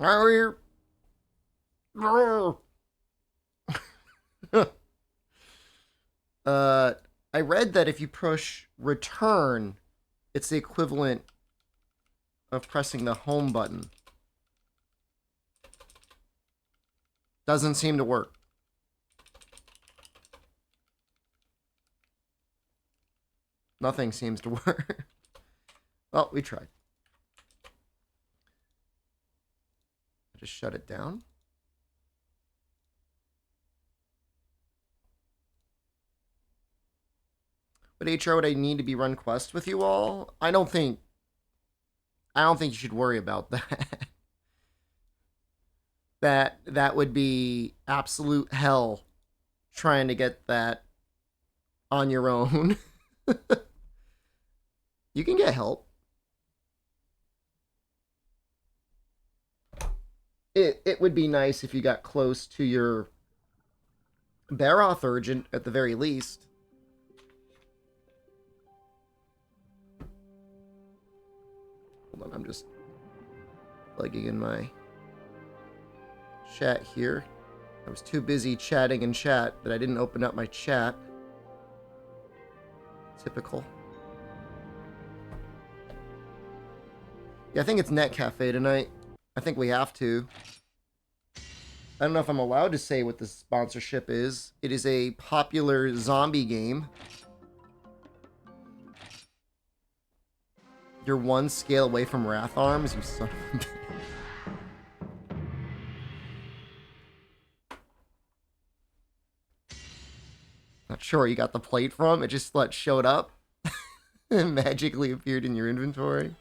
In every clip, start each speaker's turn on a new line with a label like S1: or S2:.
S1: I read that if you push return, it's the equivalent of pressing the home button. Doesn't seem to work. Nothing seems to work. Well, we tried. Just shut it down. What HR would I need to be run quest with you all? I don't think you should worry about that. that would be absolute hell trying to get that on your own. You can get help. It would be nice if you got close to your Baroth urgent at the very least. Hold on, I'm just plugging in my chat here. I was too busy chatting in chat that I didn't open up my chat. Typical. Yeah, I think it's Net Cafe tonight. I think we have to. I don't know if I'm allowed to say what the sponsorship is. It is a popular zombie game. You're one scale away from Wrath Arms, you son of a... Not sure where you got the plate from. It just showed up and magically appeared in your inventory.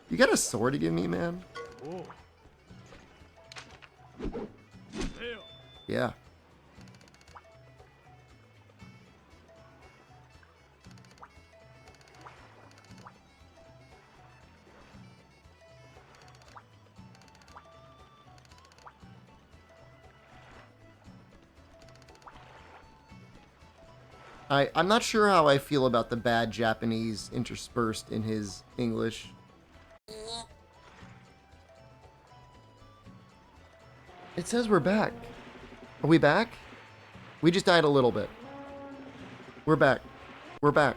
S1: You got a sword to give me, man? Yeah. I'm not sure how I feel about the bad Japanese interspersed in his English. It says we're back. Are we back? We just died a little bit. We're back. We're back.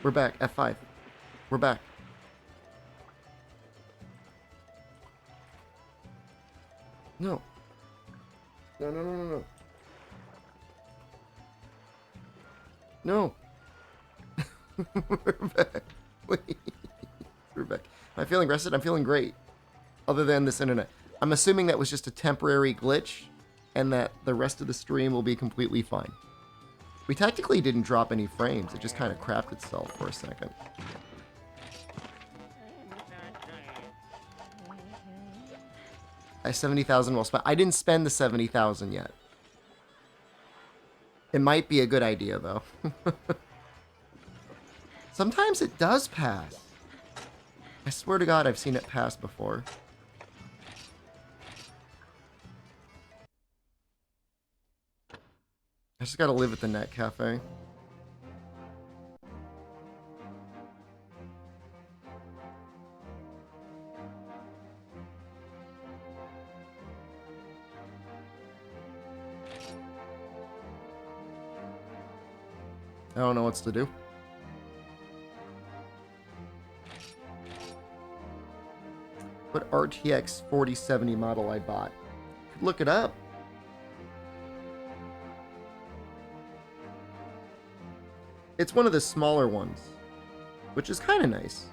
S1: We're back. F5. We're back. No. No, no, no, no, no. No. We're back. Wait. We're back. Am I feeling rested? I'm feeling great. Other than this internet. I'm assuming that was just a temporary glitch and that the rest of the stream will be completely fine. We technically didn't drop any frames. It just kind of crapped itself for a second. I 70,000 well spent. I didn't spend the 70,000 yet. It might be a good idea, though. Sometimes it does pass. I swear to God, I've seen it pass before. I just gotta live at the Net Cafe. I don't know what to do. What RTX 4070 model I bought? Could look it up. It's one of the smaller ones, which is kind of nice.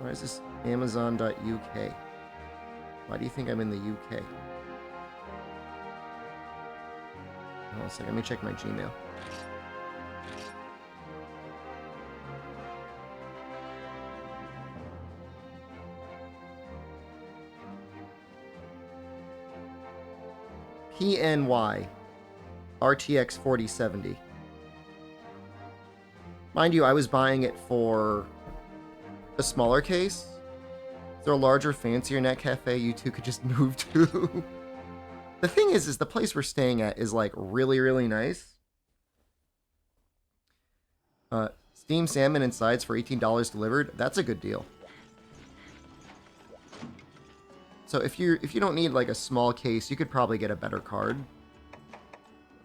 S1: Why is this Amazon.uk? Why do you think I'm in the UK? Hold on a second, let me check my Gmail. PNY RTX 4070. Mind you, I was buying it for a smaller case. Is there a larger, fancier Net Cafe you two could just move to? The thing is the place we're staying at is like really, really nice. Steamed salmon and sides for $18 delivered. That's a good deal. So if you don't need like a small case, you could probably get a better card.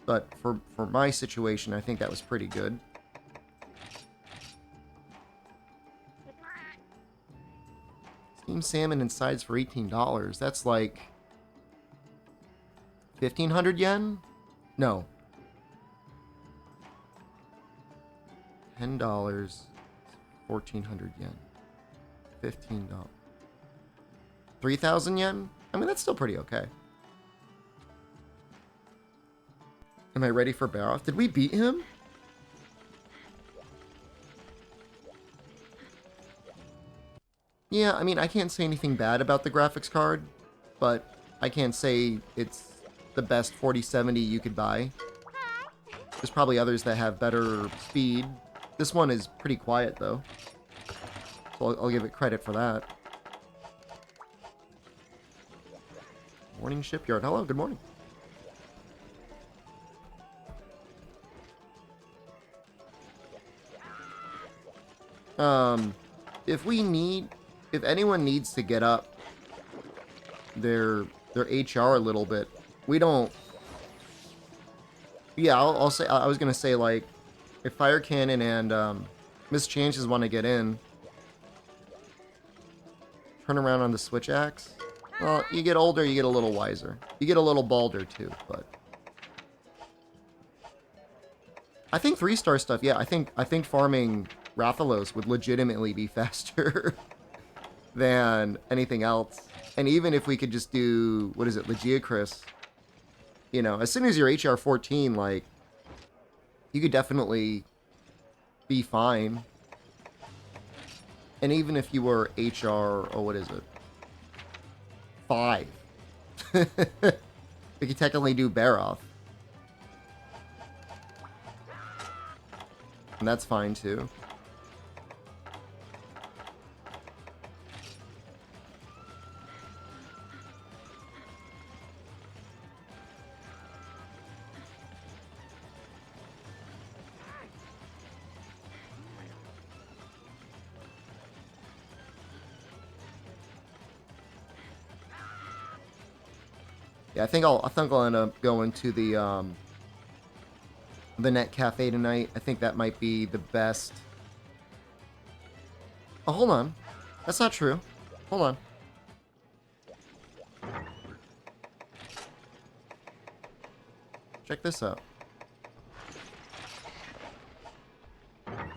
S1: But for my situation, I think that was pretty good. Steamed salmon and sides for $18. That's like 1,500 yen? No. $10, 1,400 yen. $15. 3,000 yen? I mean, that's still pretty okay. Am I ready for Baroth? Did we beat him? Yeah, I mean, I can't say anything bad about the graphics card, but I can't say it's the best 4070 you could buy. There's probably others that have better speed. This one is pretty quiet, though. So I'll give it credit for that. Morning Shipyard. Hello, good morning. If anyone needs to get up their HR a little bit, we don't. Yeah, I'll say. I was gonna say, like, if Fire Cannon and Miss Chances want to get in, turn around on the switch axe. Well, you get older, you get a little wiser. You get a little balder too, but I think 3-star stuff. Yeah, I think farming Rathalos would legitimately be faster than anything else. And even if we could just do, what is it, Legiacris, you know, as soon as you're HR 14, like, you could definitely be fine. And even if you were HR, oh, what is it, 5, we could technically do Baroth. And that's fine too. Yeah, I think I'll end up going to the Net Cafe tonight. I think that might be the best. Oh, hold on. That's not true. Hold on. Check this out.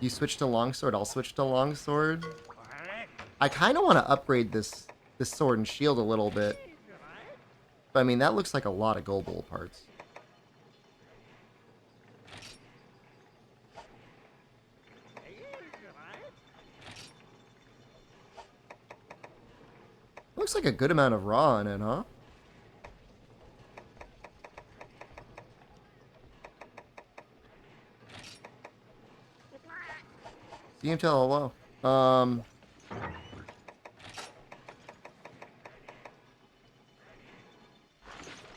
S1: You switch to longsword, I'll switch to longsword. I kind of want to upgrade this sword and shield a little bit. But I mean, that looks like a lot of gold bowl parts. Looks like a good amount of raw in it, huh? See him tell hello.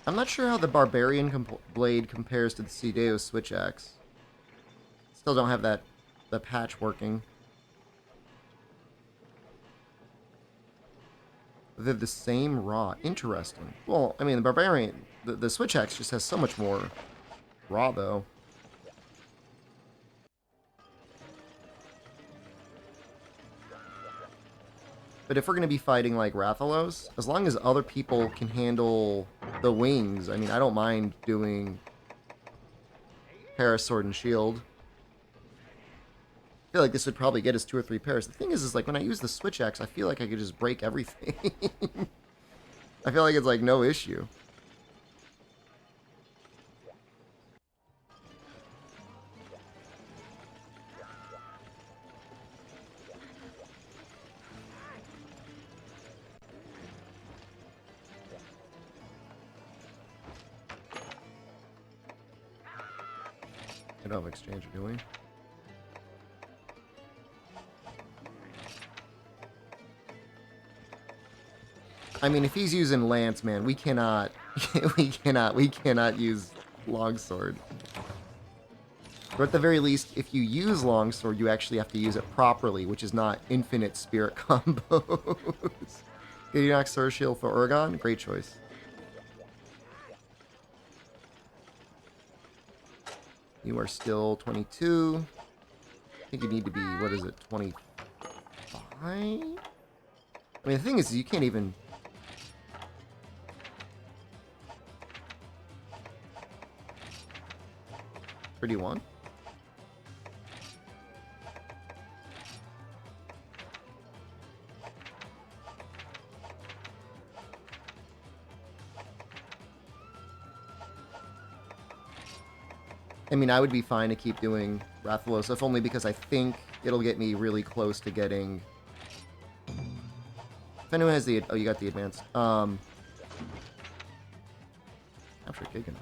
S1: I'm not sure how the Barbarian blade compares to the Sideo switch axe. Still don't have the patch working. They're the same raw. Interesting. Well, I mean, the Barbarian, the switch axe just has so much more raw, though. But if we're going to be fighting like Rathalos, as long as other people can handle the wings, I mean, I don't mind doing Paris Sword and Shield. I feel like this would probably get us 2 or 3 pairs. The thing is like when I use the switch axe, I feel like I could just break everything. I feel like it's like no issue. I don't have exchange, do we? I mean, if he's using Lance, man, we cannot, we cannot use Longsword. Or at the very least, if you use longsword, you actually have to use it properly, which is not infinite spirit combos. Gideon's Sword Shield for Urgon, great choice. You are still 22. I think you need to be, what is it, 25? I mean, the thing is, you can't even... 31? I mean, I would be fine to keep doing Rathalos, if only because I think it'll get me really close to getting... If anyone has the... Oh, you got the advanced. Capture Giganot.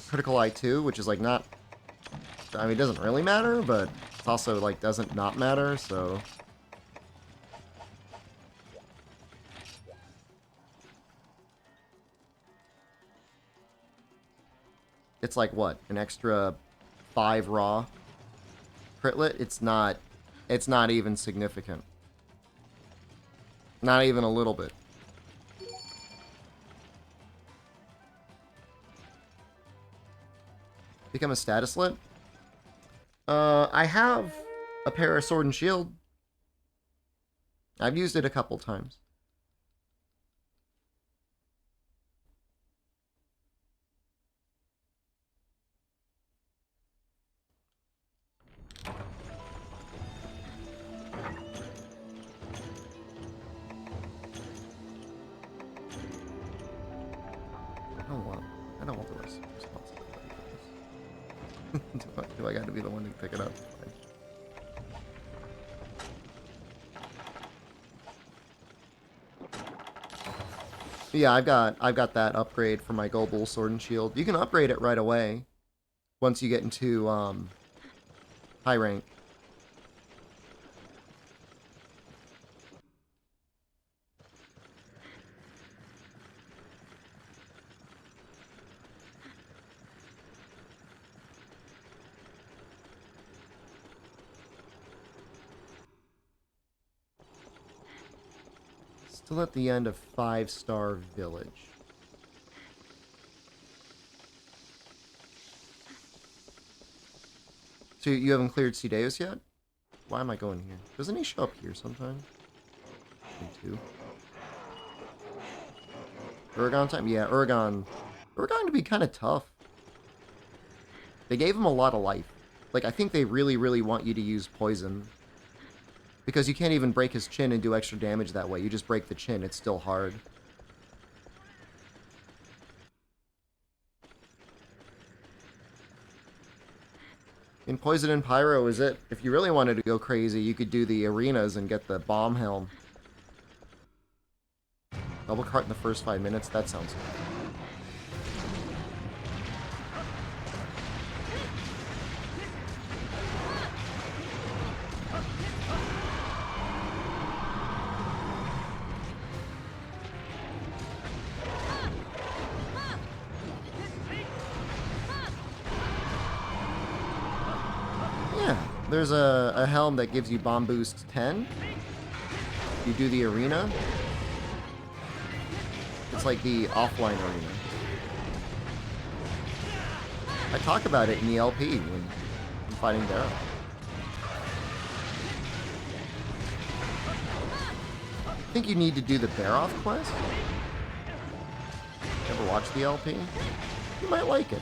S1: Critical Eye 2, which is, like, not... I mean, it doesn't really matter, but it's also, like, doesn't not matter, so... It's like, what? An extra 5 raw critlet? It's not even significant. Not even a little bit. Become a status lit? I have a pair of Sword and Shield. I've used it a couple times. I don't want the rest of the responsibility for this. Do I got to be the one to pick it up? Yeah, I've got that upgrade for my Global Sword and Shield. You can upgrade it right away once you get into high rank. Still at the end of 5-star village. So you haven't cleared Cedeus yet? Why am I going here? Doesn't he show up here sometimes? Me too. Urgon time? Yeah, Urgon. Urgon to be kind of tough. They gave him a lot of life. Like, I think they really, really want you to use poison. Because you can't even break his chin and do extra damage that way. You just break the chin. It's still hard. In Poison and Pyro, is it? If you really wanted to go crazy, you could do the arenas and get the bomb helm. Double cart in the first 5 minutes? That sounds good. There's a helm that gives you bomb boost 10. You do the arena. It's like the offline arena. I talk about it in the LP when I'm fighting Darrow. I think you need to do the Baroth quest. Ever watch the LP? You might like it.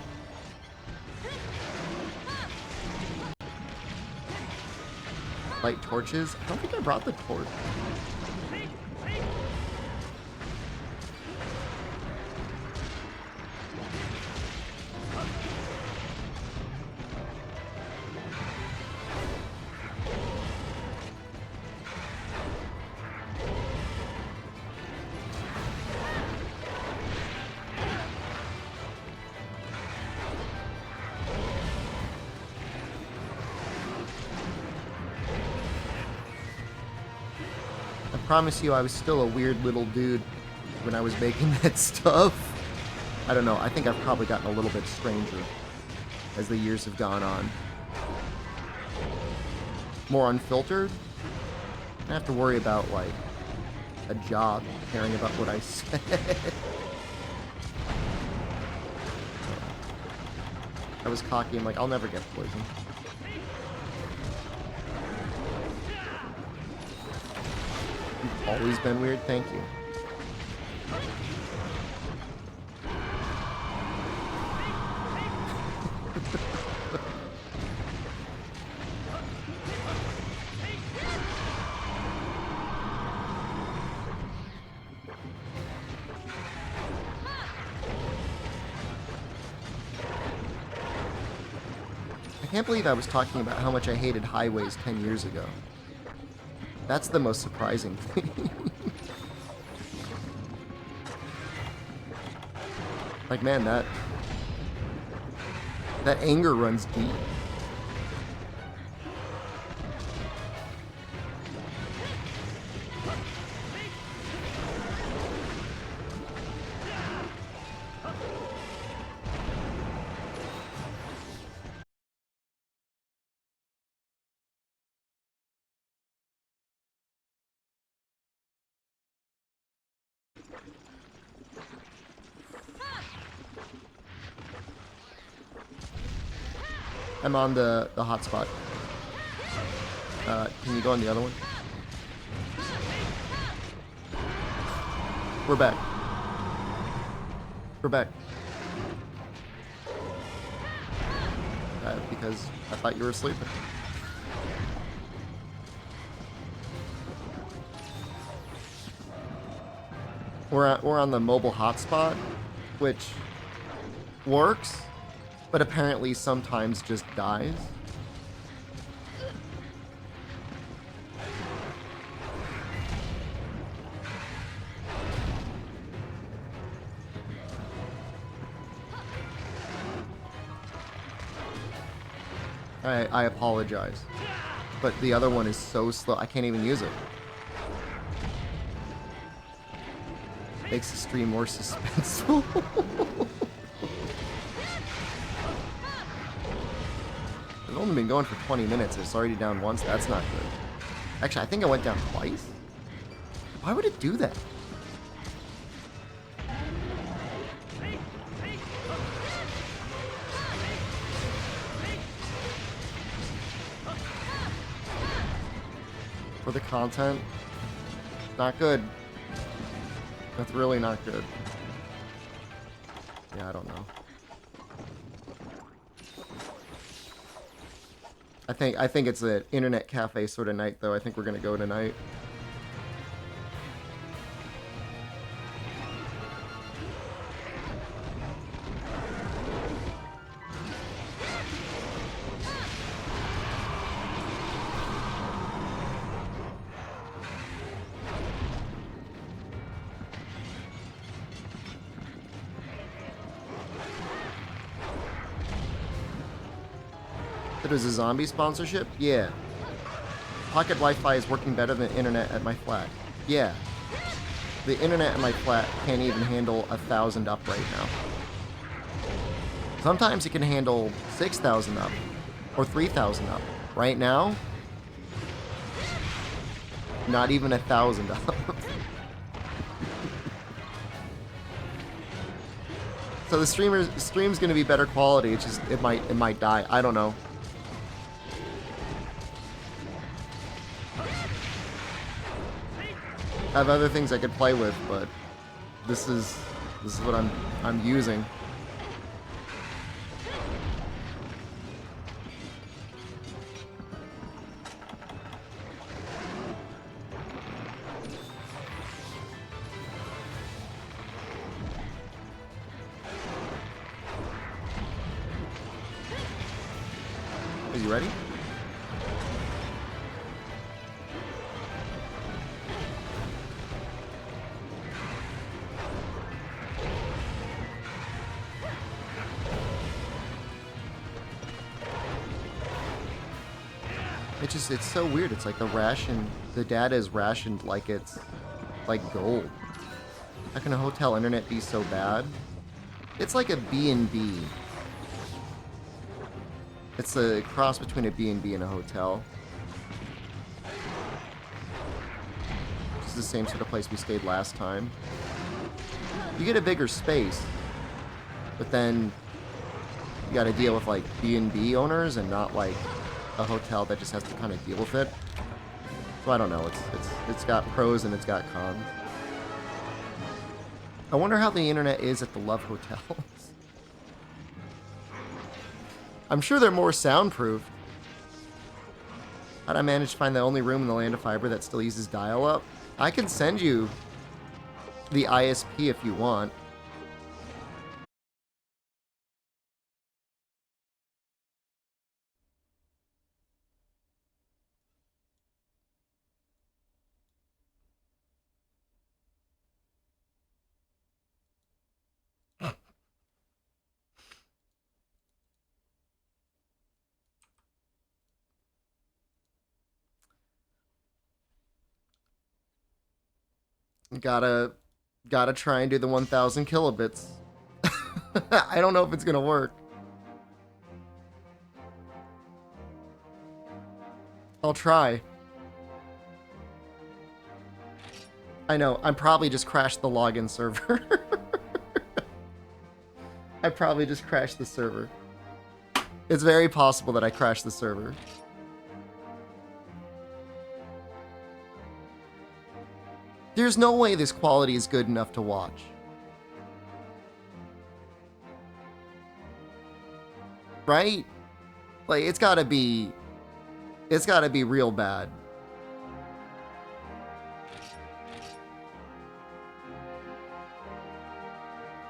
S1: Light torches? I don't think I brought the torch. I promise you I was still a weird little dude when I was making that stuff. I don't know. I think I've probably gotten a little bit stranger as the years have gone on. More unfiltered. I don't have to worry about, like, a job caring about what I said. I was cocky. I'm like, I'll never get poisoned. You've always been weird. Thank you. I can't believe I was talking about how much I hated highways 10 years ago. That's the most surprising thing. Like, man, that anger runs deep. I'm on the hotspot. Can you go on the other one? We're back. We're back. Because I thought you were sleeping. We're on the mobile hotspot, which works, but apparently sometimes just dies. I apologize, but the other one is so slow, I can't even use it. Makes the stream more suspenseful. I've only been going for 20 minutes. It's already down once. That's not good. Actually, I think I went down twice. Why would it do that? For the content, not good. That's really not good. Yeah, I don't know. I think it's an internet cafe sort of night, though. I think we're gonna go tonight. It was a zombie sponsorship? Yeah. Pocket Wi-Fi is working better than internet at my flat. Yeah. The internet at my flat can't even handle 1,000 up right now. Sometimes it can handle 6,000 up or 3,000 up. Right now, not even 1,000 up. So the stream's gonna be better quality. It's just it might die. I don't know. I have other things I could play with, but this is what I'm using. Are you ready? It's so weird. It's like the data is rationed like it's like gold. How can a hotel internet be so bad? It's like a B&B. It's a cross between a B&B and a hotel. It's the same sort of place we stayed last time. You get a bigger space, but then you got to deal with like B&B owners and not like a hotel that just has to kind of deal with it. So I don't know. It's got pros and it's got cons. I wonder how the internet is at the Love hotels. I'm sure they're more soundproof. How'd I manage to find the only room in the land of fiber that still uses dial-up? I can send you the ISP if you want. Gotta try and do the 1,000 kilobits. I don't know if it's gonna work. I'll try. I know, I'm probably just crashed the login server. I probably just crashed the server. It's very possible that I crashed the server. There's no way this quality is good enough to watch. Right? Like, it's gotta be real bad.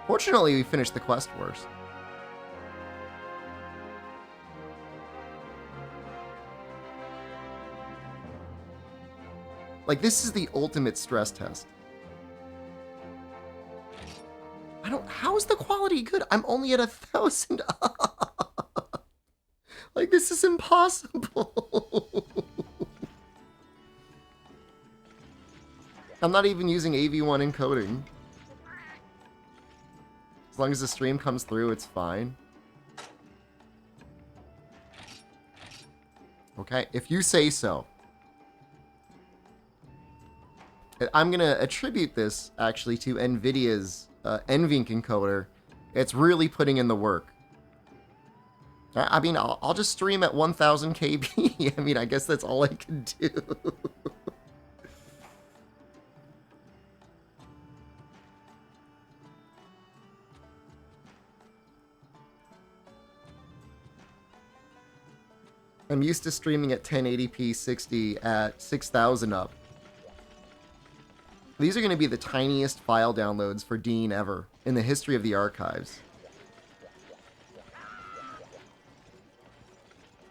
S1: Fortunately, we finished the quest first. Like, this is the ultimate stress test. How is the quality good? I'm only at 1,000 up. Like, this is impossible. I'm not even using AV1 encoding. As long as the stream comes through, it's fine. Okay, if you say so. I'm going to attribute this, actually, to NVIDIA's NVENC encoder. It's really putting in the work. I mean, I'll just stream at 1,000 KB. I mean, I guess that's all I can do. I'm used to streaming at 1080p 60 at 6,000 up. These are going to be the tiniest file downloads for Dean ever in the history of the archives.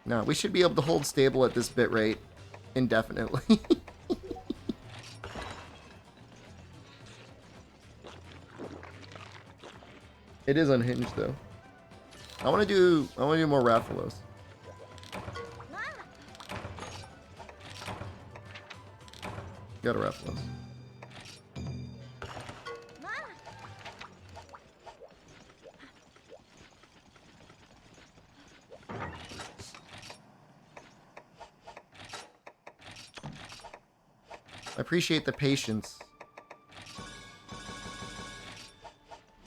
S1: No, we should be able to hold stable at this bitrate indefinitely. It is unhinged though. I want to do more Rathalos. Got a Rathalos. I appreciate the patience.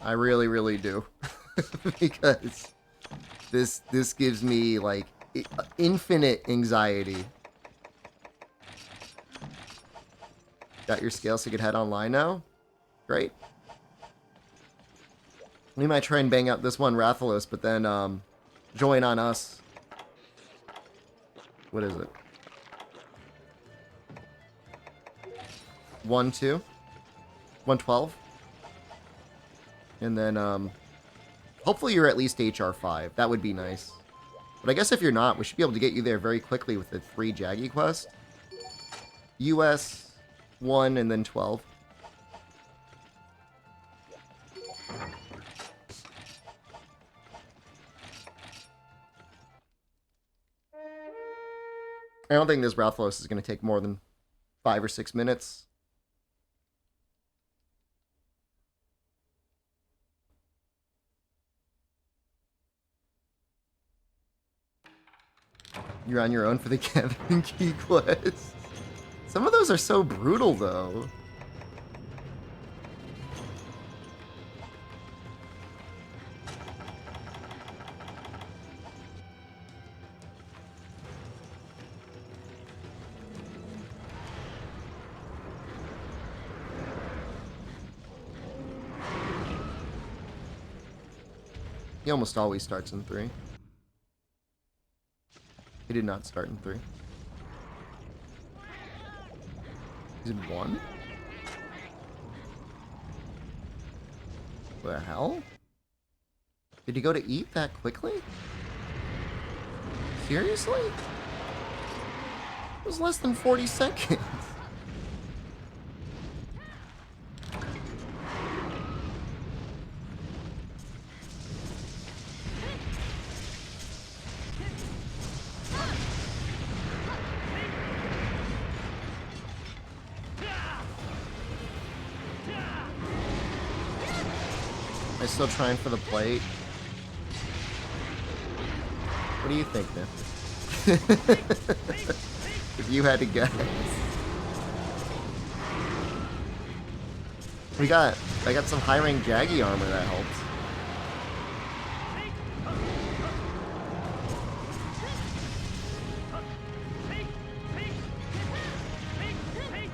S1: I really, really do. Because this gives me, like, infinite anxiety. Got your scale so you can head online now? Great. We might try and bang out this one Rathalos, but then, join on us. What is it? 1-2? 112? And then, hopefully you're at least HR5. That would be nice. But I guess if you're not, we should be able to get you there very quickly with the 3 Jaggy quest. US 1 and then 12. I don't think this Rathalos is going to take more than 5 or 6 minutes. You're on your own for the gathering key quest. Some of those are so brutal, though. He almost always starts in 3. He did not start in 3. He's in 1? What the hell? Did he go to eat that quickly? Seriously? It was less than 40 seconds. I'm still trying for the plate. What do you think, man? If you had to guess. I got some high rank Jaggy armor that helps.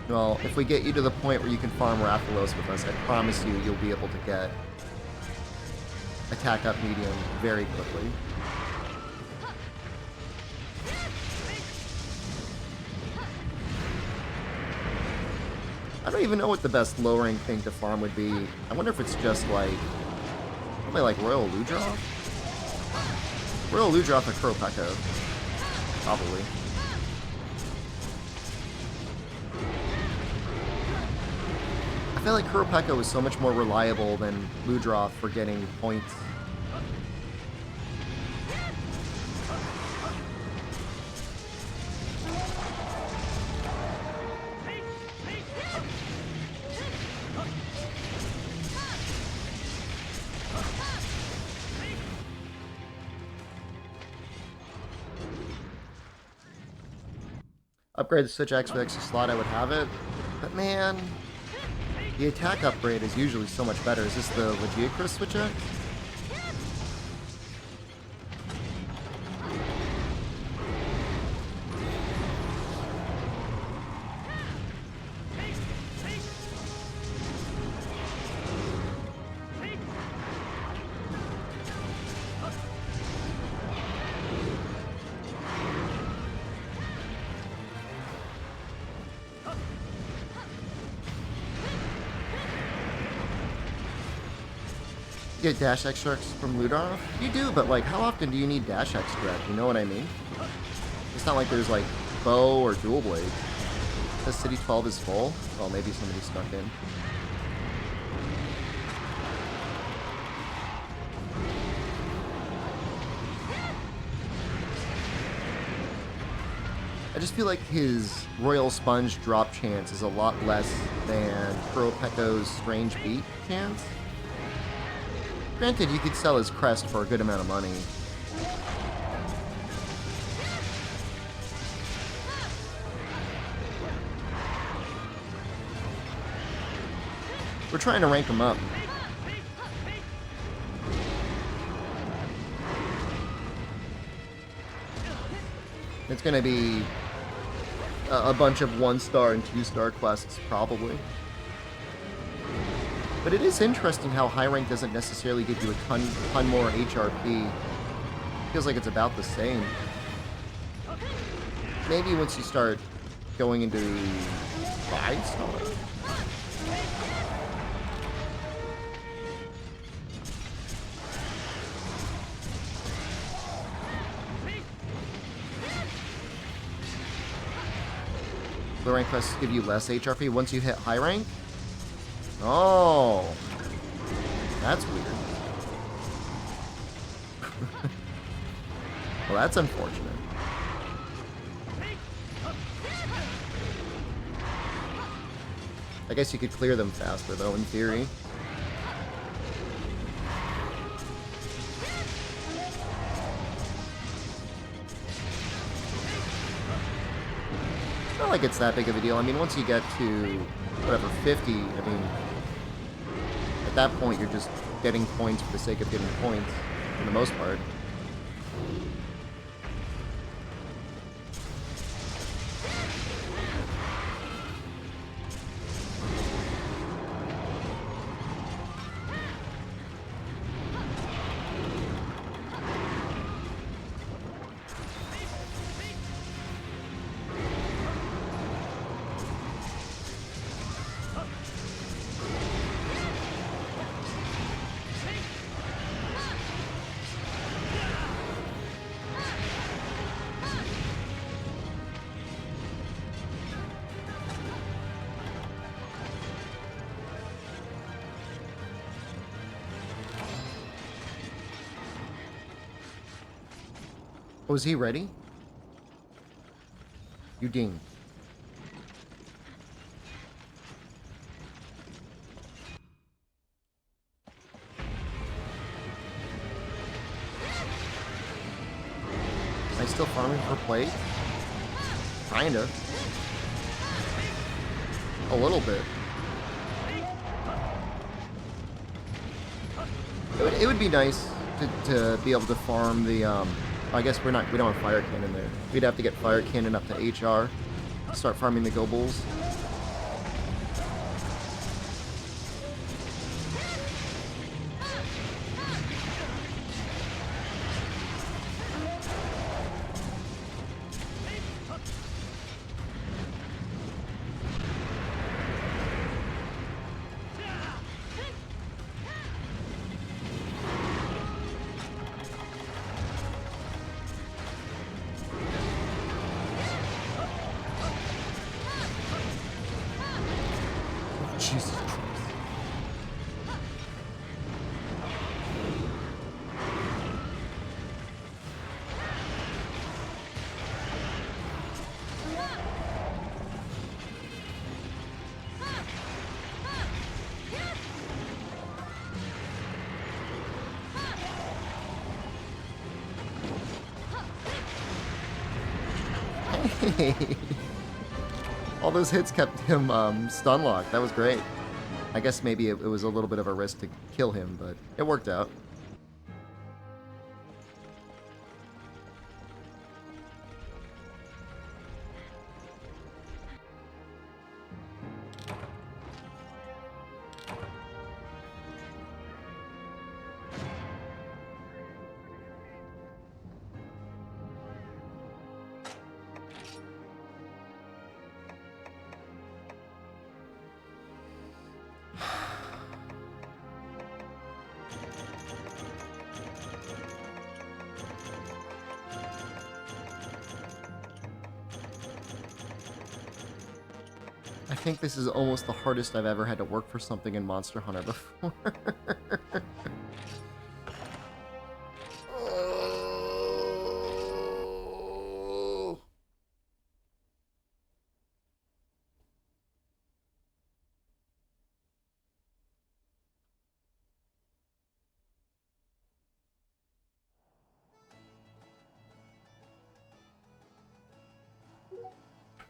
S1: Well, if we get you to the point where you can farm Rathalos with us, I promise you, you'll be able to get attack up medium very quickly. I don't even know what the best lowering thing to farm would be. I wonder if it's just like, probably like Royal Ludroth? Royal Ludroth or Kuropeko. Probably. I feel like Kuropeko is so much more reliable than Ludroth for getting points. Upgrade the Switch X with extra slot, I would have it. But man, the attack upgrade is usually so much better. Is this the Legiacris Switch X? Get dash extracts from Ludroth? You do, but like, how often do you need dash extract? You know what I mean? It's not like there's like bow or dual blade. The City 12 is full. Well, maybe somebody snuck in. I just feel like his Royal Sponge drop chance is a lot less than Kuropeko's Strange Beat chance. Granted, you could sell his crest for a good amount of money. We're trying to rank him up. It's going to be a bunch of 1-star and 2-star quests, probably. But it is interesting how high rank doesn't necessarily give you a ton more HRP. Feels like it's about the same. Maybe once you start going into 5-star. Low rank quests give you less HRP once you hit high rank? Oh, that's weird. Well, that's unfortunate. I guess you could clear them faster, though, in theory. It's not like it's that big of a deal. I mean, once you get to, whatever, 50, I mean, at that point, you're just getting points for the sake of getting points, for the most part. Was he ready? You ding. Am I still farming for plate? Kinda. A little bit. It would be nice to be able to farm the, I guess we don't have fire cannon there. We'd have to get fire cannon up to HR. Start farming the go bulls. Jesus Christ. All those hits kept him stun locked. That was great. I guess maybe it was a little bit of a risk to kill him, but it worked out. I think this is almost the hardest I've ever had to work for something in Monster Hunter before. Oh.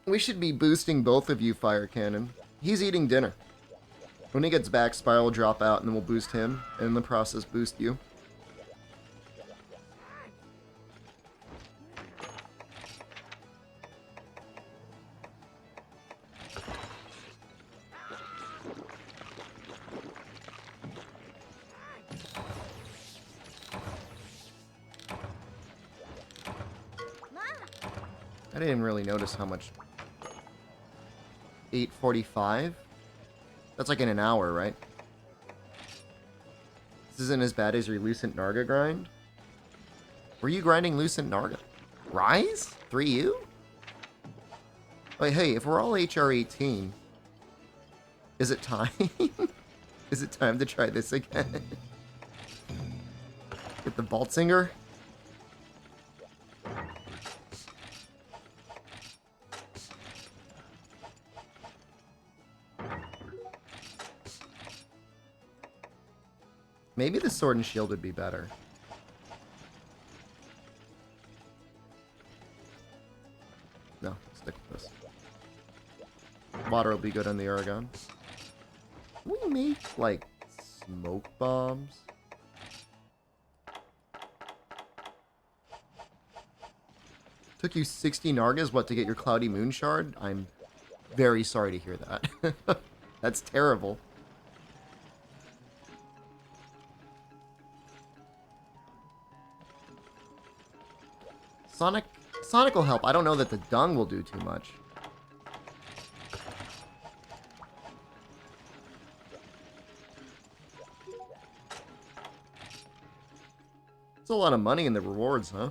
S1: We should be boosting both of you, Fire Cannon. He's eating dinner. When he gets back, Spiral will drop out, and then we'll boost him, and in the process, boost you. I didn't really notice how much. 8:45? That's like in an hour, right? This isn't as bad as your Lucent Narga grind? Were you grinding Lucent Narga? Rise? 3U? Wait, hey, if we're all HR 18, is it time? Is it time to try this again? Get the Baltzinger? Maybe the Sword and Shield would be better. No, stick with this. Water will be good on the Aragon. We make, like, smoke bombs. Took you 60 Nargas, what, to get your Cloudy Moon Shard? I'm very sorry to hear that. That's terrible. Sonic will help. I don't know that the dung will do too much. It's a lot of money in the rewards, huh?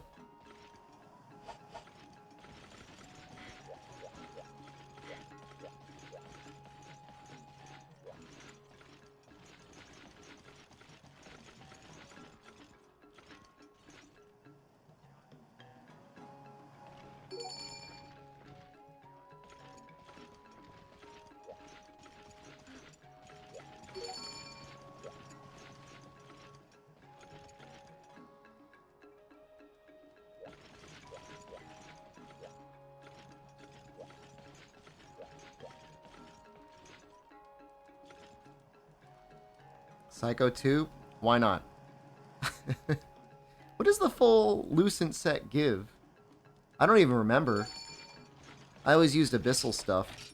S1: Psycho 2? Why not? What does the full Lucent set give? I don't even remember. I always used Abyssal stuff.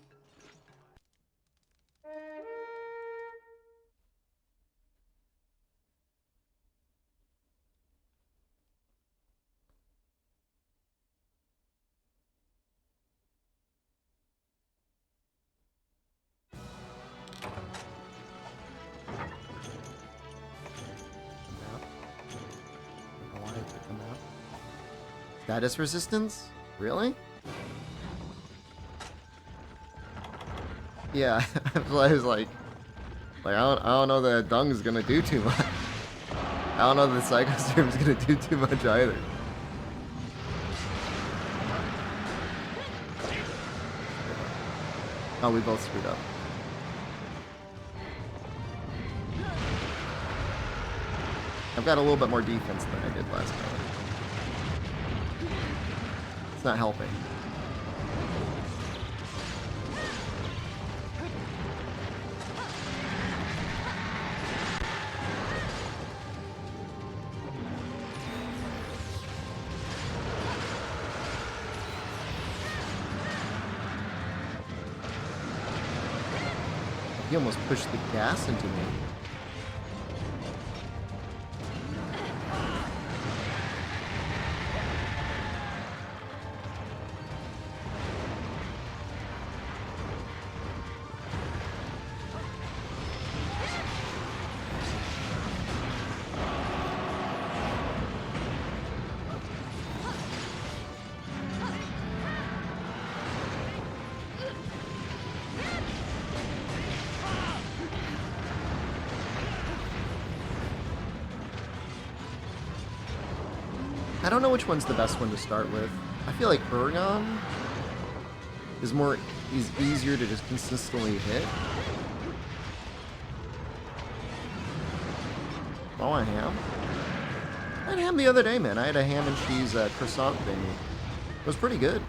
S1: Status resistance? Really? Yeah, I was like I don't know that dung is gonna do too much. I don't know that the Psycho Storm is gonna do too much either. Oh, we both screwed up. I've got a little bit more defense than I did last time. It's not helping. He almost pushed the gas into me. I don't know which one's the best one to start with. I feel like Ergon is easier to just consistently hit. I want ham. I had ham the other day, man. I had a ham and cheese croissant thing. It was pretty good.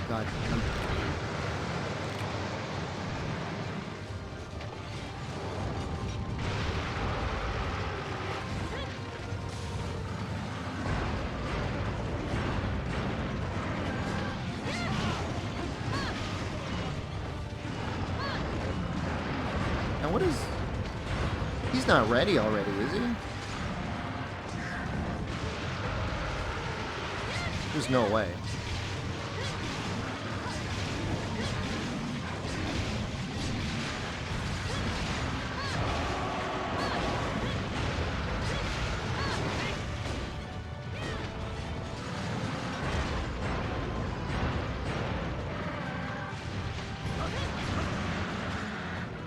S1: God. Now what is... He's not ready already, is he? There's no way.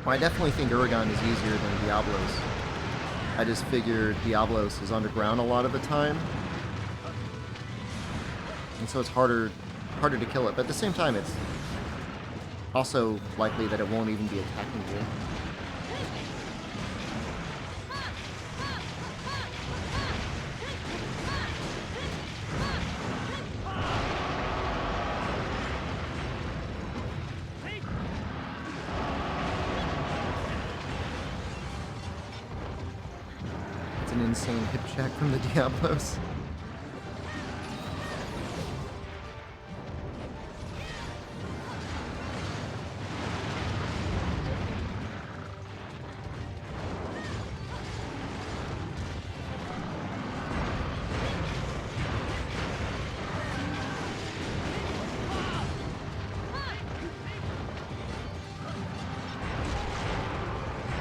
S1: Well, I definitely think Uragan is easier than Diablos. I just figured Diablos is underground a lot of the time. And so it's harder to kill it. But at the same time, it's also likely that it won't even be attacking you. It's an insane hip check from the Diablos.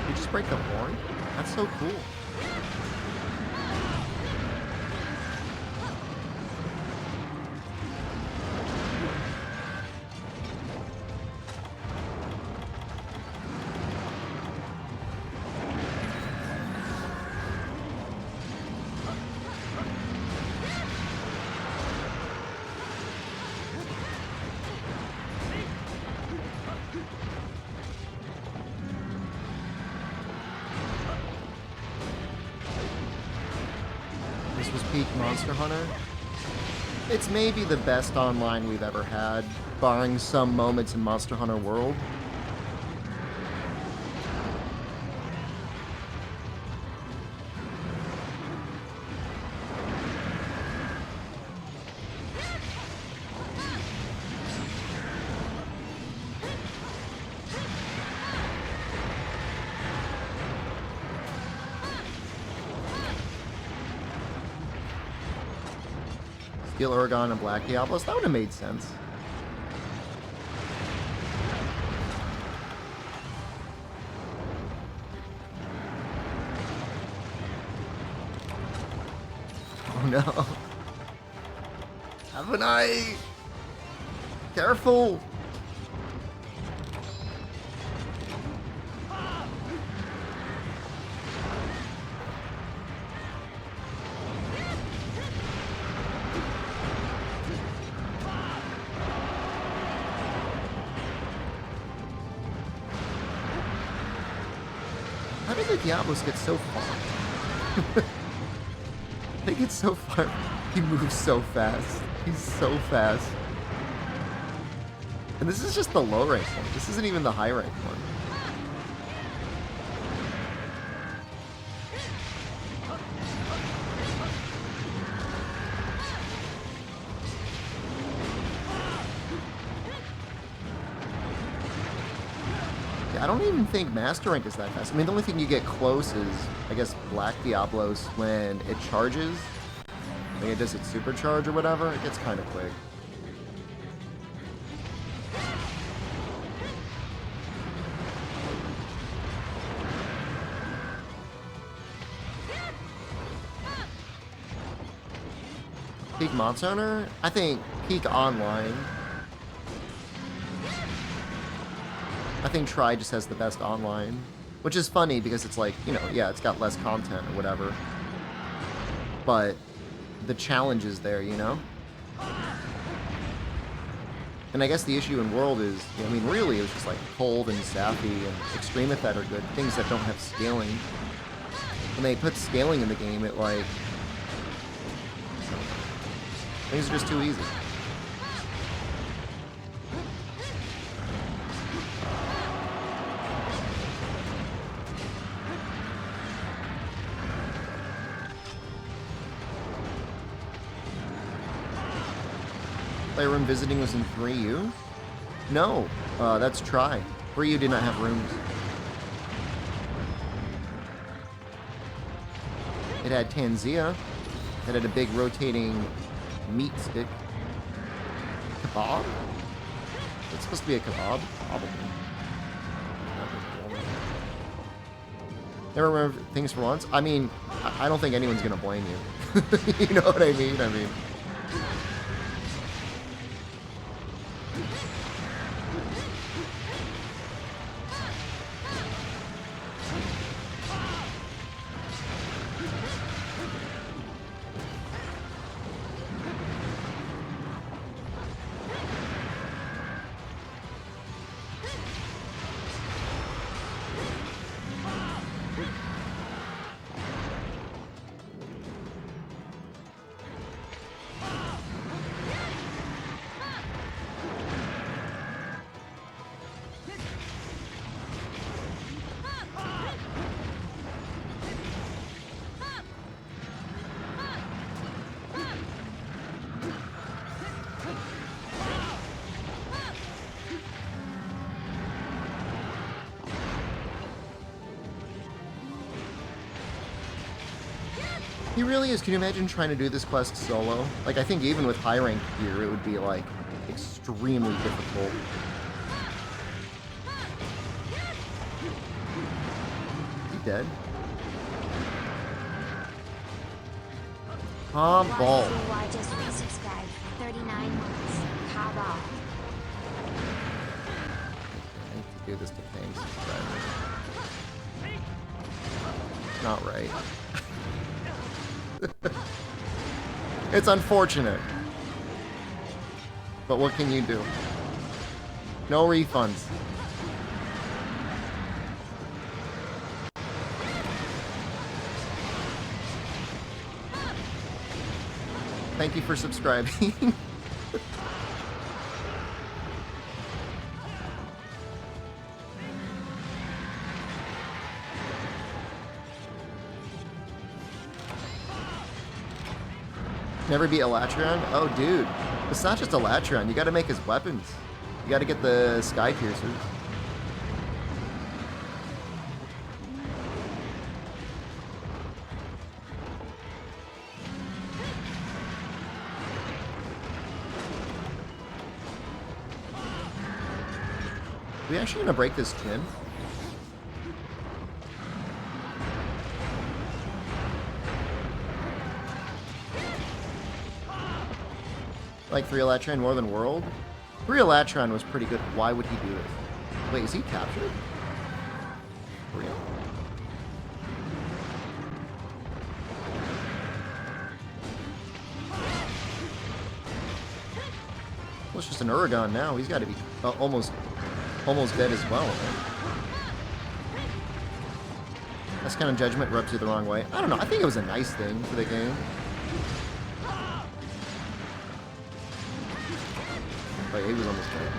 S1: You just break the horn? That's so cool. This was peak Monster Hunter. It's maybe the best online we've ever had, barring some moments in Monster Hunter World. Steel Uragan and Black Diablos, that would have made sense. Oh no. Haven't I? Careful! How did the Diablos get so far? They get so far. He moves so fast. He's so fast. And this is just the low rank one. This isn't even the high rank one. I don't even think Master Rank is that fast. I mean, the only thing you get close is, I guess, Black Diablos when it charges. I think it does its supercharge or whatever. It gets kind of quick. Peak Monster Hunter? I think peak online. I think Try just has the best online, which is funny because it's like, you know, yeah, it's got less content or whatever, but the challenge is there, you know? And I guess the issue in World is, I mean, really, it was just like Cold and Sappy and Extremethette are good, things that don't have scaling. When they put scaling in the game, it like, things are just too easy. Playroom visiting was in 3U? No, that's Try. 3U did not have rooms. It had Tanzia. It had a big rotating meat stick. Kebab? It's supposed to be a kebab? Probably. Never remember things for once? I mean, I don't think anyone's gonna blame you. You know what I mean? He really is. Can you imagine trying to do this quest solo? Like, I think even with high rank gear, it would be, like, extremely difficult. Is he dead? Ah, ball.
S2: I just resubscribed for 39 months. Kaba.
S1: I need to do this to paying subscribers. Not right. It's unfortunate. But what can you do? No refunds. Thank you for subscribing. Never beat Elatrion? Oh, dude. It's not just Elatrion. You gotta make his weapons. You gotta get the Sky Piercers. Are we actually gonna break this tin? Like 3 Elatron more than World? 3 Elatron was pretty good. Why would he do this? Wait, is he captured? For real? Well, it's just an Uragon now. He's got to be almost dead as well. Right? That's kind of judgment rubs you the wrong way. I don't know. I think it was a nice thing for the game. Wait, he was almost dead.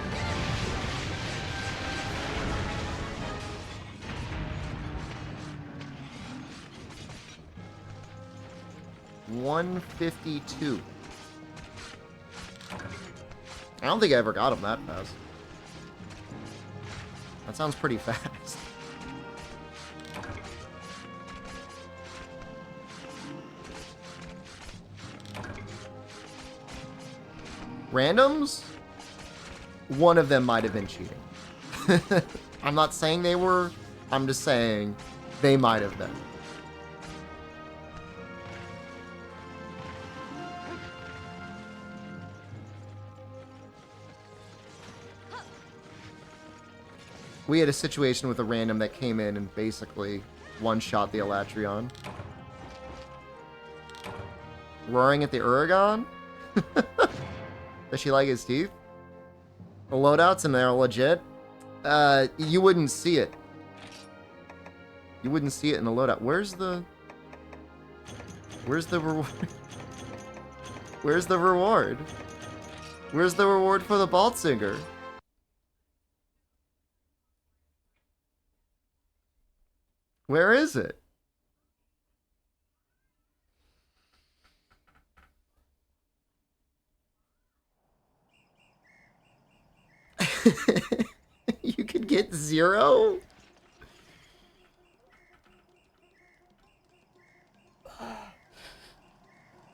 S1: $152. I don't think I ever got him that fast. That sounds pretty fast. Randoms? One of them might have been cheating. I'm not saying they were. I'm just saying they might have been. We had a situation with a random that came in and basically one-shot the Elatrion. Roaring at the Uragon? Does she like his teeth? The loadouts and they're legit? You wouldn't see it. You wouldn't see it in the loadout. Where's the reward? Where's the reward? Where's the reward for the Baltsinger? Where is it? You could get 0?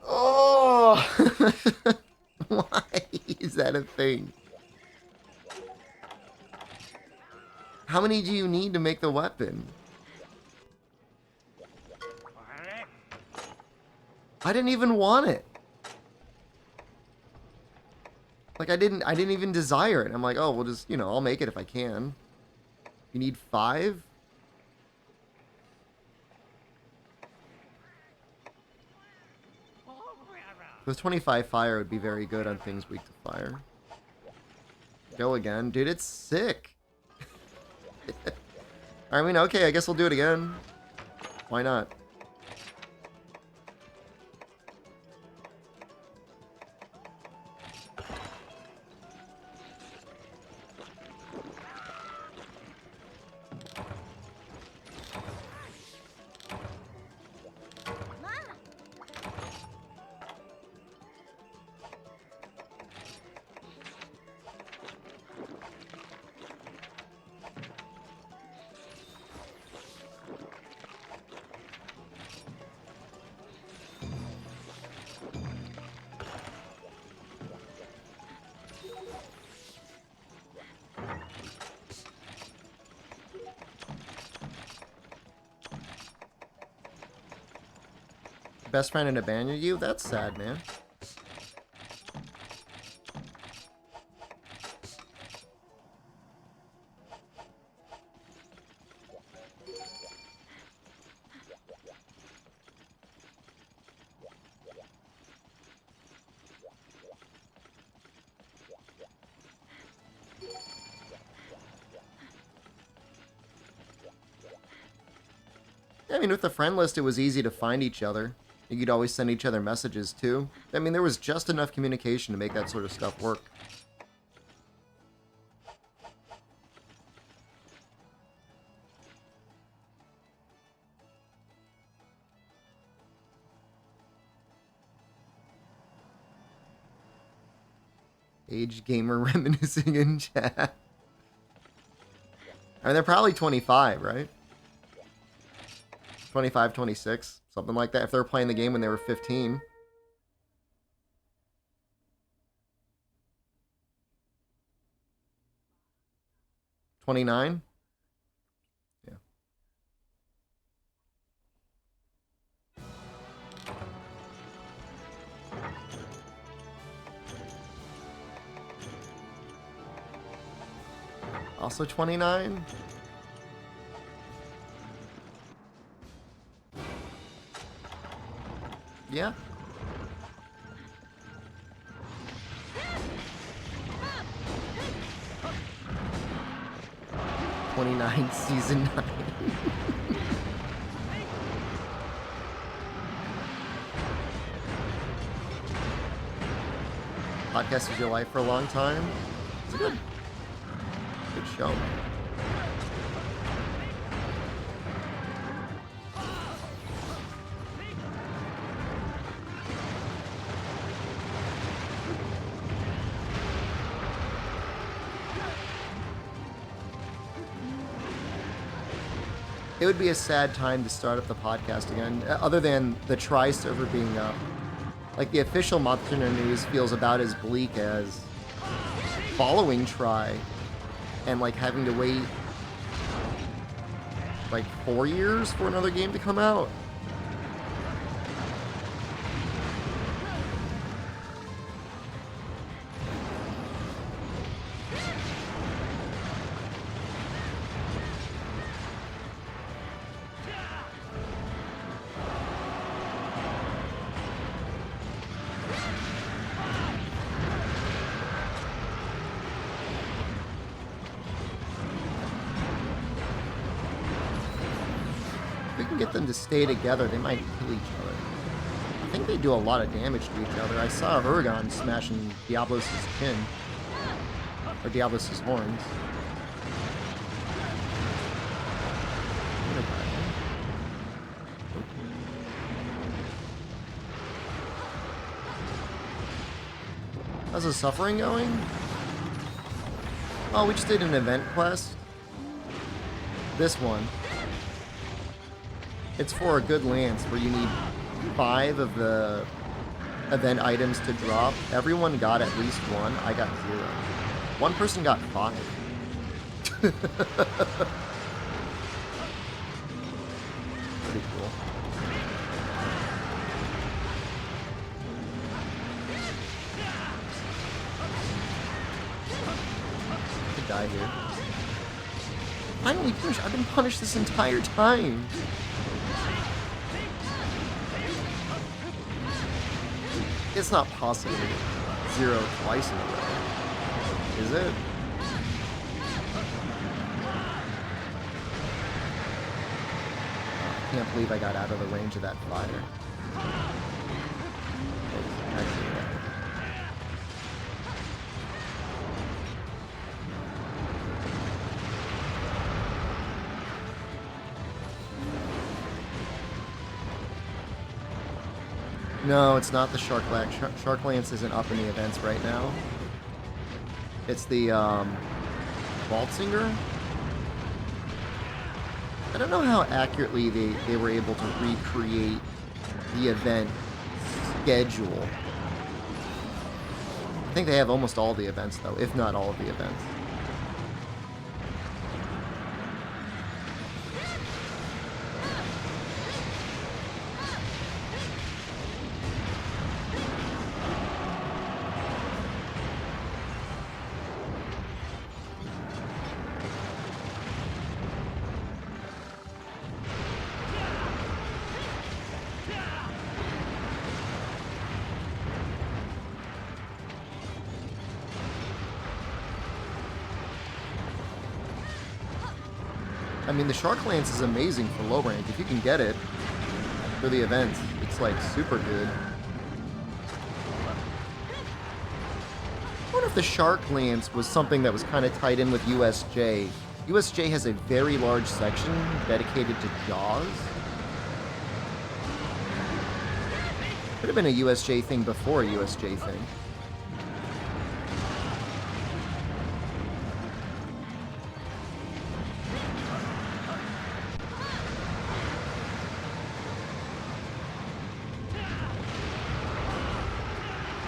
S1: Oh! Why is that a thing? How many do you need to make the weapon? I didn't even want it. Like, I didn't even desire it. I'm like, oh, we'll just, I'll make it if I can. You need 5? With 25 fire, it would be very good on things weak to fire. Go again. Dude, it's sick. I mean, okay, I guess we'll do it again. Why not? best friend and abandoned you? That's sad, man. I mean, with the friend list, it was easy to find each other. You could always send each other messages, too. I mean, there was just enough communication to make that sort of stuff work. Age gamer reminiscing in chat. I mean, they're probably 25, right? 25, 26, something like that. If they were playing the game when they were 15. $29? Yeah. Also 29? Yeah. '29 season 9. Podcast was your life for a long time. It's a good show. It would be a sad time to start up the podcast again, other than the Tri server being up. Like, the official Monster News feels about as bleak as following Tri and, like, having to wait, like, 4 years for another game to come out. Get them to stay together, they might kill each other. I think they do a lot of damage to each other. I saw Urgon smashing Diablos' chin. Or Diablos' horns. How's the suffering going? Oh, we just did an event quest. This one. It's for a good lance where you need 5 of the event items to drop. Everyone got at least 1. I got 0. One person got 5. Pretty cool. I could die here. Finally punished. I've been punished this entire time. It's not possible to get 0 twice in a row, is it? I can't believe I got out of the range of that fire. Actually, no, it's not the Shark Lance. Shark Lance isn't up in the events right now. It's the Waltzinger. I don't know how accurately they were able to recreate the event schedule. I think they have almost all the events, though, if not all of the events. I mean, the Shark Lance is amazing for low rank. If you can get it for the events, it's like super good. I wonder if the Shark Lance was something that was kind of tied in with USJ. USJ has a very large section dedicated to Jaws. Could have been a USJ thing before a USJ thing.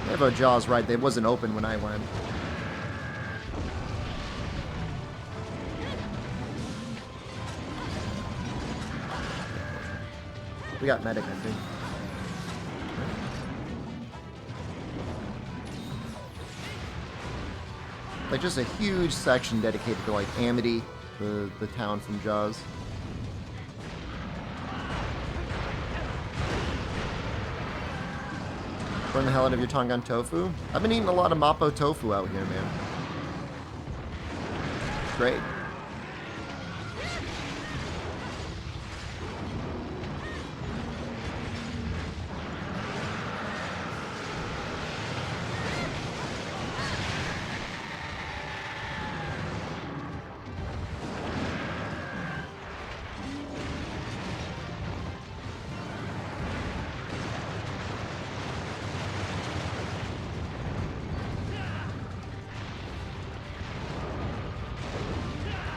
S1: They have a Jaws ride. It wasn't open when I went. We got medic, I think. Like just a huge section dedicated to like Amity, the town from Jaws. Burn the hell out of your tongue on tofu. I've been eating a lot of Mapo tofu out here, man. It's great.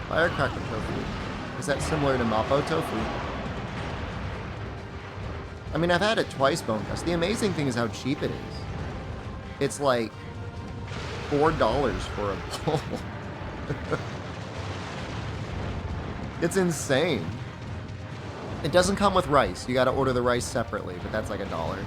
S1: Firecracker tofu. Is that similar to Mapo tofu? I mean, I've had it twice, Bonecast. The amazing thing is how cheap it is. It's like $4 for a bowl. It's insane. It doesn't come with rice. You gotta order the rice separately, but that's like $1.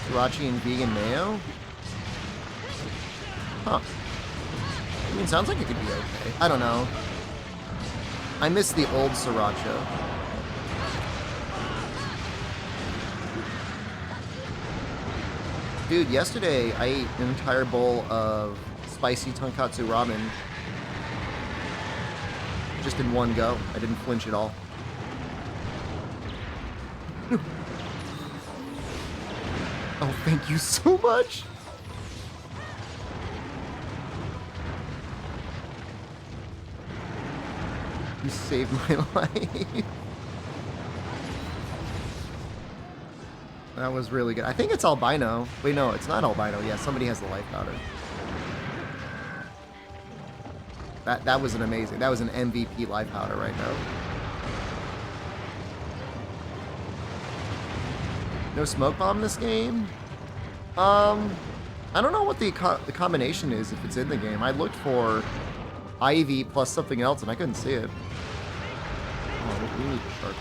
S1: Sriracha and vegan mayo? Huh. I mean, sounds like it could be okay. I don't know. I miss the old sriracha. Dude, yesterday I ate an entire bowl of spicy tonkatsu ramen. Just in one go. I didn't flinch at all. Oh, thank you so much. You saved my life. That was really good. I think it's albino. Wait, no, it's not albino. Yeah, somebody has the life powder. That was an amazing. That was an MVP life powder right now. No smoke bomb in this game? I don't know what the combination is if it's in the game. I looked for Ivy plus something else and I couldn't see it. Oh, we need to start it.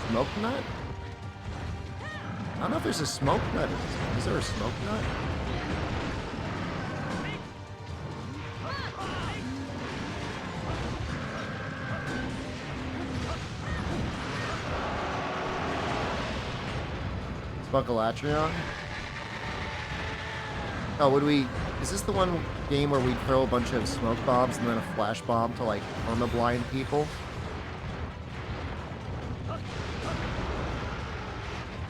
S1: Smoke nut? I don't know if there's a smoke nut. Is there a smoke nut? Smuckalatrion? Oh, would we... Is this the one game where we throw a bunch of smoke bombs and then a flash bomb to, like, perma-blind people?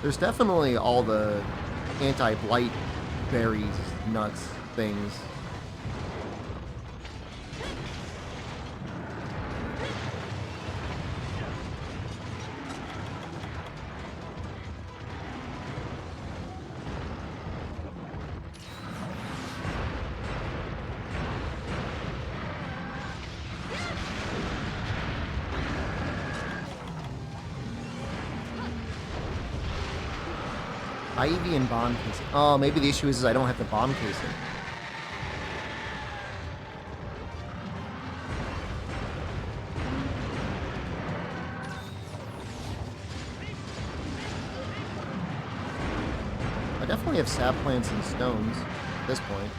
S1: There's definitely all the anti-blight berries, nuts, things. Ivy and bomb casing. Oh, maybe the issue is I don't have the bomb casing. definitely have sap plants and stones at this point.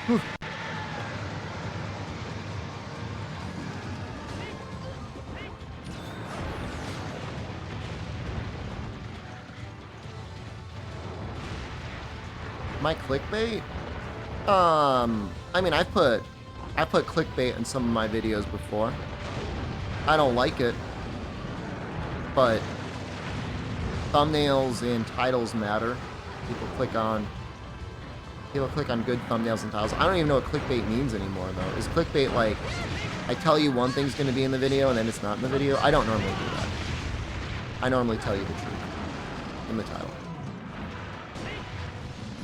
S1: Whew. My clickbait? I mean, I put clickbait in some of my videos before. I don't like it, but thumbnails and titles matter. People click on good thumbnails and titles. I don't even know what clickbait means anymore, though. Is clickbait like, I tell you one thing's going to be in the video and then it's not in the video? I don't normally do that. I normally tell you the truth in the title.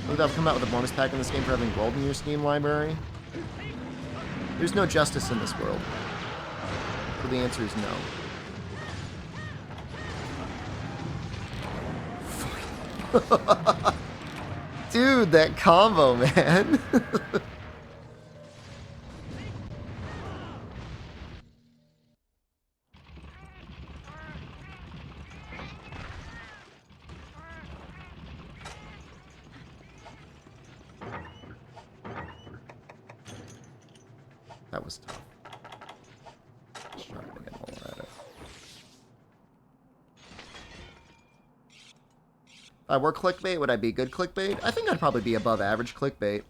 S1: Would I've come out with a bonus pack in this game for having gold in your Steam library? There's no justice in this world. So the answer is no. Dude, that combo, man. That was tough. Just trying to get more at it. If I were clickbait, would I be good clickbait? I think I'd probably be above average clickbait.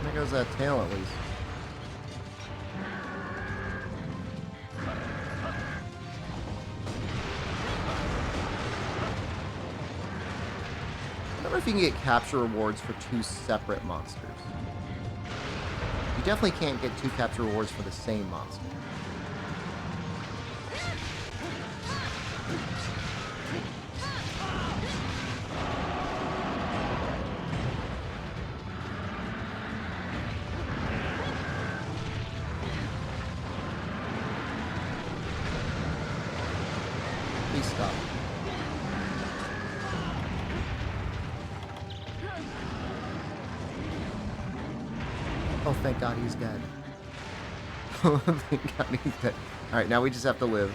S1: There goes that tail at least. I wonder if you can get capture rewards for 2 separate monsters. You definitely can't get 2 capture rewards for the same monster. Please stop. Oh, thank God he's dead. Oh, thank God he's dead. Alright, now we just have to live.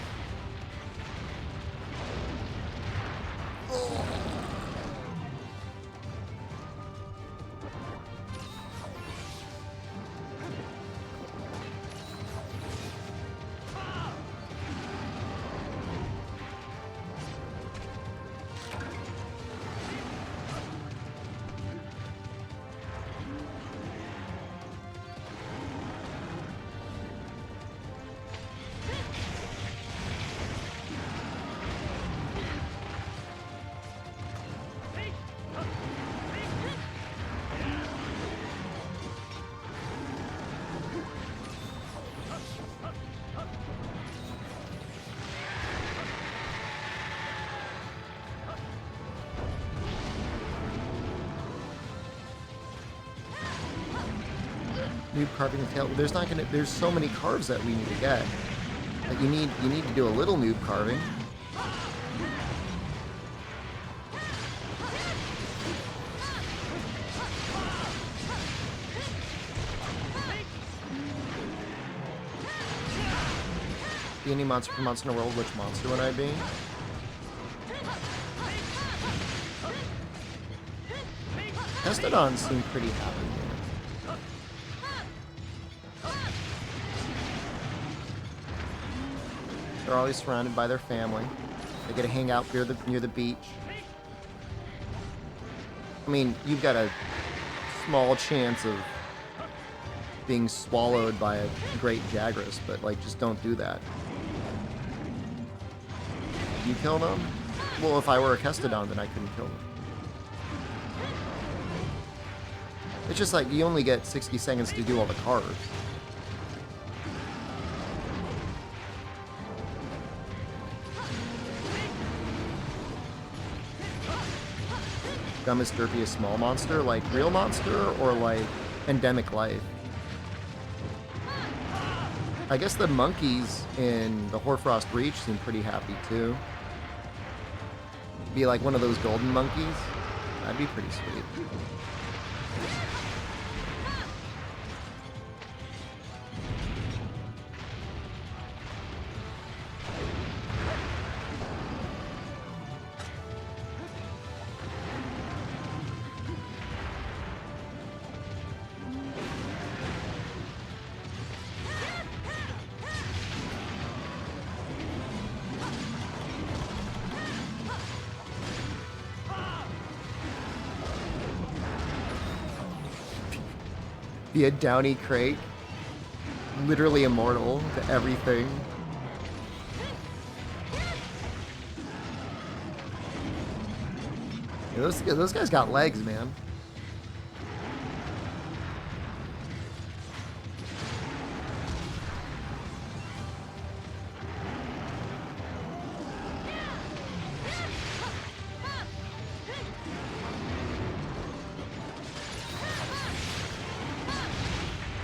S1: Noob carving the tail. There's not gonna. There's so many carves that we need to get. Like you need to do a little noob carving. Be any monster per monster in the world, which monster would I be? Testodons seem pretty happy here. They're always surrounded by their family. They get to hang out near the beach. I mean, you've got a small chance of being swallowed by a great Jagras, but, like, just don't do that. You kill them? Well, if I were a Kestodon, then I couldn't kill them. It's just like, you only get 60 seconds to do all the cards. Gummis Derpy a small monster? Like real monster or like endemic life? I guess the monkeys in the Hoarfrost Reach seem pretty happy too. Be like one of those golden monkeys. That'd be pretty sweet. Be a Downy Crate. Literally immortal to everything. Yeah, those guys got legs, man.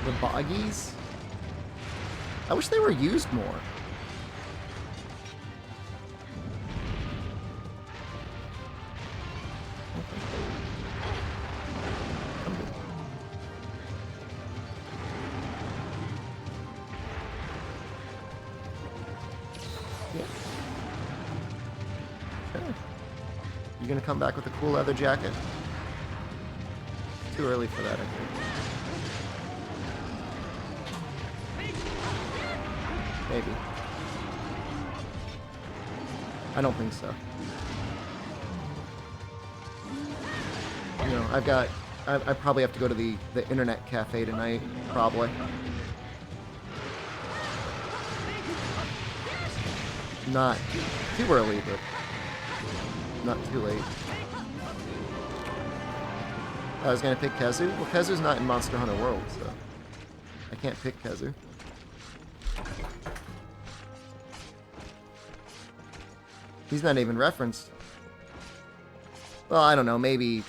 S1: The Boggies? I wish they were used more. Yeah. Okay. You gonna come back with a cool leather jacket? Too early for that, I think. Maybe. I don't think so. You know, I probably have to go to the internet cafe tonight, probably. Not too early, but not too late. I was gonna pick Kezu. Well, Kezu's not in Monster Hunter World, so I can't pick Kezu. He's not even referenced. Well, I don't know. Maybe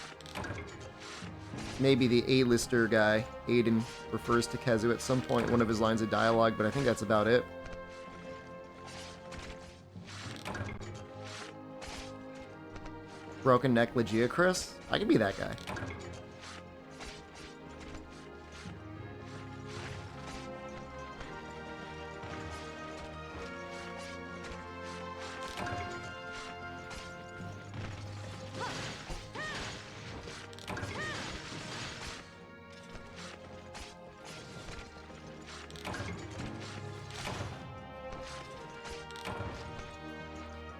S1: the A-lister guy, Aiden, refers to Kezu at some point in one of his lines of dialogue, but I think that's about it. Broken Neck Legiacris? I could be that guy.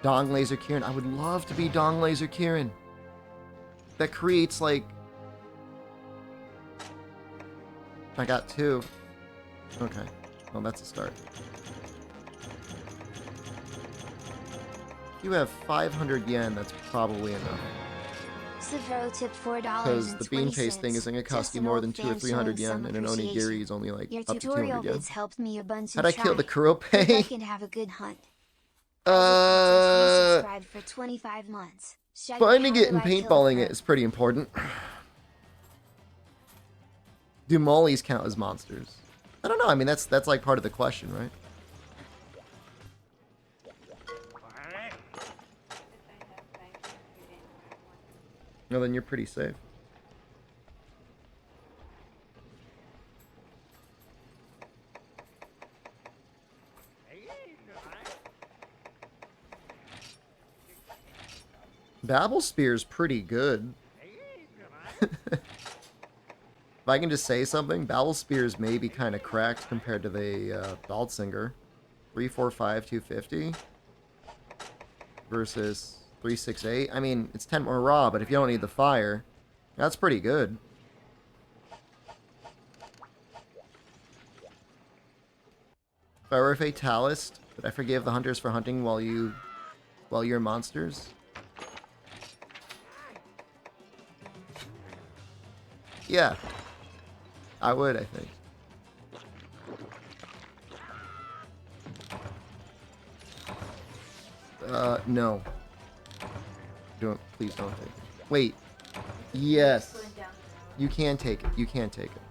S1: Dong Laser Kieran. I would love to be Dong Laser Kieran. That creates, like... I got 2. Okay. Well, that's a start. You have 500 yen. That's probably enough.
S2: Severo tip $4.
S1: Because the bean paste thing isn't going to cost you more than 200 or 300 yen, and an onigiri is only, like, up to 200 yen.
S2: Helped me a bunch.
S1: How'd I kill the Kurope?
S2: I can have a good hunt. For 25 months.
S1: Finding it and paintballing it is pretty important. Do mollies count as monsters? I don't know. I mean, that's like part of the question, right? No, then you're pretty safe. Babel Spear's pretty good. If I can just say something, Babel Spear's may be kind of cracked compared to the Baldsinger. 345 250 versus 368. I mean, it's 10 more raw, but if you don't need the fire, That's pretty good. If I were a fatalist, would I forgive the hunters for hunting while you're monsters? Yeah. I would, I think. No. Please don't take it. Wait. Yes. You can take it. You can take it.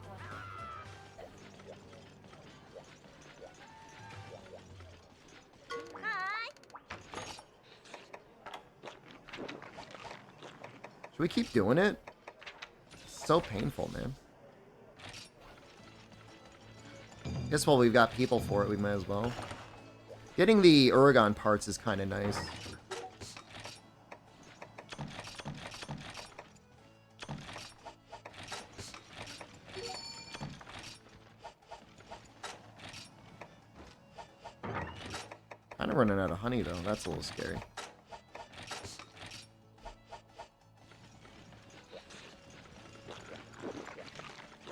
S1: Should we keep doing it? It's so painful, man. Guess while we've got people for it, we might as well. Getting the Oregon parts is kind of nice. Kind of running out of honey, though. That's a little scary.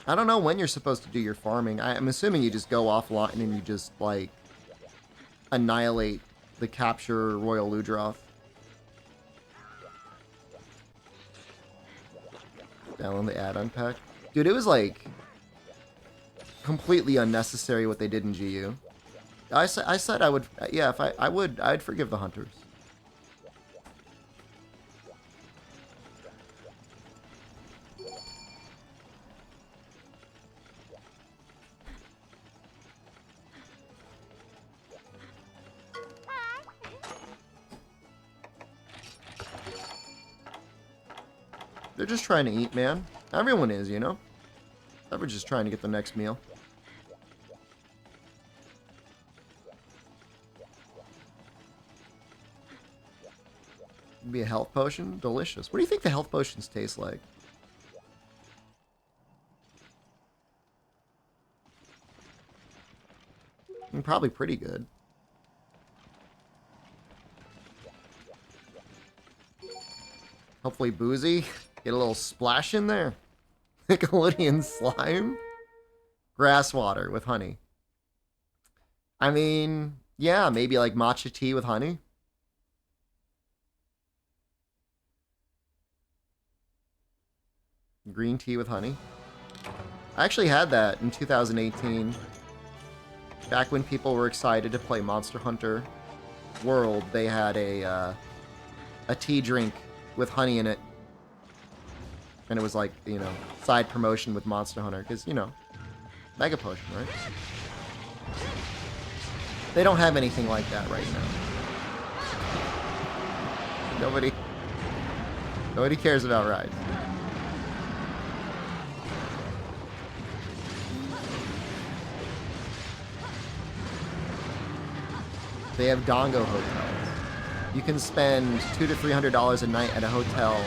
S1: I don't know when you're supposed to do your farming. I'm assuming you just go offline and you just, like, annihilate the capture Royal Ludroth. Download the add-on pack. Dude, it was, like, completely unnecessary what they did in GU. I said I would, yeah, if I'd forgive the hunters. They're just trying to eat, man. Everyone is, you know? Everyone's just trying to get the next meal. Be a health potion? Delicious. What do you think the health potions taste like? Probably pretty good. Hopefully boozy. Get a little splash in there. Nickelodeon slime. Grass water with honey. I mean, yeah, maybe like matcha tea with honey. Green tea with honey. I actually had that in 2018. Back when people were excited to play Monster Hunter World, they had a tea drink with honey in it. And it was like, you know, side promotion with Monster Hunter. Because, you know, Mega Potion, right? They don't have anything like that right now. Nobody cares about rides. They have Dongo hotels. You can spend $200 to $300 a night at a hotel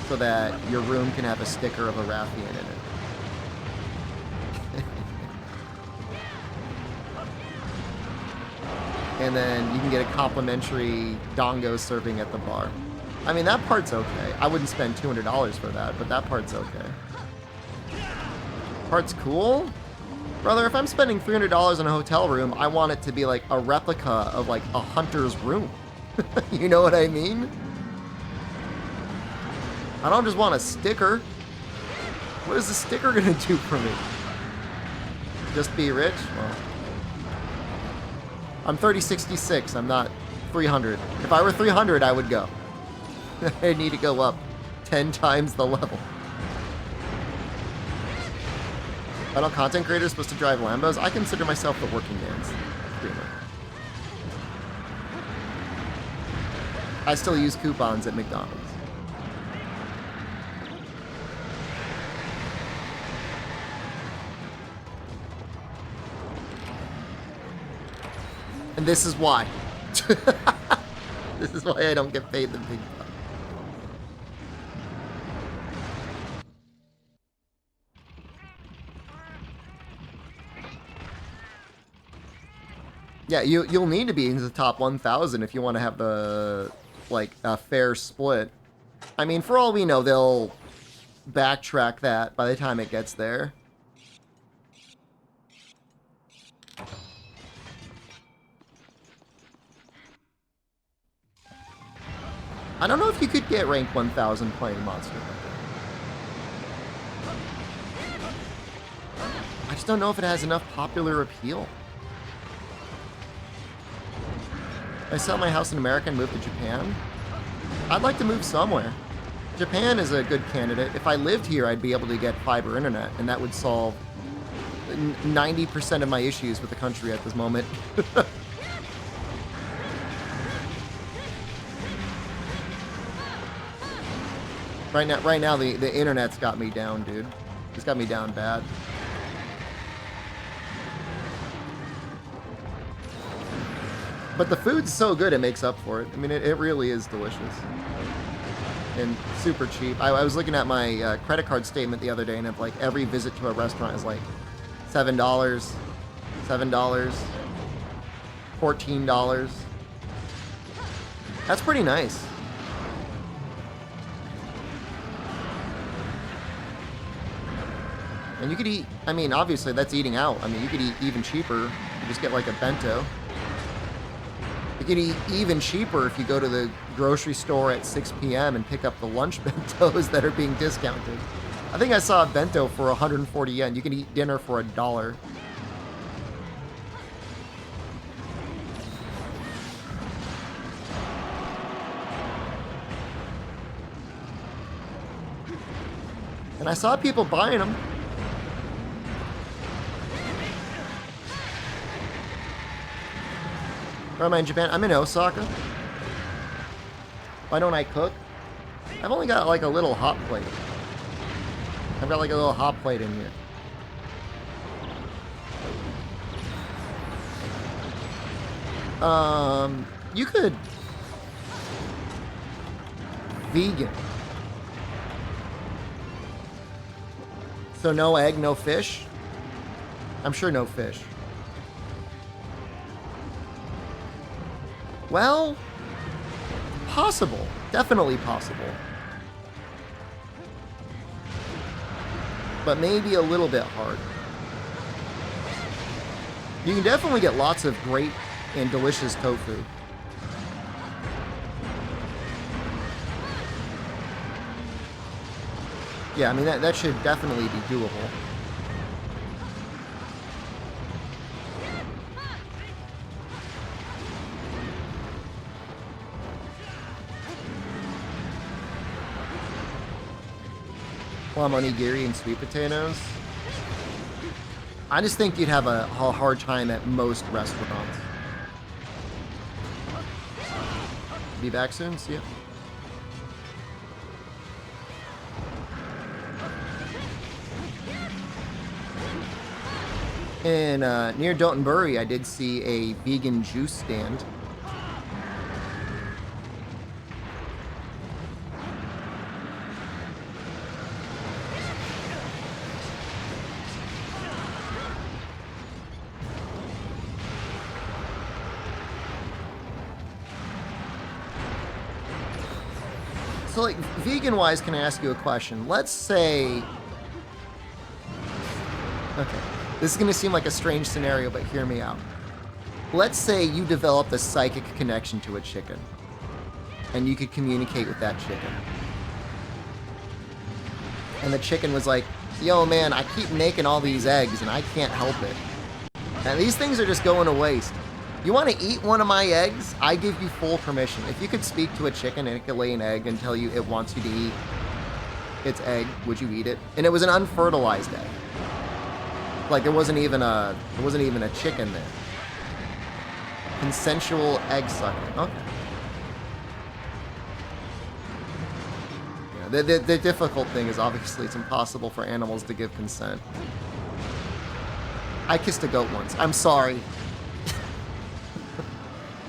S1: so that your room can have a sticker of a Rathian in it. And then you can get a complimentary Dongo serving at the bar. I mean, that part's okay. I wouldn't spend $200 for that, but that part's okay. Part's cool? Brother, if I'm spending $300 on a hotel room, I want it to be like a replica of like a hunter's room. You know what I mean? I don't just want a sticker. What is the sticker gonna do for me? Just be rich? Well, I'm 3066. I'm not 300. If I were 300, I would go. I need to go up 10 times the level. I know content creators supposed to drive Lambos. I consider myself the working man's streamer. I still use coupons at McDonald's. And this is why. This is why I don't get paid the big bucks. Yeah, you'll need to be in the top 1,000 if you want to have the, like, a fair split. I mean, for all we know, backtrack that by the time it gets there. I don't know if you could get rank 1000 playing Monster Hunter. I just don't know if it has enough popular appeal. If I sell my house in America and move to Japan, I'd like to move somewhere. Japan is a good candidate. If I lived here, I'd be able to get fiber internet, and that would solve 90% of my issues with the country at this moment. Right now, the internet's got me down, dude. It's got me down bad. But the food's so good, it makes up for it. I mean, it really is delicious. And super cheap. I was looking at my credit card statement the other day, and like every visit to a restaurant is like $7, $7, $14. That's pretty nice. And you could eat, I mean, obviously that's eating out. I mean, you could eat even cheaper. You just get like a bento. You could eat even cheaper if you go to the grocery store at 6 p.m. and pick up the lunch bentos that are being discounted. I think I saw a bento for 140 yen. You can eat dinner for $1. And I saw people buying them. Where am I in Japan? I'm in Osaka. Why don't I cook? I've only got like a little hot plate. I've got like a little hot plate in here. You could... Vegan. So no egg, no fish? I'm sure no fish. Well, possible. Definitely possible. But maybe a little bit hard. You can definitely get lots of great and delicious tofu. Yeah, I mean, that should definitely be doable. Plum onigiri and sweet potatoes. I just think you'd have a hard time at most restaurants. Be back soon. See ya. And near Dotonbori, I did see a vegan juice stand. So, like, vegan-wise, can I ask you a question? Let's say... Okay. This is going to seem like a strange scenario, but hear me out. Let's say you developed a psychic connection to a chicken, and you could communicate with that chicken. And the chicken was like, yo, man, I keep making all these eggs, and I can't help it. And these things are just going to waste. You want to eat one of my eggs? I give you full permission. If you could speak to a chicken and it could lay an egg and tell you it wants you to eat its egg, would you eat it? And it was an unfertilized egg. Like there wasn't even a chicken there. Consensual egg sucking. Okay. Yeah, the difficult thing is obviously it's impossible for animals to give consent. I kissed a goat once. I'm sorry.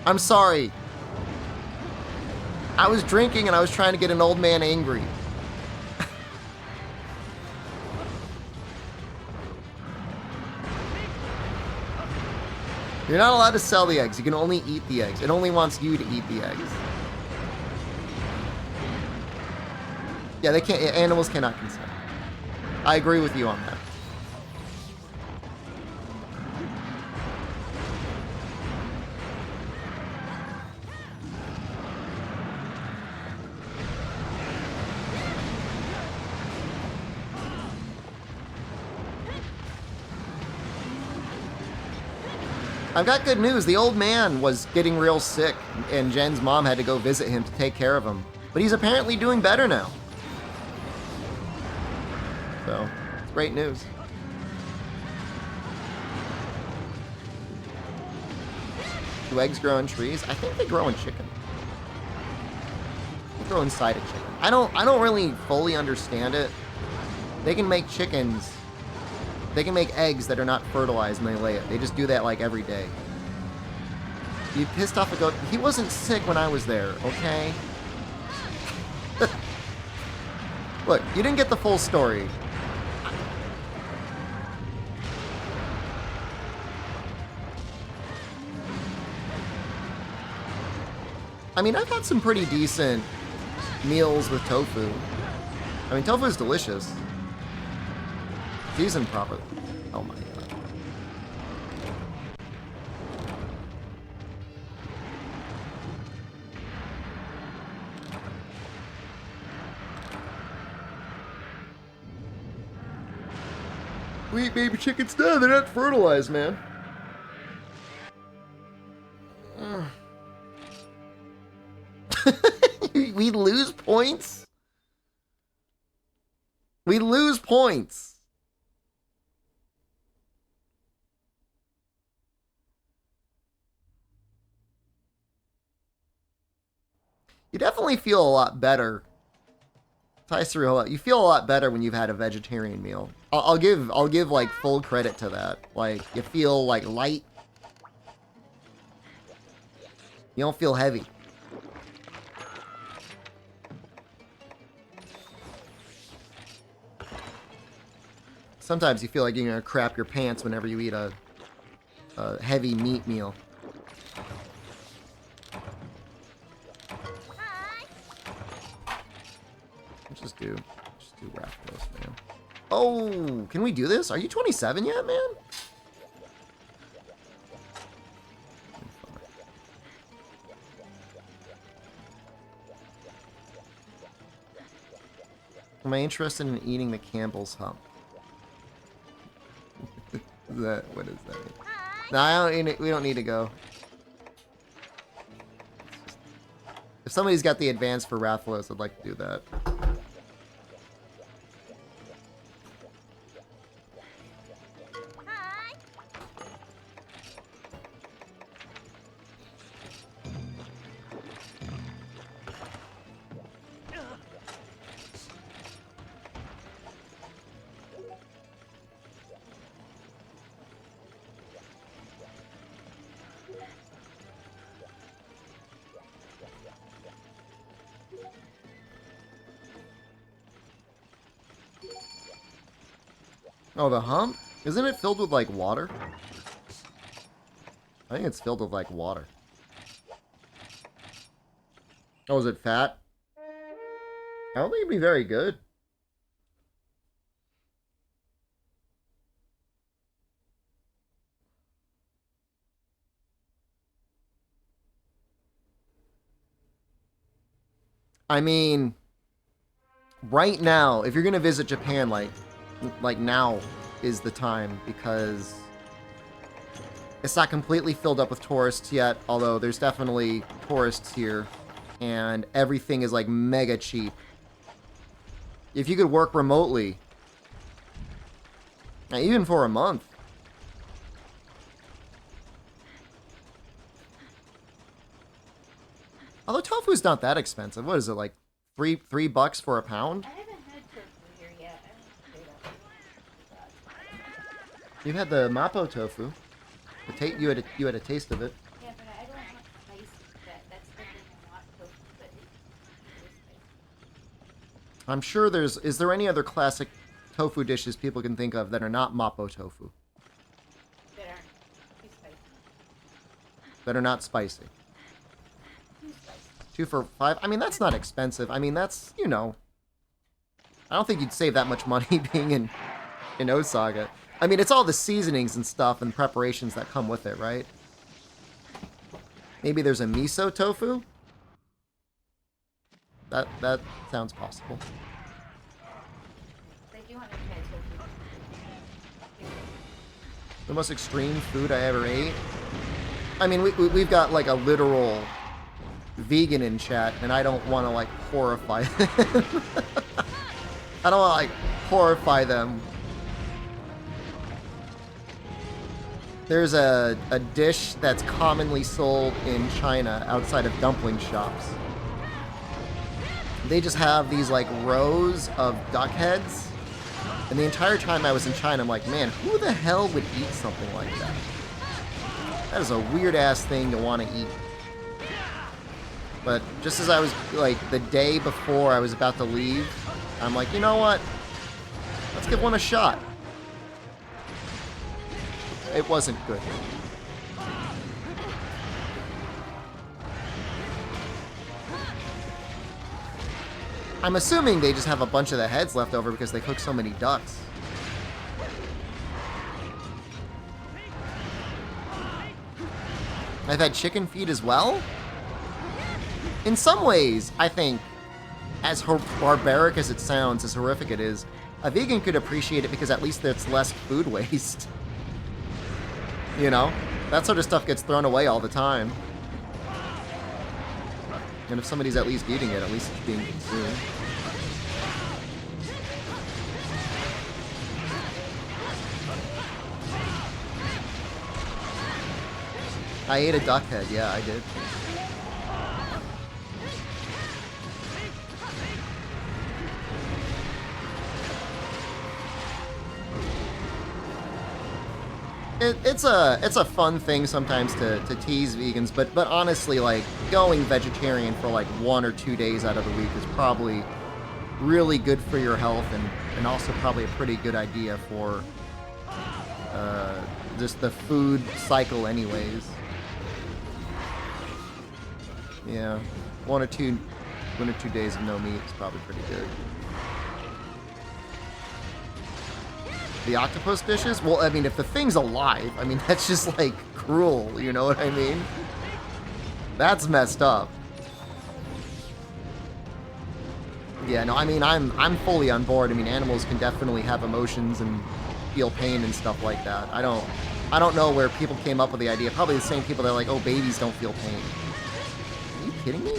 S1: I'm sorry. I was drinking and I was trying to get an old man angry. You're not allowed to sell the eggs. You can only eat the eggs. It only wants you to eat the eggs. Yeah, they can't. Animals cannot consent. I agree with you on that. I've got good news. The old man was getting real sick, and Jen's mom had to go visit him to take care of him. But he's apparently doing better now. So, it's great news. Do eggs grow in trees? I think they grow in chicken. They grow inside a chicken. I don't really fully understand it. They can make chickens. They can make eggs that are not fertilized and they lay it. They just do that like every day. You pissed off a goat. He wasn't sick when I was there, okay? Look, you didn't get the full story. I mean, I've had some pretty decent meals with tofu. I mean, tofu is delicious. Seasoned properly. Oh my god. We eat baby chickens now. They're not fertilized, man. We lose points? We lose points. You definitely feel a lot better. You feel a lot better when you've had a vegetarian meal. I'll give like full credit to that. Like you feel like light. You don't feel heavy. Sometimes you feel like you're gonna crap your pants whenever you eat a heavy meat meal. Just do Raptors, man. Oh, can we do this? Are you 27 yet, man? Am I interested in eating the Campbell's hump? What does that mean? No, I don't. We don't need to go. If somebody's got the advance for Rathalos, I'd like to do that. Oh, the hump? Isn't it filled with, like, water? I think it's filled with, like, water. Oh, is it fat? I don't think it'd be very good. I mean, right now, if you're gonna visit Japan, like now is the time, because it's not completely filled up with tourists yet, although there's definitely tourists here, and everything is like mega cheap. If you could work remotely, even for a month. Although tofu's not that expensive. What is it, like $3 for a pound?
S3: I haven't had tofu here yet.
S1: You've had the Mapo tofu. You had a taste of it.
S3: Yeah, but I don't want spicy. That's the thing I want tofu, but it's spicy.
S1: I'm sure is there any other classic tofu dishes people can think of that are not Mapo tofu?
S3: That aren't too spicy.
S1: That are not spicy?
S3: Too spicy.
S1: 2 for $5? I mean, that's not expensive. I mean, that's, you know. I don't think you'd save that much money being in Osaka. I mean, it's all the seasonings and stuff and preparations that come with it, right? Maybe there's a miso tofu? That sounds possible.
S3: They do want to try tofu.
S1: The most extreme food I ever ate? I mean, we've got, like, a literal vegan in chat, and I don't want to, like, horrify them. I don't want to, like, horrify them. There's a dish that's commonly sold in China outside of dumpling shops. They just have these, like, rows of duck heads. And the entire time I was in China, I'm like, man, who the hell would eat something like that? That is a weird-ass thing to want to eat. But just as I was, like, the day before I was about to leave, I'm like, you know what? Let's give one a shot. It wasn't good. I'm assuming they just have a bunch of the heads left over because they cook so many ducks. I've had chicken feet as well. In some ways, I think, as barbaric as it sounds, as horrific it is, a vegan could appreciate it because at least there's less food waste. You know? That sort of stuff gets thrown away all the time. And if somebody's at least eating it, at least it's being consumed. I ate a duck head, yeah, I did. It's a fun thing sometimes to tease vegans, but honestly, like, going vegetarian for like 1 or 2 days out of the week is probably really good for your health and also probably a pretty good idea for just the food cycle anyways. Yeah, 1 or 2 days of no meat is probably pretty good. The octopus dishes? Well, I mean, if the thing's alive, I mean, that's just, like, cruel, you know what I mean? That's messed up. Yeah, no, I mean, I'm fully on board. I mean, animals can definitely have emotions and feel pain and stuff like that. I don't know where people came up with the idea. Probably the same people that are like, oh, babies don't feel pain. Are you kidding me?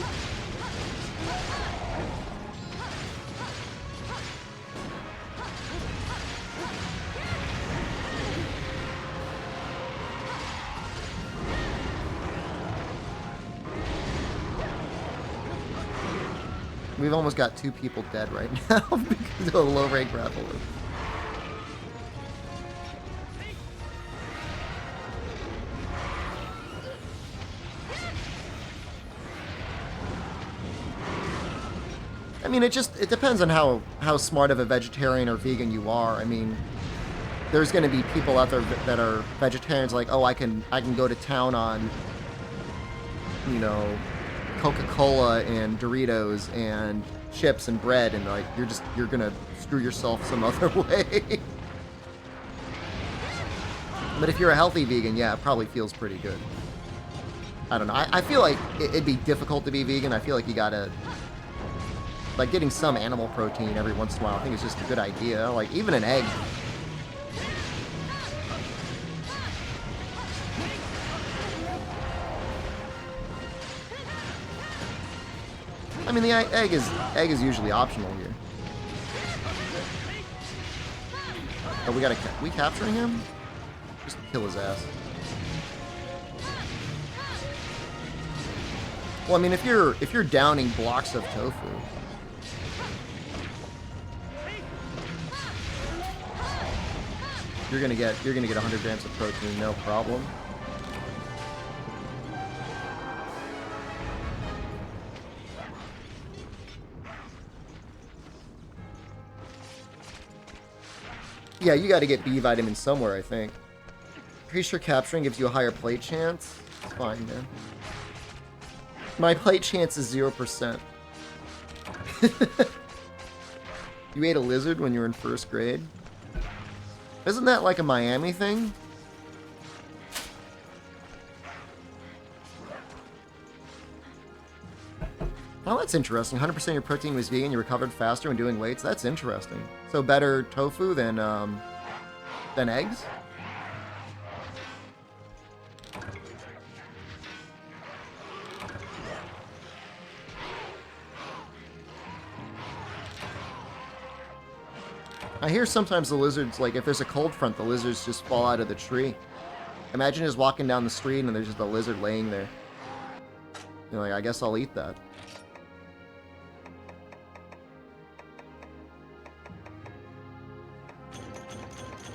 S1: We've almost got 2 people dead right now because of a low-rank grapple. I mean, it depends on how smart of a vegetarian or vegan you are. I mean, there's going to be people out there that are vegetarians like, oh, I can go to town on, you know, Coca-Cola and Doritos and chips and bread, and like you're gonna screw yourself some other way. But if you're a healthy vegan, yeah, it probably feels pretty good. I don't know. I feel like it'd be difficult to be vegan. I feel like you gotta, like, getting some animal protein every once in a while. I think it's just a good idea. Like, even an egg. I mean, the egg is usually optional here. Oh, we capturing him? Just kill his ass. Well, I mean, if you're downing blocks of tofu, you're gonna get 100 grams of protein, no problem. Yeah, you gotta get B vitamins somewhere, I think. Pretty sure capturing gives you a higher plate chance. It's fine, man. My plate chance is 0%. You ate a lizard when you were in first grade? Isn't that like a Miami thing? Oh, that's interesting. 100% of your protein was vegan. You recovered faster when doing weights. That's interesting. So better tofu than eggs? I hear sometimes the lizards, like if there's a cold front, the lizards just fall out of the tree. Imagine just walking down the street and there's just a lizard laying there. You're like, I guess I'll eat that.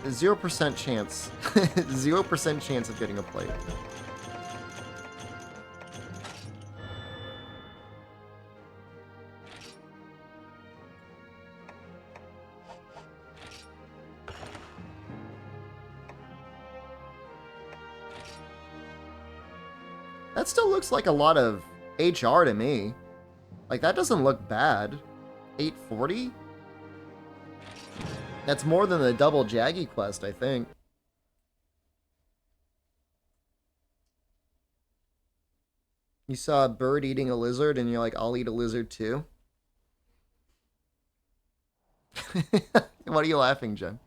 S1: A 0% chance. 0% chance of getting a plate. That still looks like a lot of HR to me. Like, that doesn't look bad. 840? That's more than the double Jaggy quest, I think. You saw a bird eating a lizard and you're like, I'll eat a lizard too? What are you laughing, Jen?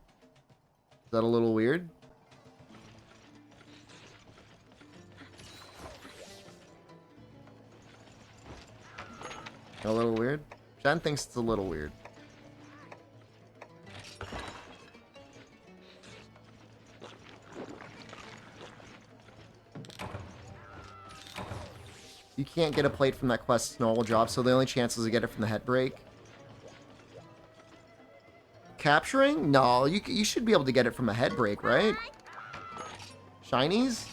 S1: Is that a little weird? A little weird? Jen thinks it's a little weird. You can't get a plate from that quest's normal job, so the only chance is to get it from the head break. Capturing? No, you should be able to get it from a head break, right? Shinies?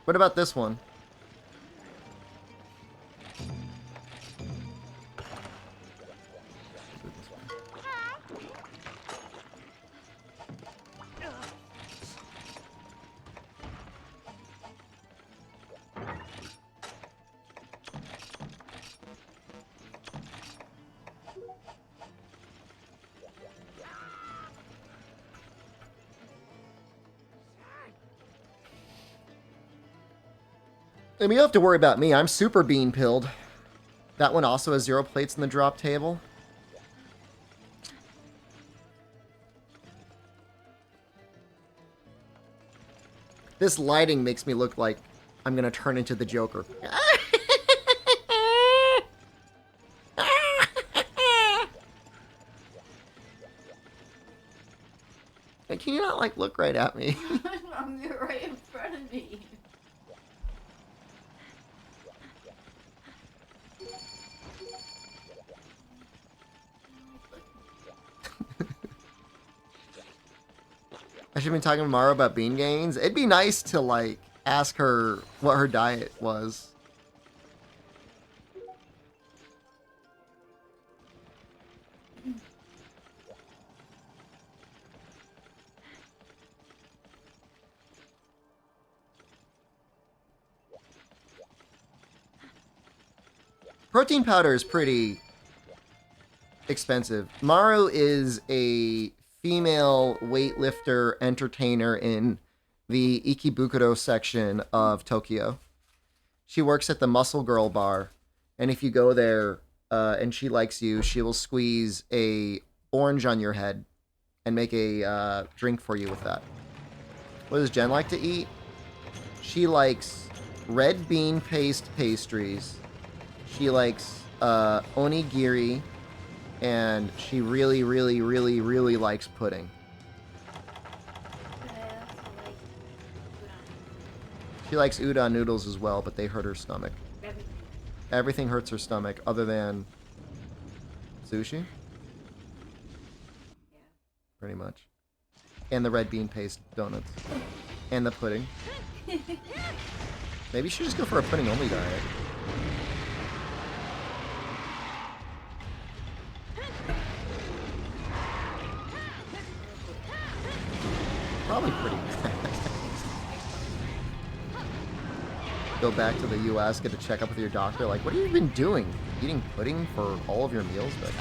S1: What about this one? I mean, you don't have to worry about me. I'm super bean pilled. That one also has 0 plates in the drop table. This lighting makes me look like I'm gonna turn into the Joker. Can you not, like, look right at me?
S3: I'm right in front of me.
S1: I should have been talking to Mara about bean gains. It'd be nice to, like, ask her what her diet was. Protein powder is pretty expensive. Maru is a female weightlifter entertainer in the Ikebukuro section of Tokyo. She works at the Muscle Girl bar, and if you go there and she likes you, she will squeeze a orange on your head and make a drink for you with that. What does Jen like to eat? She likes red bean paste pastries. She likes onigiri. And she really, really, really, really likes pudding. She likes udon noodles as well, but they hurt her stomach. Everything hurts her stomach other than sushi. Yeah. Pretty much. And the red bean paste donuts. And the pudding. Maybe you should just go for a pudding only diet. Probably pretty bad. go back to the U.S., get a checkup with your doctor. Like, what have you been doing? Eating pudding for all of your meals? But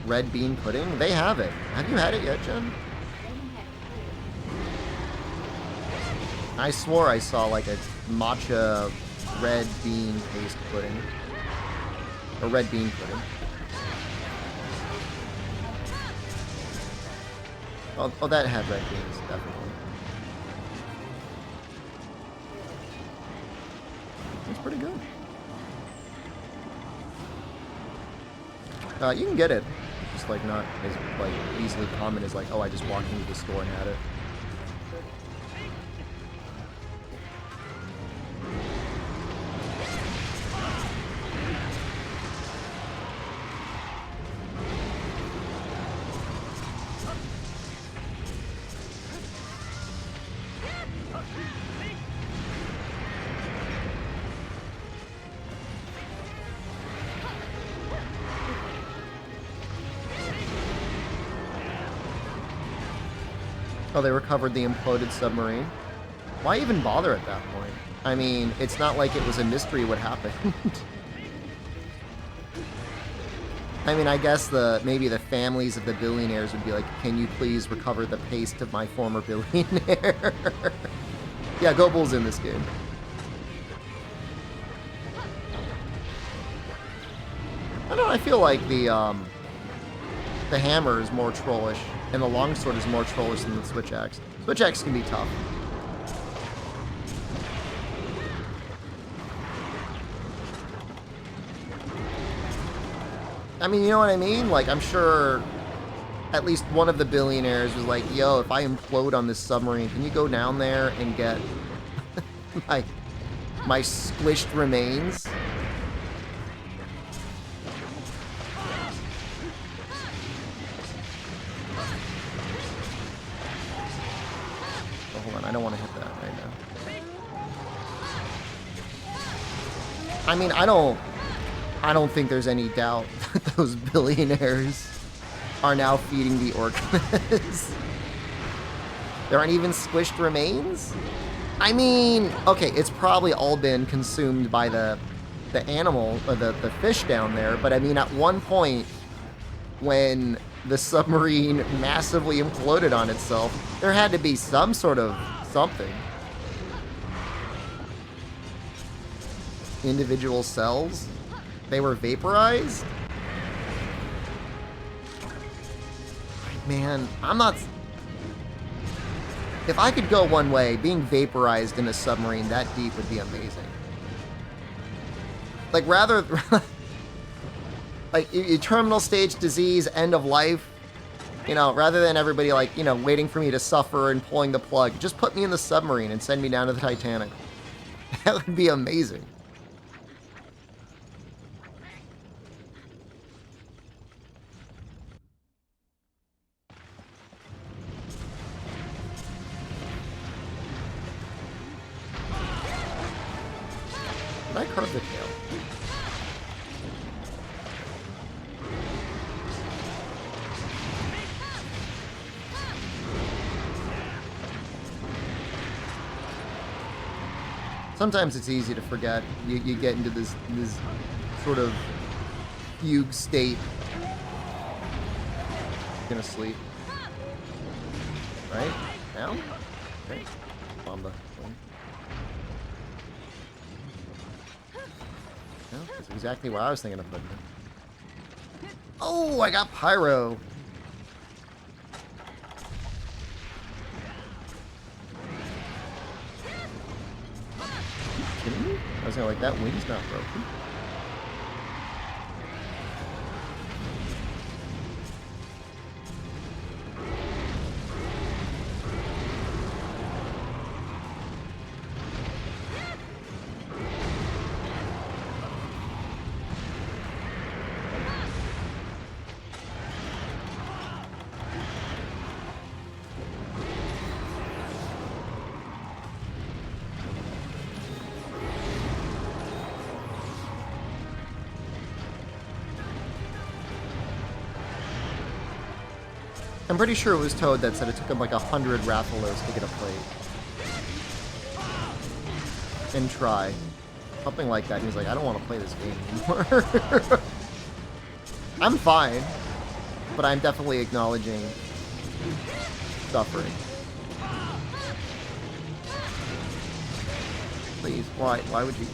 S1: red bean pudding? They have it. Have you had it yet, Jen? I swore I saw like a matcha red bean paste pudding. Or red bean pudding. Oh, that had red beans, definitely. It's pretty good. You can get it. Just like not as like easily common as like, oh, I just walked into the store and had it. Oh, they recovered the imploded submarine. Why even bother at that point? I mean, it's not like it was a mystery what happened. I mean, I guess maybe the families of the billionaires would be like, can you please recover the paste of my former billionaire? Yeah, go Bulls in this game. I don't know, I feel like the hammer is more trollish, and the longsword is more trollish than the switch axe. Switch axe can be tough. I mean, you know what I mean? Like, I'm sure at least one of the billionaires was like, yo, if I implode on this submarine, can you go down there and get my squished remains? Oh, hold on, I don't want to hit that right now. I mean, I don't think there's any doubt that those billionaires are now feeding the orcas. There aren't even squished remains? I mean, okay, it's probably all been consumed by the animal, or the fish down there, but I mean, at one point, when the submarine massively imploded on itself, there had to be some sort of something. Individual cells? They were vaporized? Man, I'm not... If I could go one way, being vaporized in a submarine that deep would be amazing. Like, rather... like, terminal stage disease, end of life, you know, rather than everybody, like, you know, waiting for me to suffer and pulling the plug, just put me in the submarine and send me down to the Titanic. That would be amazing. Did I carve the tail? Sometimes it's easy to forget. You get into this sort of fugue state. Gonna sleep. Right? Now? Okay. Bomba. No, that's exactly what I was thinking of putting it. Oh, I got pyro. Kidding me? I was gonna like, that wing's not broken. I'm pretty sure it was Toad that said it took him like 100 Rathalos to get a plate. And try. Something like that. He was like, I don't want to play this game anymore. I'm fine. But I'm definitely acknowledging suffering. Please, why? Why would you?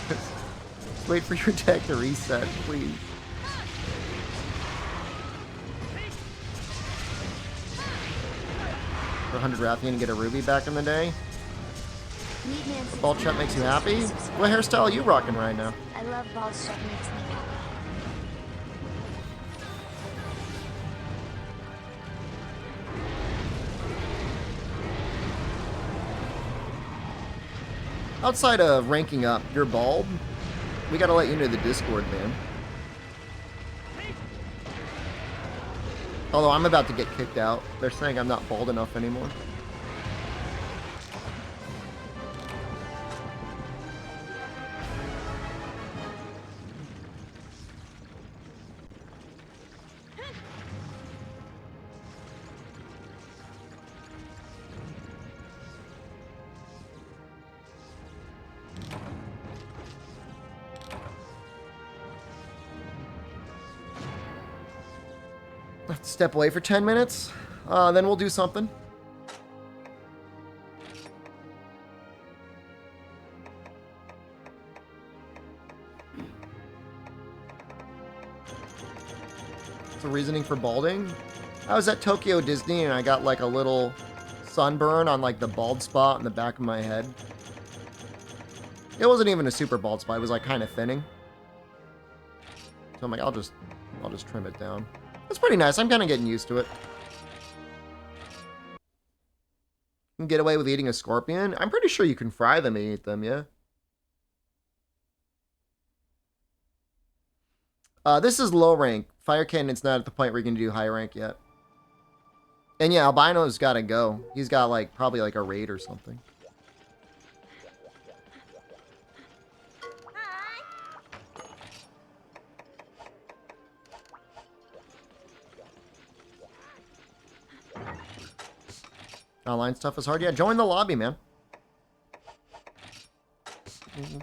S1: Just wait for your deck to reset, please. For 100 Rathian and get a Ruby back in the day. The bald shot makes you happy? What hairstyle are you rocking right now?
S2: I love bald shot makes me happy.
S1: Outside of ranking up, you're bald. We gotta let you into the Discord, man. Although I'm about to get kicked out. They're saying I'm not bald enough anymore. Step away for 10 minutes, then we'll do something. What's the reasoning for balding? I was at Tokyo Disney and I got like a little sunburn on like the bald spot in the back of my head. It wasn't even a super bald spot, it was like kind of thinning. So I'm like, I'll just trim it down. It's pretty nice. I'm kind of getting used to it. You can get away with eating a scorpion? I'm pretty sure you can fry them and eat them, yeah? This is low rank. Fire Cannon's not at the point where you can do high rank yet. And yeah, Albino's gotta go. He's got like, probably like a raid or something. Online stuff is hard. Yeah, join the lobby, man.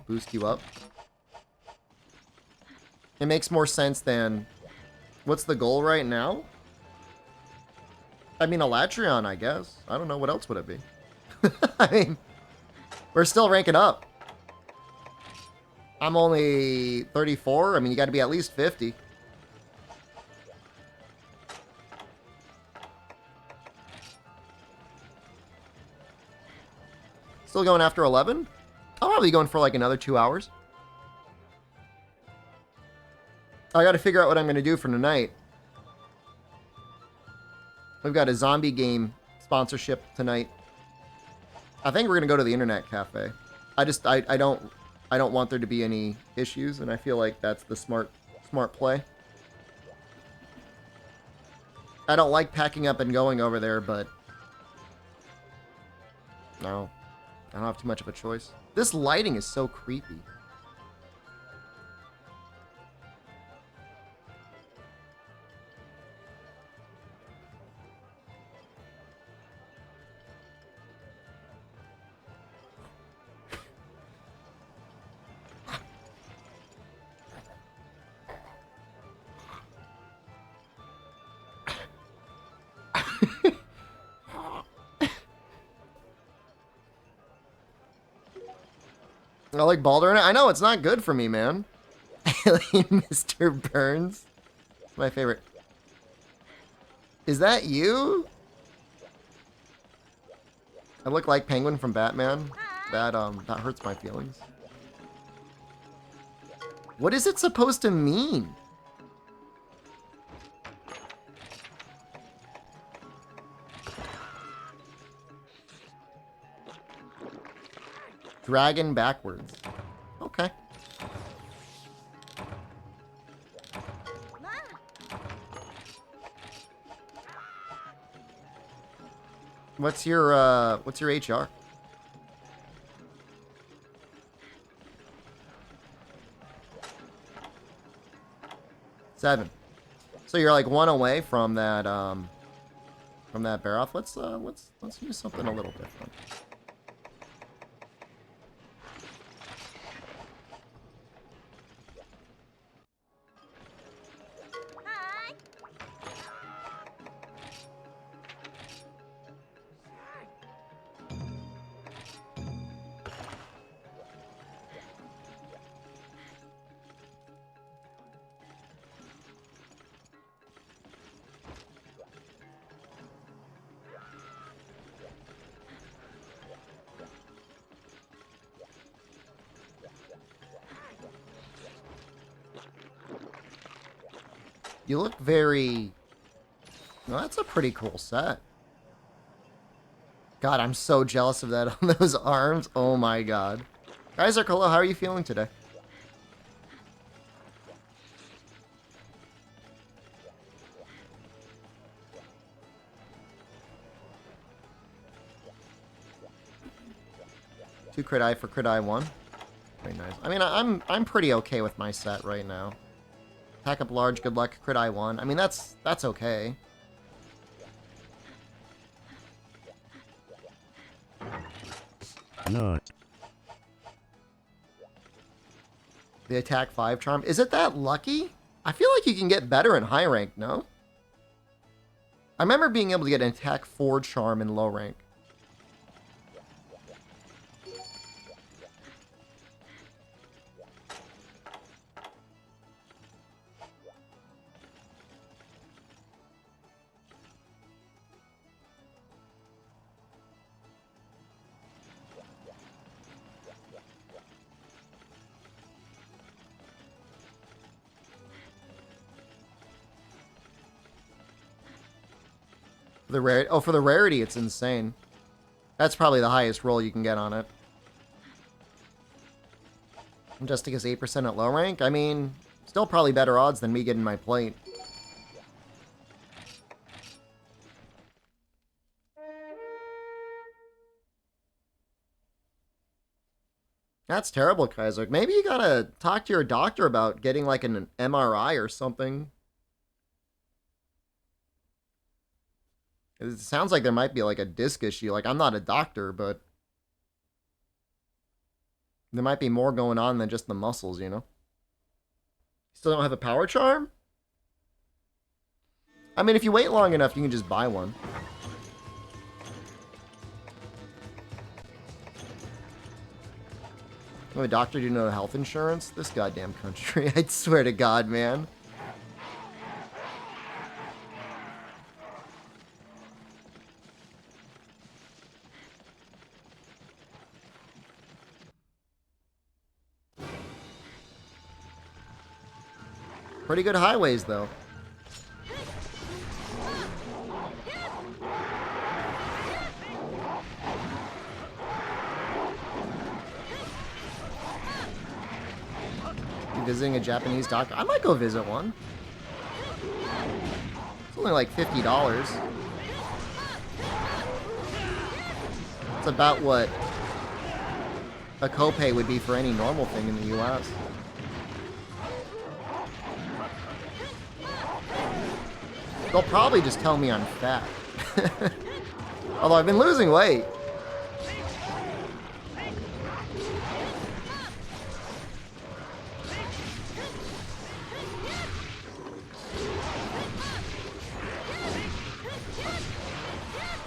S1: Boost you up. It makes more sense than... What's the goal right now? I mean, Elatrion, I guess. I don't know. What else would it be? I mean, we're still ranking up. I'm only 34. I mean, you got to be at least 50. Still going after 11? I'll probably be going for like another 2 hours. I gotta figure out what I'm gonna do for tonight. We've got a zombie game sponsorship tonight. I think we're gonna go to the internet cafe. I don't want there to be any issues, and I feel like that's the smart play. I don't like packing up and going over there, but no. I don't have too much of a choice. This lighting is so creepy. I like Baldur. I know, it's not good for me, man. Alien Mr. Burns. It's my favorite. Is that you? I look like Penguin from Batman. That hurts my feelings. What is it supposed to mean? Dragon backwards. Okay. What's your HR? Seven. So you're like one away from that Baroth. Let's use something a little different. You look very... Well, that's a pretty cool set. God, I'm so jealous of that on those arms. Oh my god. Guys, Arcola, how are you feeling today? Two crit eye for crit eye 1. Very nice. I mean, I'm pretty okay with my set right now. Attack up large, good luck, crit eye 1. I mean, that's okay.
S4: No.
S1: The attack 5 charm. Is it that lucky? I feel like you can get better in high rank, no? I remember being able to get an attack 4 charm in low rank. The rare for the rarity, it's insane. That's probably the highest roll you can get on it. And just to get 8% at low rank, I mean, still probably better odds than me getting my plate. That's terrible, Kaiser. Maybe you gotta talk to your doctor about getting like an MRI or something. It sounds like there might be like a disc issue. Like, I'm not a doctor, but there might be more going on than just the muscles, you know? Still don't have a power charm? I mean, if you wait long enough, you can just buy one. Oh, a doctor do no health insurance? This goddamn country. I swear to God, man. Pretty good highways, though. You visiting a Japanese doctor? I might go visit one. It's only like $50. It's about what a copay would be for any normal thing in the US. They'll probably just tell me I'm fat. Although I've been losing weight.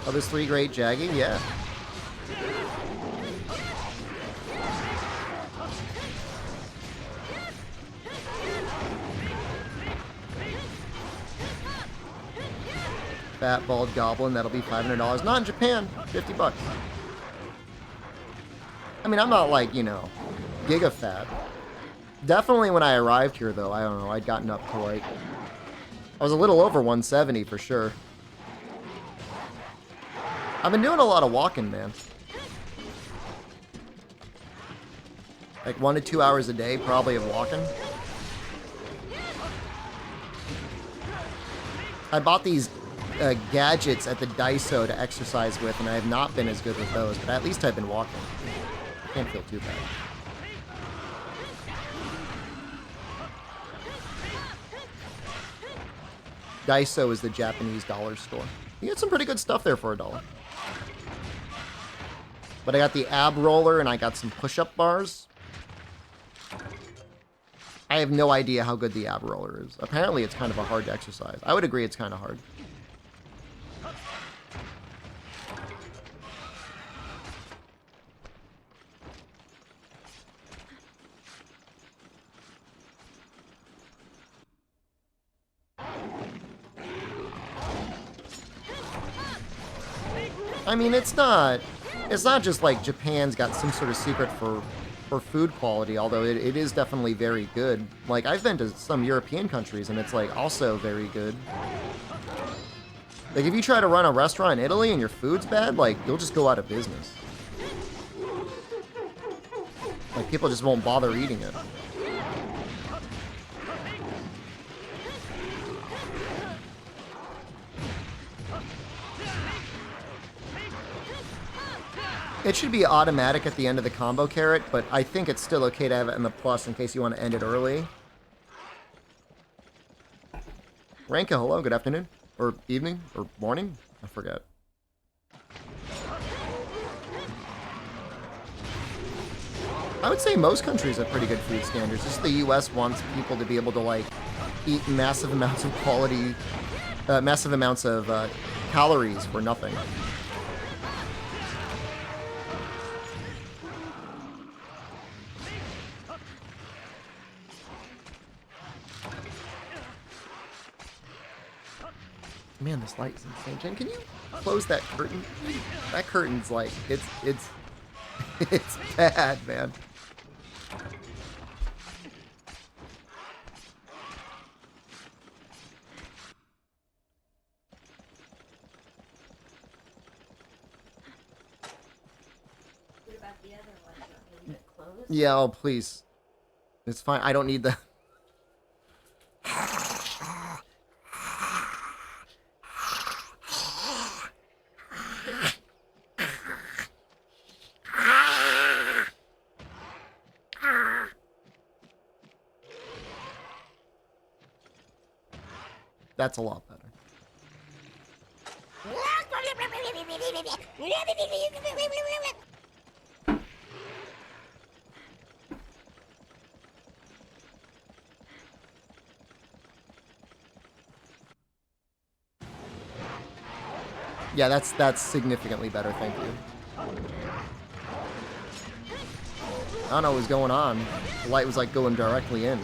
S1: Oh, there's 3 great jagging? Yeah. Fat bald goblin, that'll be $500. Not in Japan, 50 bucks. I mean, I'm not like, you know, giga fat. Definitely when I arrived here, though, I don't know, I'd gotten up to like, I was a little over 170 for sure. I've been doing a lot of walking, man. Like 1 to 2 hours a day, probably, of walking. I bought these gadgets at the Daiso to exercise with, and I have not been as good with those, but at least I've been walking. I can't feel too bad. Daiso is the Japanese dollar store. You get some pretty good stuff there for $1. But I got the ab roller and I got some push-up bars. I have no idea how good the ab roller is. Apparently it's kind of a hard exercise. I would agree it's kind of hard. I mean, it's not just like Japan's got some sort of secret for food quality, although it is definitely very good. Like, I've been to some European countries, and it's, like, also very good. Like, if you try to run a restaurant in Italy and your food's bad, like, you'll just go out of business. Like, people just won't bother eating it. It should be automatic at the end of the combo carrot, but I think it's still okay to have it in the plus in case you want to end it early. Ranka, hello, good afternoon. Or evening, or morning? I forget. I would say most countries have pretty good food standards. Just the US wants people to be able to, like, eat massive amounts of quality, massive amounts of calories for nothing. Man, this light is insane. Jen, can you close that curtain? That curtain's like, it's it's bad, man.
S3: What about the other one? You want me to leave it closed?
S1: Yeah, oh, please. It's fine. I don't need the... That's a lot better. Yeah, that's significantly better, thank you. I don't know what was going on. The light was like going directly in.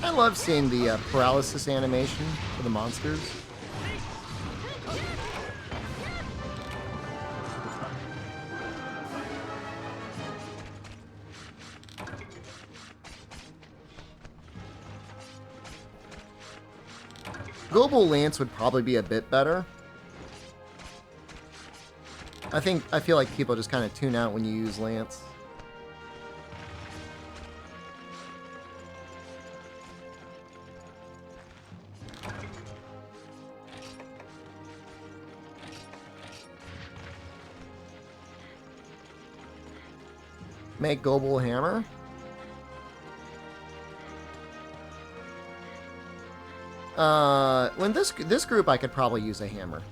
S1: I love seeing the paralysis animation for the monsters. Global Lance would probably be a bit better. I feel like people just kind of tune out when you use Lance. Make Global Hammer? When this group, I could probably use a hammer.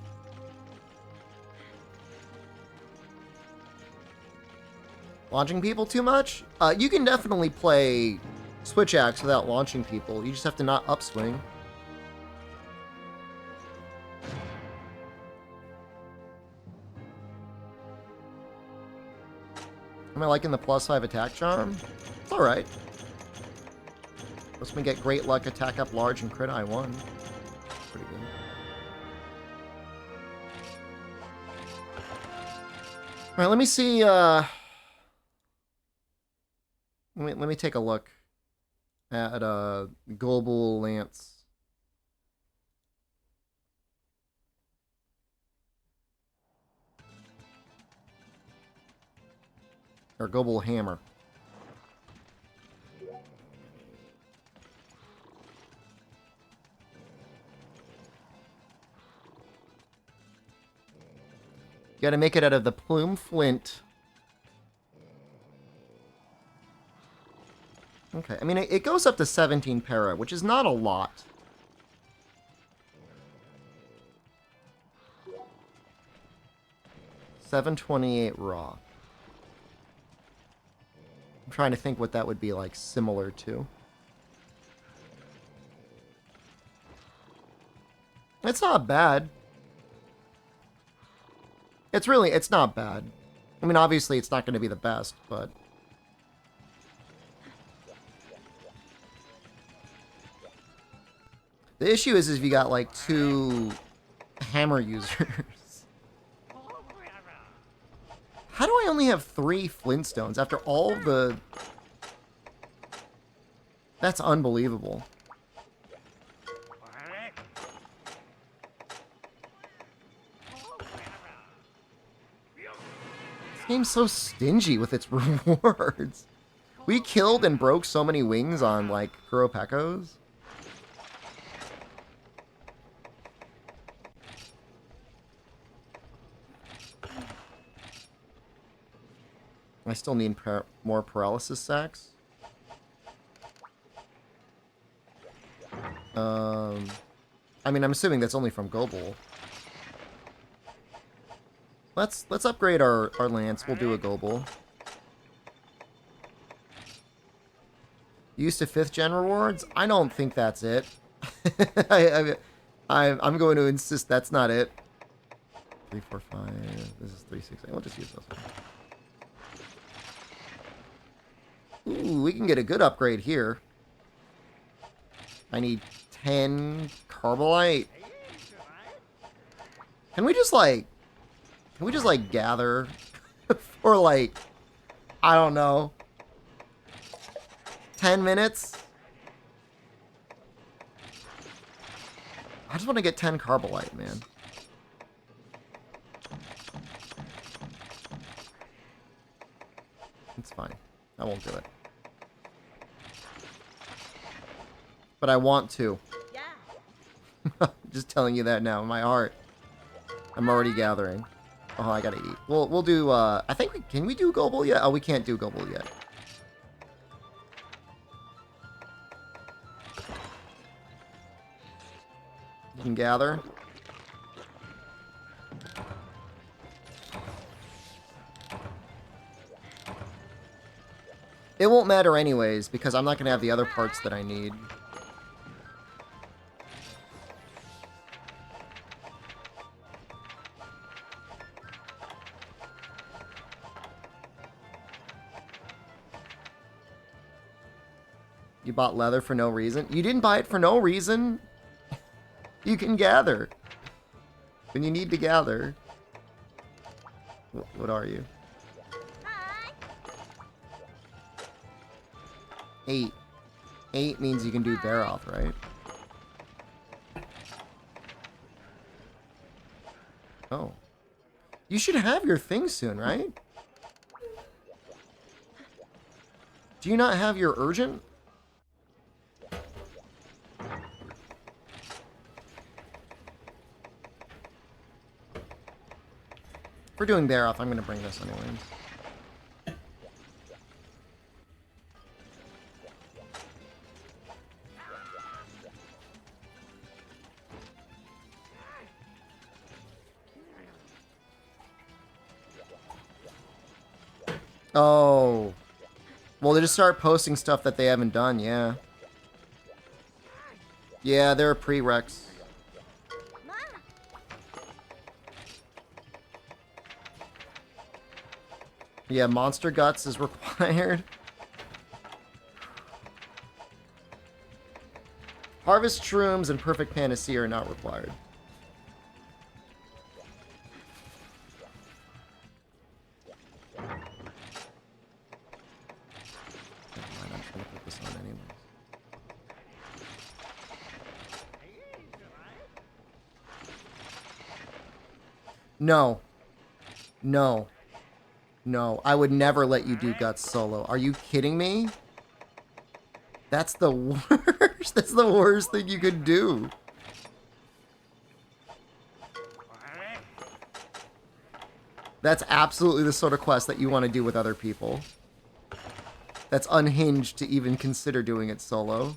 S1: Launching people too much? You can definitely play Switch Axe without launching people. You just have to not upswing. Am I liking the +5 attack charm? It's alright. Lets me get great luck, attack up large, and crit I1. Pretty good. Alright, let me see, let me take a look. at Global Lance. Or Global Hammer. You gotta make it out of the plume flint. Okay, I mean, it goes up to 17 para, which is not a lot. $728 raw. I'm trying to think what that would be like similar to. It's not bad. It's not bad. I mean, obviously it's not going to be the best, but... The issue is if you got, like, 2 hammer users. How do I only have 3 flintstones after all the... That's unbelievable. This game's so stingy with its rewards. We killed and broke so many wings on, like, Kuropekos. I still need more paralysis sacks. I mean, I'm assuming that's only from Gobel. Let's upgrade our lance. We'll do a Gobel. Use to 5th gen rewards? I don't think that's it. I'm going to insist that's not it. 3, 4, 5. This is 3, 6. We'll just use those. Ooh, we can get a good upgrade here. I need 10 Carbolite. Can we just like gather for like, I don't know, 10 minutes? I just want to get 10 Carbolite, man. It's fine. I won't do it. But I want to. Yeah. Just telling you that now in my heart. I'm already gathering. Oh, I gotta eat. We'll do, I think can we do Gobel yet? Oh, we can't do Gobel yet. You can gather. It won't matter anyways, because I'm not going to have the other parts that I need. You bought leather for no reason? You didn't buy it for no reason? You can gather. When you need to gather. What are you? 8. 8 means you can do Baroth, right? Oh. You should have your thing soon, right? Do you not have your urgent? If we're doing Baroth, I'm going to bring this anyways. Oh. Well, they just start posting stuff that they haven't done, yeah. Yeah, they're prereqs. Yeah, Monster Guts is required. Harvest Shrooms and Perfect Panacea are not required. I'm just gonna put this on anyways. No. No. No. I would never let you do guts solo. Are you kidding me? That's the worst. That's the worst thing you could do. That's absolutely the sort of quest that you want to do with other people. That's unhinged to even consider doing it solo.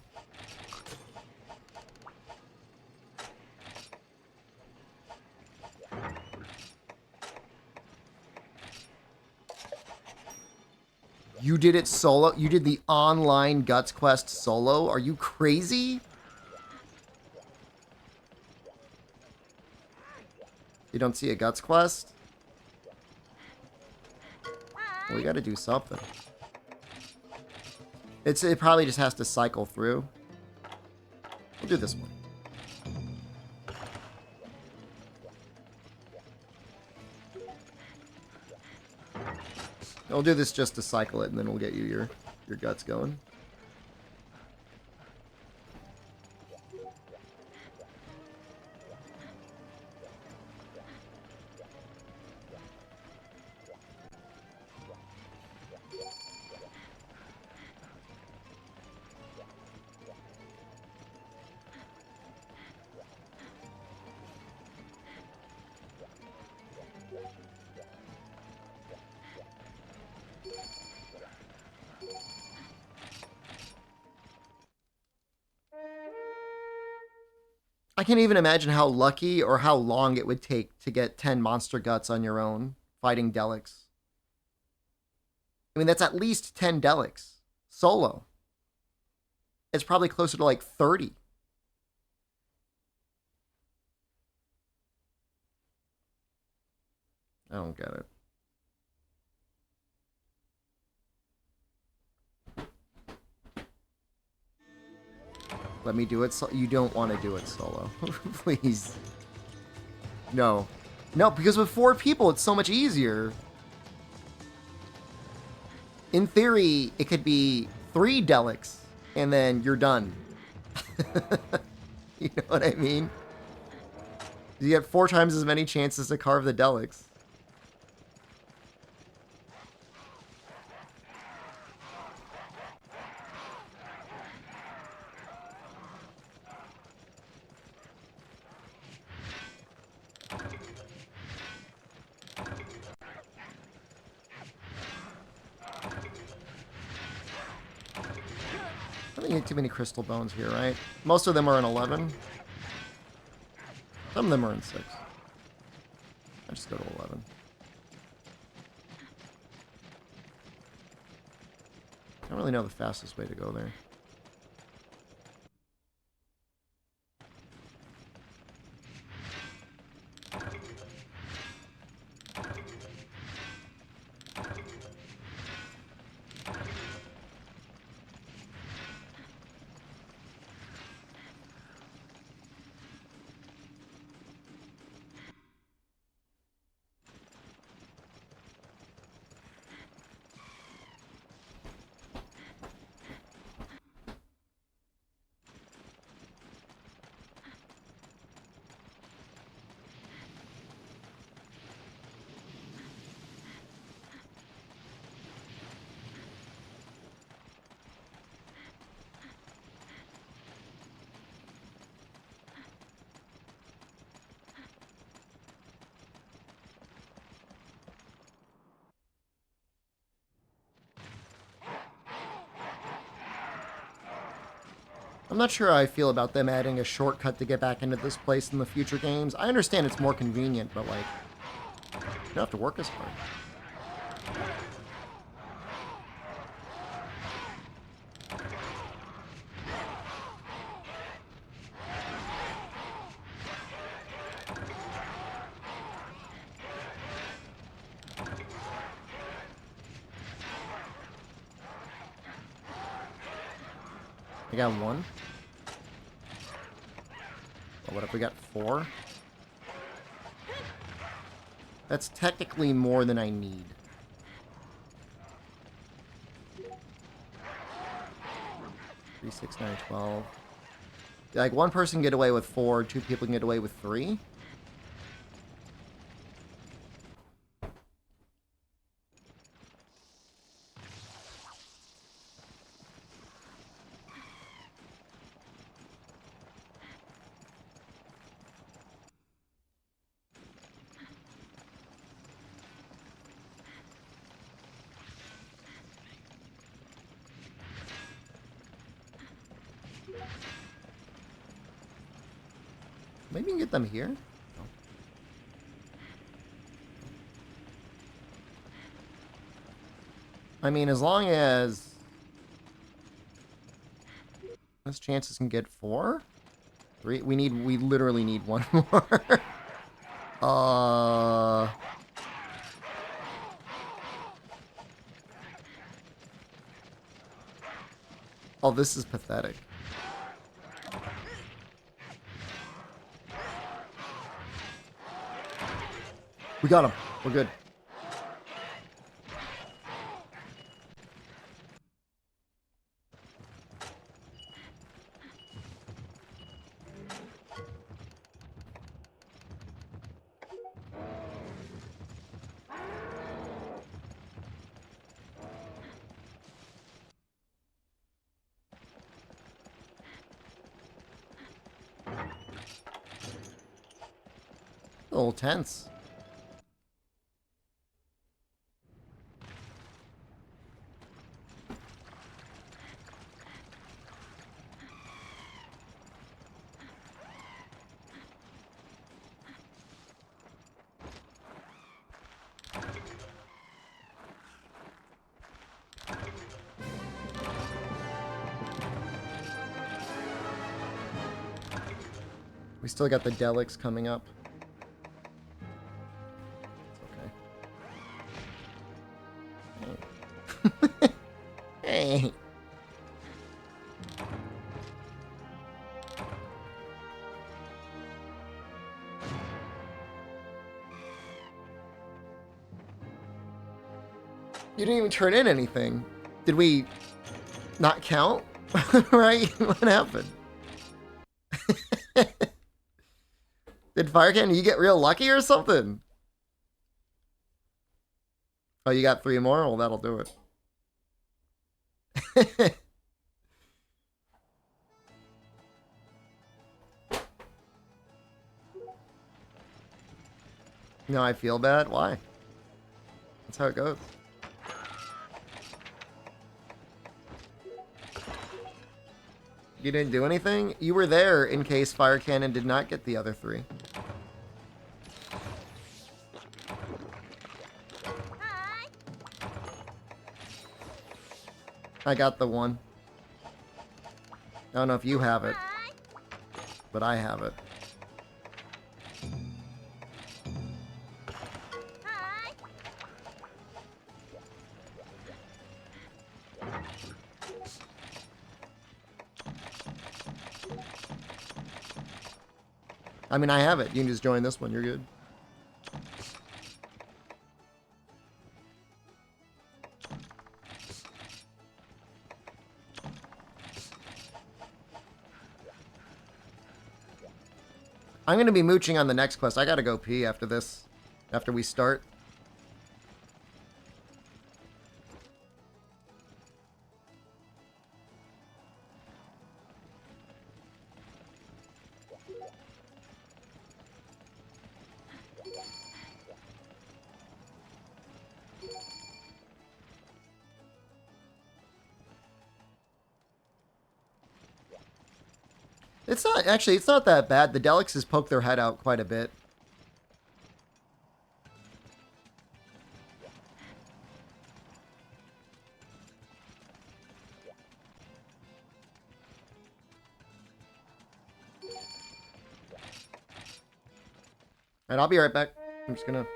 S1: You did it solo? You did the online Guts quest solo? Are you crazy? You don't see a Guts quest? Well, we gotta do something. It probably just has to cycle through. We'll do this one. We'll do this just to cycle it, and then we'll get you your guts going. I can't even imagine how lucky or how long it would take to get 10 monster guts on your own, fighting Delics. I mean, that's at least 10 Delics. Solo. It's probably closer to like 30. I don't get it. Let me do it. You don't want to do it solo. Please. No. No, because with 4 people, it's so much easier. In theory, it could be 3 Delics, and then you're done. You know what I mean? You get 4 times as many chances to carve the Delics. I don't think you get too many crystal bones here, right? Most of them are in 11. Some of them are in 6. I just go to 11. I don't really know the fastest way to go there. I'm not sure how I feel about them adding a shortcut to get back into this place in the future games. I understand it's more convenient, but like, you don't have to work as hard. I got 1. Well, what if we got 4? That's technically more than I need. 3, 6, 9, 12. Like, 1 person can get away with 4, 2 people can get away with 3. Maybe we can get them here? No. I mean, as long as this chances can get 4? 3? We literally need one more. Oh, this is pathetic. We got him. We're good. A little tense. We still got the Delics coming up. It's okay. Hey. You didn't even turn in anything. Did we not count? Right? What happened? Did Firecan, you get real lucky or something? Oh, you got 3 more? Well, that'll do it. No, I feel bad. Why? That's how it goes. You didn't do anything? You were there in case Fire Cannon did not get the other 3.
S2: Hi.
S1: I got the 1. I don't know if you have it,
S2: Hi.
S1: but I have it.
S2: Hi.
S1: I mean, I have it. You can just join this one. You're good. I'm going to be mooching on the next quest. I got to go pee after this, after we start. It's not, actually, it's not that bad. The Delics has poked their head out quite a bit. Alright, I'll be right back. I'm just gonna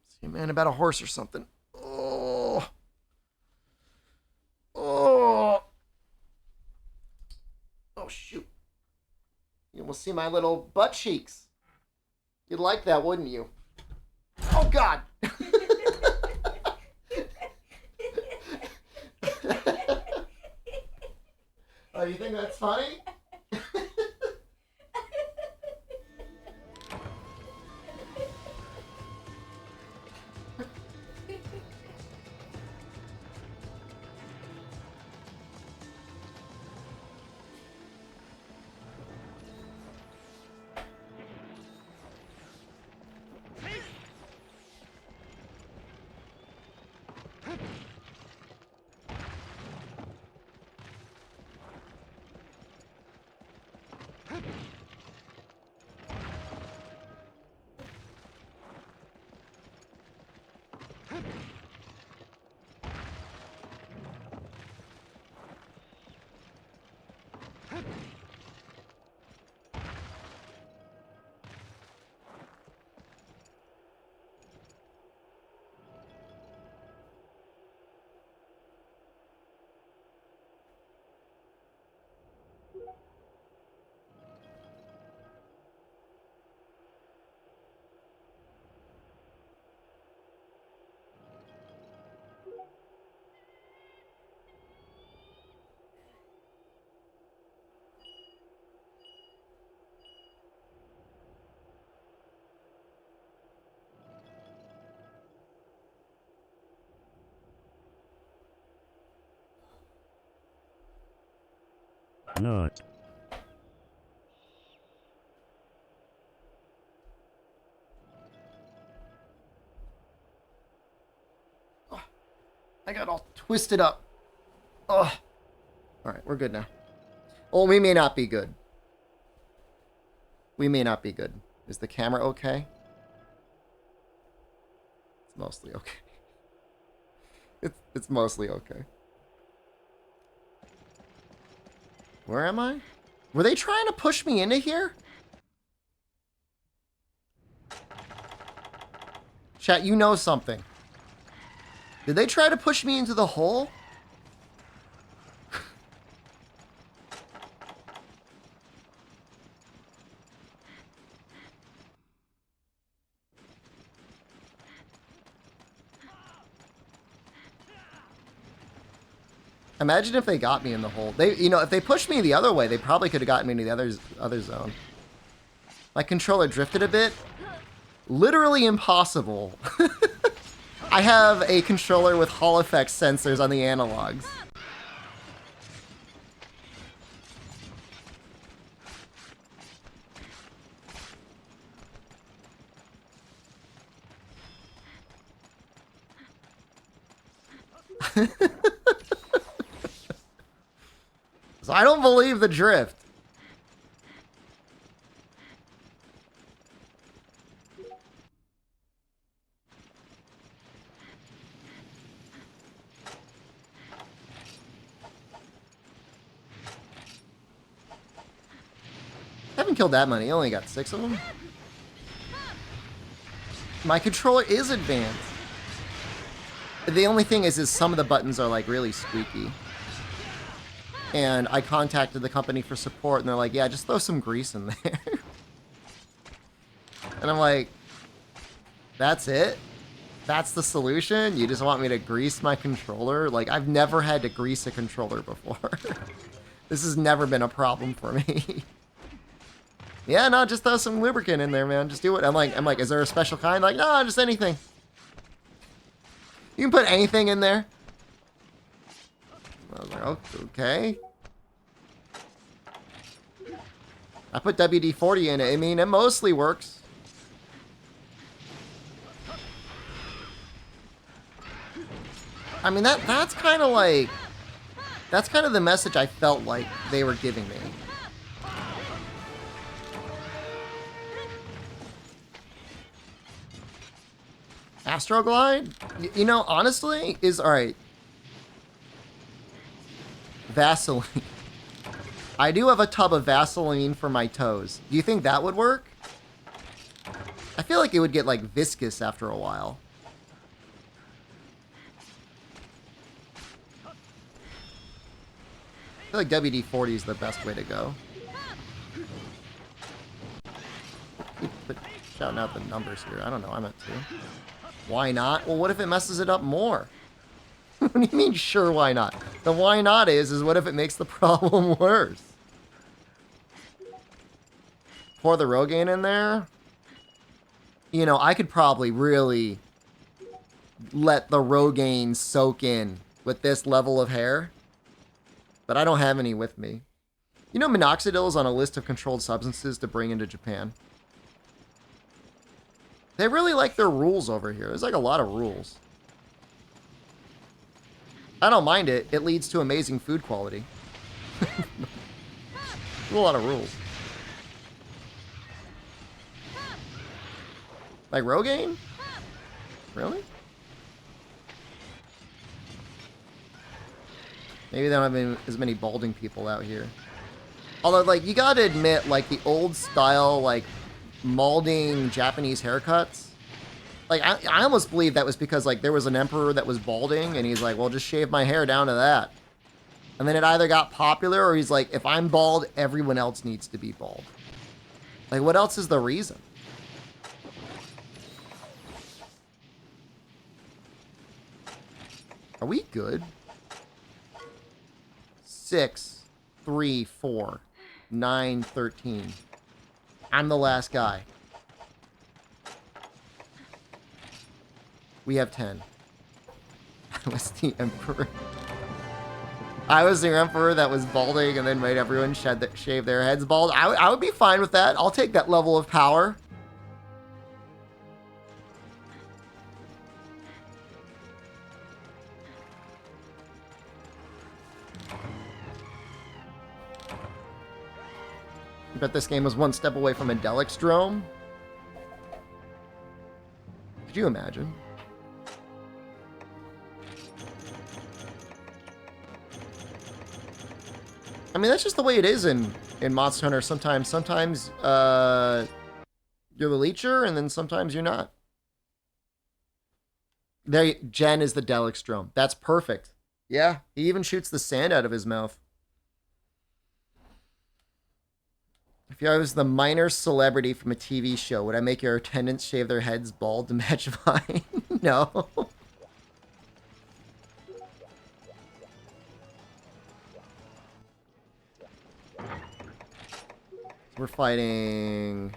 S1: see a man about a horse or something. Oh. Oh. Oh, shoot. You will see my little butt cheeks. You'd like that, wouldn't you? Oh, God. Oh, you think that's funny?
S4: Not.
S1: I got all twisted up. Oh. Alright, we're good now. Oh, we may not be good. We may not be good. Is the camera okay? It's mostly okay. It's mostly okay. Where am I? Were they trying to push me into here? Chat, you know something. Did they try to push me into the hole? Imagine if they got me in the hole. They, you know, if they pushed me the other way, they probably could have gotten me into the other zone. My controller drifted a bit. Literally impossible. I have a controller with Hall effect sensors on the analogs. So I don't believe the drift. Haven't killed that many. I only got 6 of them. My controller is advanced. The only thing is some of the buttons are like really squeaky. And I contacted the company for support, and they're like, yeah, just throw some grease in there. And I'm like, that's it? That's the solution? You just want me to grease my controller? Like, I've never had to grease a controller before. This has never been a problem for me. Yeah, no, just throw some lubricant in there, man. Just do it. I'm like, is there a special kind? Like, no, just anything. You can put anything in there. I was like, okay. I put WD-40 in it. I mean, it mostly works. I mean, that's kind of like... That's kind of the message I felt like they were giving me. Astroglide? You know, honestly, is... Alright. Vaseline. I do have a tub of Vaseline for my toes. Do you think that would work? I feel like it would get, like, viscous after a while. I feel like WD-40 is the best way to go. Keep shouting out the numbers here. I don't know, I meant to. Why not? Well, what if it messes it up more? What do you mean, sure, why not? The why not is what if it makes the problem worse? Pour the Rogaine in there? You know, I could probably really let the Rogaine soak in with this level of hair. But I don't have any with me. You know, minoxidil is on a list of controlled substances to bring into Japan. They really like their rules over here. There's like a lot of rules. I don't mind it. It leads to amazing food quality. A lot of rules. Like Rogaine? Really? Maybe they don't have as many balding people out here. Although, like, you gotta admit, like, the old style, like, molding Japanese haircuts, like, I almost believe that was because, like, there was an emperor that was balding, and he's like, well, just shave my hair down to that. And then it either got popular, or he's like, if I'm bald, everyone else needs to be bald. Like, what else is the reason? Are we good? 6, 3, 4, 9, 13. I'm the last guy. We have 10. I was the emperor. I was the emperor that was balding and then made everyone shave their heads bald. I would be fine with that. I'll take that level of power. I bet this game was one step away from a Delixdrome. Could you imagine? I mean, that's just the way it is in Monster Hunter sometimes. Sometimes you're the leecher, and then sometimes you're not. There, Jen is the Delixdrome. That's perfect. Yeah, he even shoots the sand out of his mouth. If I was the minor celebrity from a TV show, would I make your attendants shave their heads bald to match mine? No. We're fighting...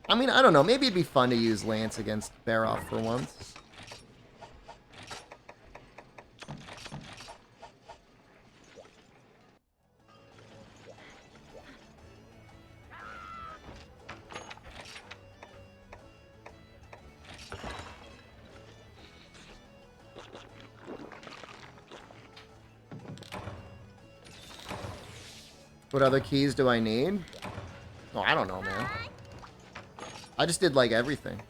S1: I mean, I don't know. Maybe it'd be fun to use Lance against Baroff for once. What other keys do I need? Oh, I don't know, man. I just did, like, everything.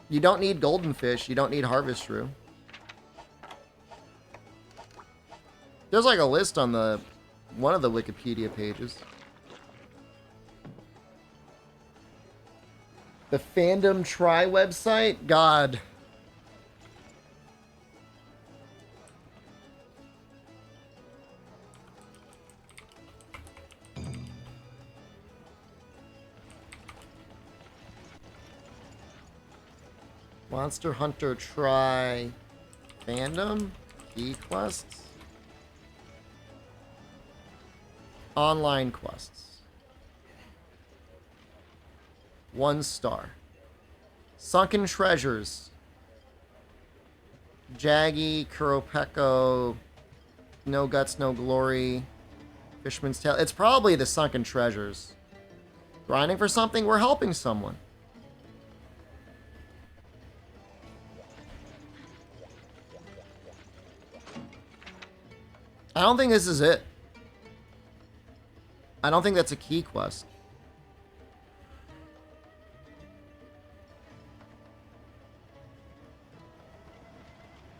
S1: You don't need golden fish. You don't need harvest shrew. There's, like, a list on the one of the Wikipedia pages. The Fandom Try website? God. Monster Hunter Try Fandom? Key quests? Online quests. 1 star. Sunken Treasures. Jaggy, Kuropeko, No Guts, No Glory, Fishman's Tale. It's probably the Sunken Treasures. Grinding for something, we're helping someone. I don't think this is it. I don't think that's a key quest.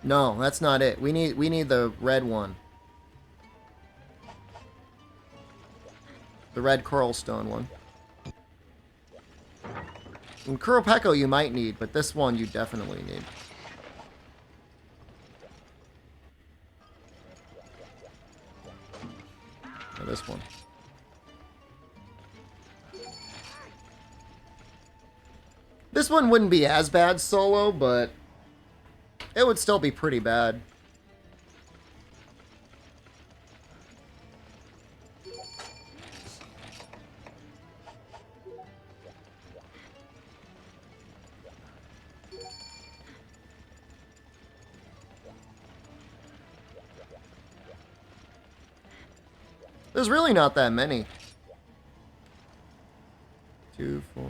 S1: No, that's not it. We need the red one. The red coral stone one. And Kuropeko you might need, but this one you definitely need. Or this one. This one wouldn't be as bad solo, but it would still be pretty bad. There's really not that many. 2, 4.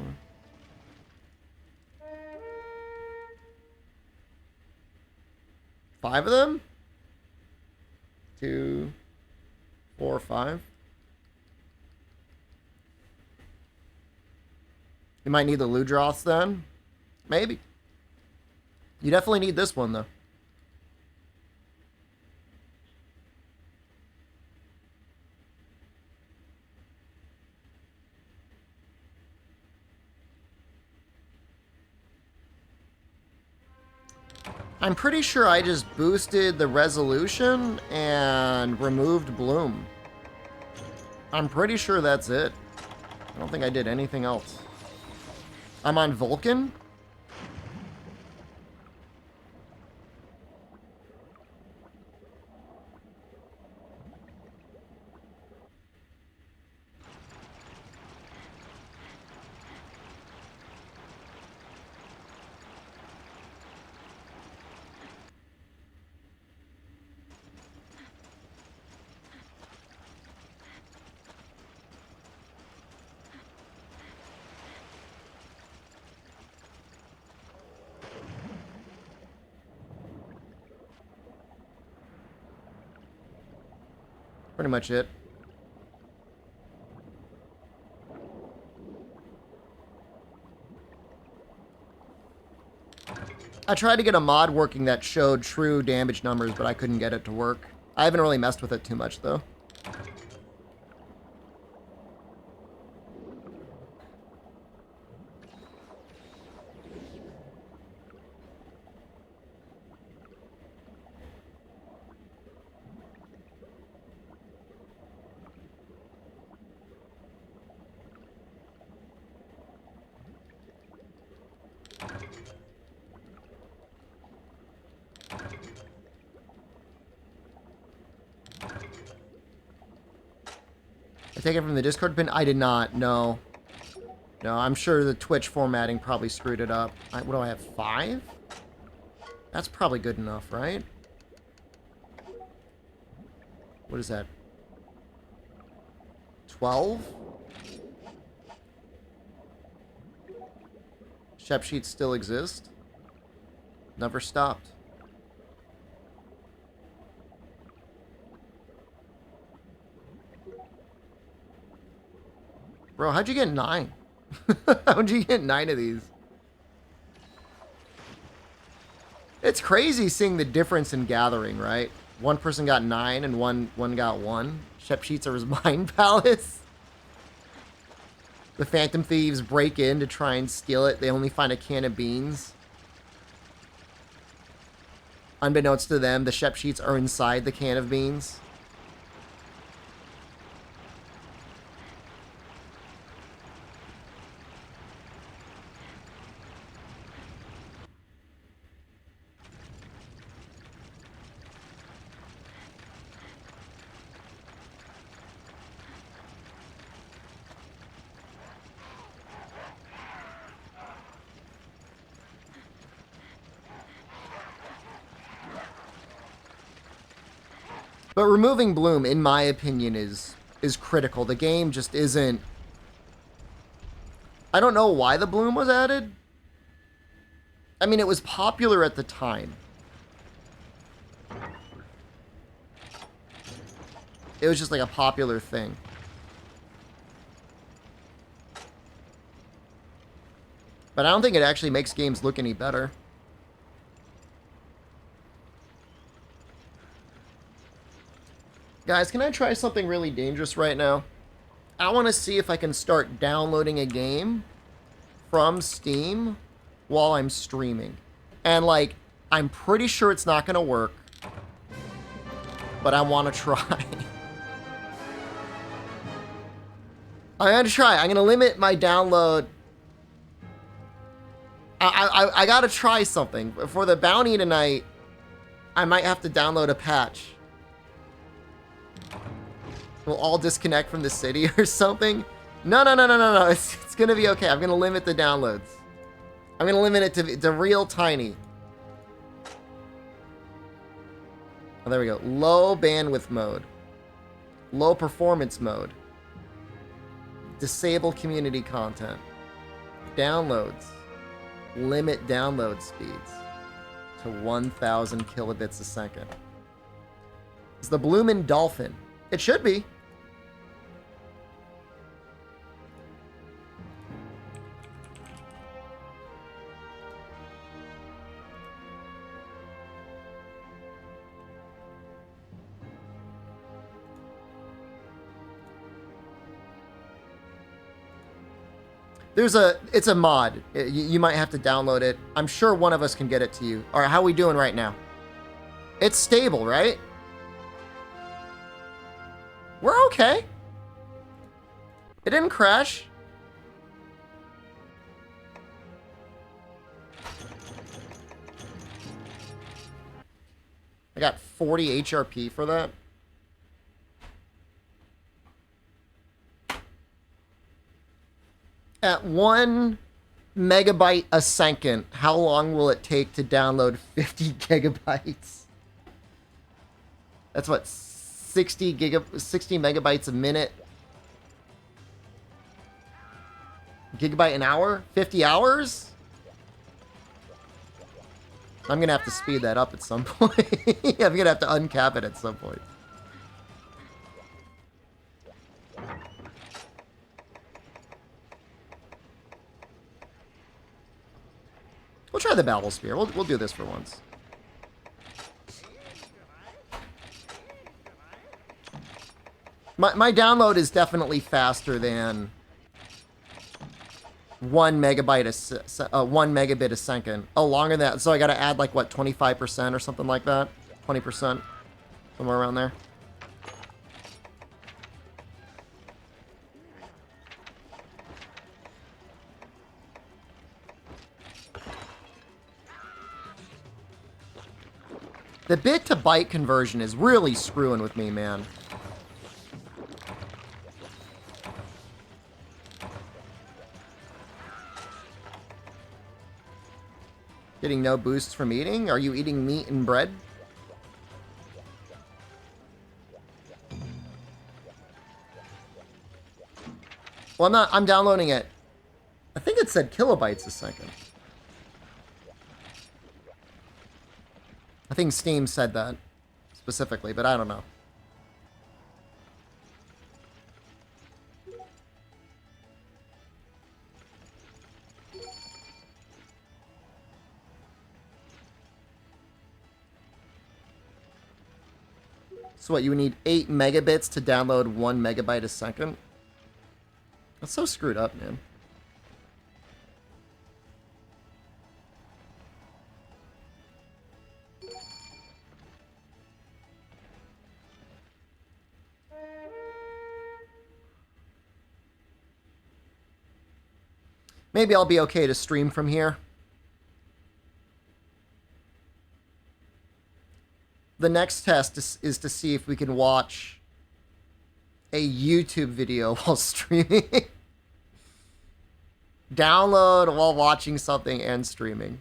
S1: Five of them? 2, 4, 5. You might need the Ludroths then. Maybe. You definitely need this one though. I'm pretty sure I just boosted the resolution and removed bloom. I'm pretty sure that's it. I don't think I did anything else. I'm on Vulcan? Pretty much it. I tried to get a mod working that showed true damage numbers, but I couldn't get it to work. I haven't really messed with it too much, though. I take it from the Discord pin? I did not, no. No, I'm sure the Twitch formatting probably screwed it up. What do I have, 5? That's probably good enough, right? What is that? 12? Shep sheets still exist? Never stopped. Bro, how'd you get 9? How'd you get 9 of these? It's crazy seeing the difference in gathering, right? One person got 9 and one got 1. Shep sheets are his mind palace. The Phantom Thieves break in to try and steal it. They only find a can of beans. Unbeknownst to them, the Shep sheets are inside the can of beans. But removing bloom, in my opinion, is critical. The game just isn't... I don't know why the bloom was added. I mean, it was popular at the time. It was just like a popular thing. But I don't think it actually makes games look any better. Guys, can I try something really dangerous right now? I want to see if I can start downloading a game from Steam while I'm streaming. And, like, I'm pretty sure it's not going to work. But I want to try. I'm going to try. I'm going to limit my download. I got to try something. For the bounty tonight, I might have to download a patch. We'll all disconnect from the city or something. No. It's going to be okay. I'm going to limit the downloads. I'm going to limit it to real tiny. Oh, there we go. Low bandwidth mode. Low performance mode. Disable community content. Downloads. Limit download speeds to 1,000 kilobits a second. It's the Bloomin' Dolphin. It should be. It's a mod. You might have to download it. I'm sure one of us can get it to you. All right, how are we doing right now? It's stable, right? We're okay. It didn't crash. I got 40 HRP for that. At 1 megabyte a second, how long will it take to download 50 gigabytes? That's what, 60 megabytes a minute? Gigabyte an hour? 50 hours? I'm gonna have to speed that up at some point. I'm gonna have to uncap it at some point. We'll try the Babel Spear. We'll do this for once. My download is definitely faster than 1 megabit a second. Oh, longer than that. So I got to add like what, 25% or something like that. 20%, somewhere around there. The bit to byte conversion is really screwing with me, man. Getting no boosts from eating? Are you eating meat and bread? Well, I'm not. I'm downloading it. I think it said kilobytes a second. I think Steam said that specifically, but I don't know. So what, you would need 8 megabits to download 1 megabyte a second? That's so screwed up, man. Maybe I'll be okay to stream from here. The next test is to see if we can watch a YouTube video while streaming. Download while watching something and streaming.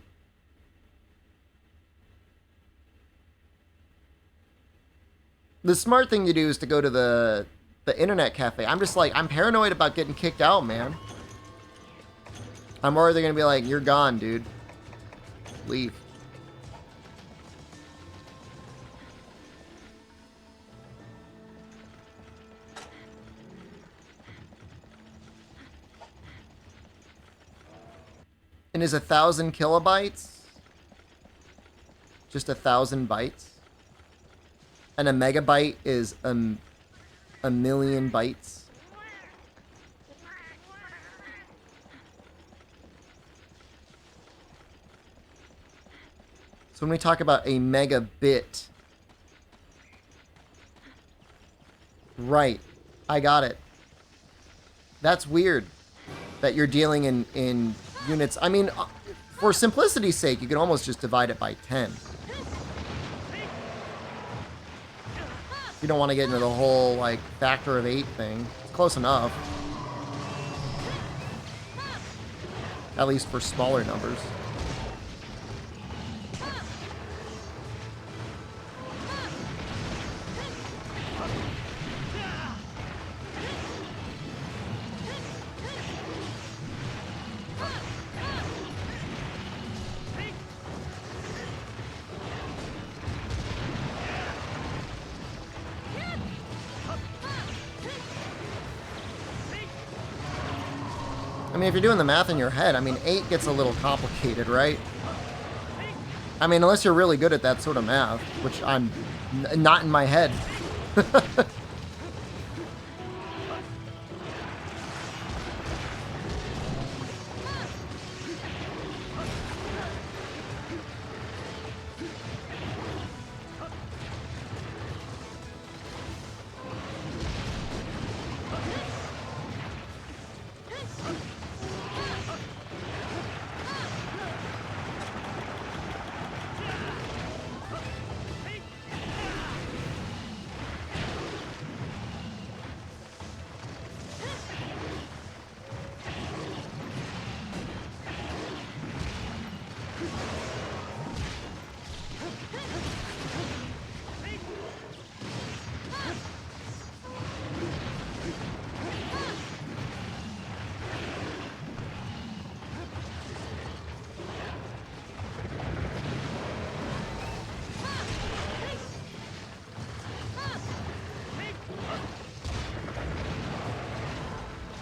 S1: The smart thing to do is to go to the internet cafe. I'm just like, I'm paranoid about getting kicked out, man. I'm worried they're gonna be like, you're gone, dude. Leave. And is 1,000 kilobytes just 1,000 bytes? And a megabyte is a million bytes? So when we talk about a megabit, right, I got it. That's weird that you're dealing in units. I mean, for simplicity's sake, you can almost just divide it by 10. You don't want to get into the whole, like, factor of 8 thing. It's close enough. At least for smaller numbers. I mean, if you're doing the math in your head, I mean, 8 gets a little complicated, right? I mean, unless you're really good at that sort of math, which I'm not in my head.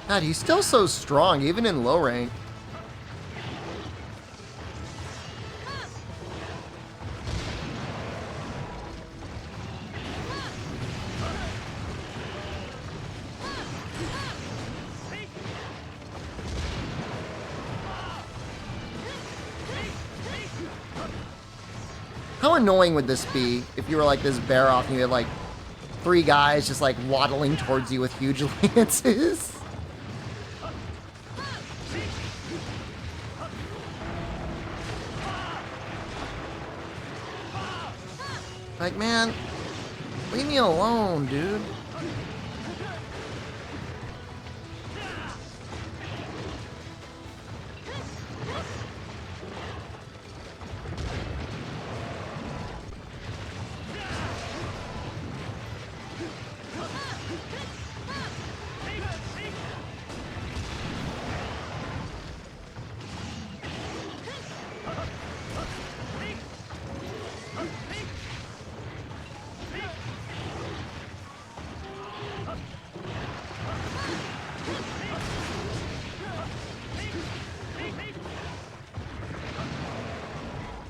S1: God, he's still so strong, even in low rank. How annoying would this be if you were like this bear off and you had like 3 guys just like waddling towards you with huge lances? Like, man, leave me alone, dude.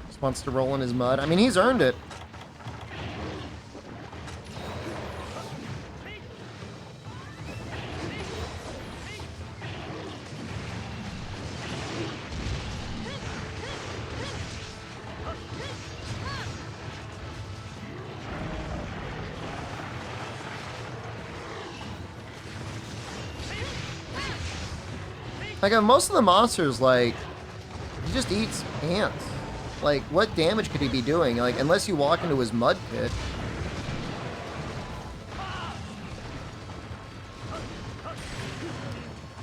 S1: Just wants to roll in his mud. I mean, he's earned it. Like, most of the monsters, like, he just eats ants. Like, what damage could he be doing? Like, unless you walk into his mud pit.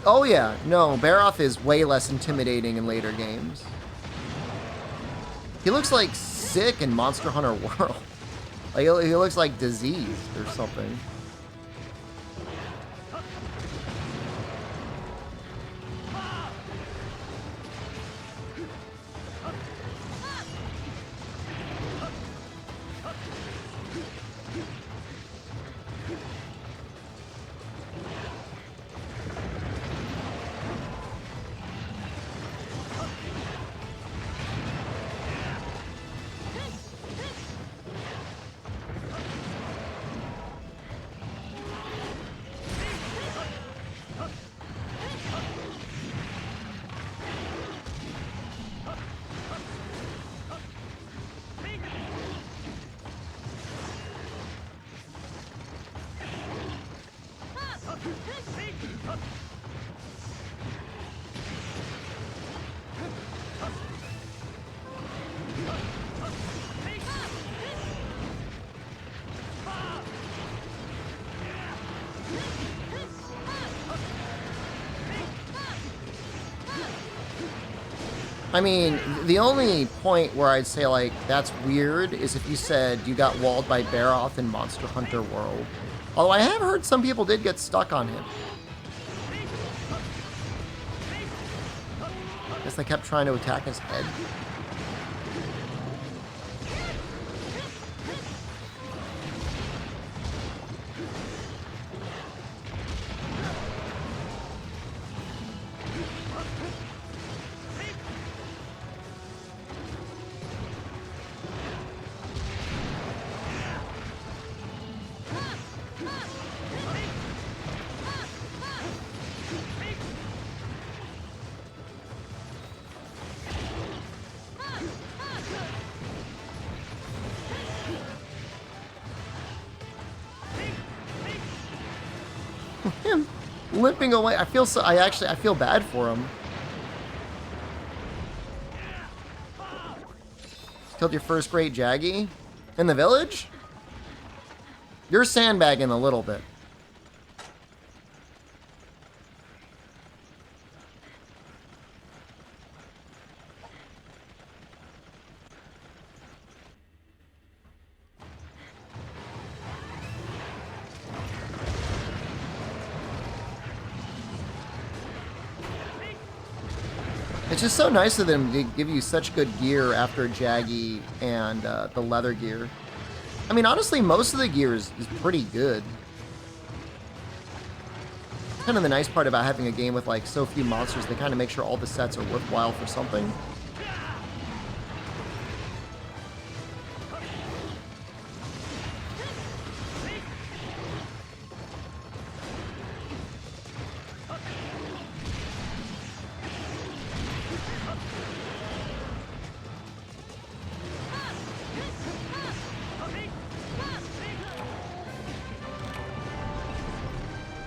S1: Oh yeah, no, Baroth is way less intimidating in later games. He looks like sick in Monster Hunter World. Like, he looks like diseased or something. I mean, the only point where I'd say, like, that's weird is if you said you got walled by Baroth in Monster Hunter World. Although I have heard some people did get stuck on him. Guess they kept trying to attack his head. Him limping away. I feel I feel bad for him. Killed your first great Jaggy in the village? You're sandbagging a little bit. It's just so nice of them to give you such good gear after Jaggy and the leather gear. I mean, honestly, most of the gear is pretty good. Kind of the nice part about having a game with like so few monsters, they kind of make sure all the sets are worthwhile for something.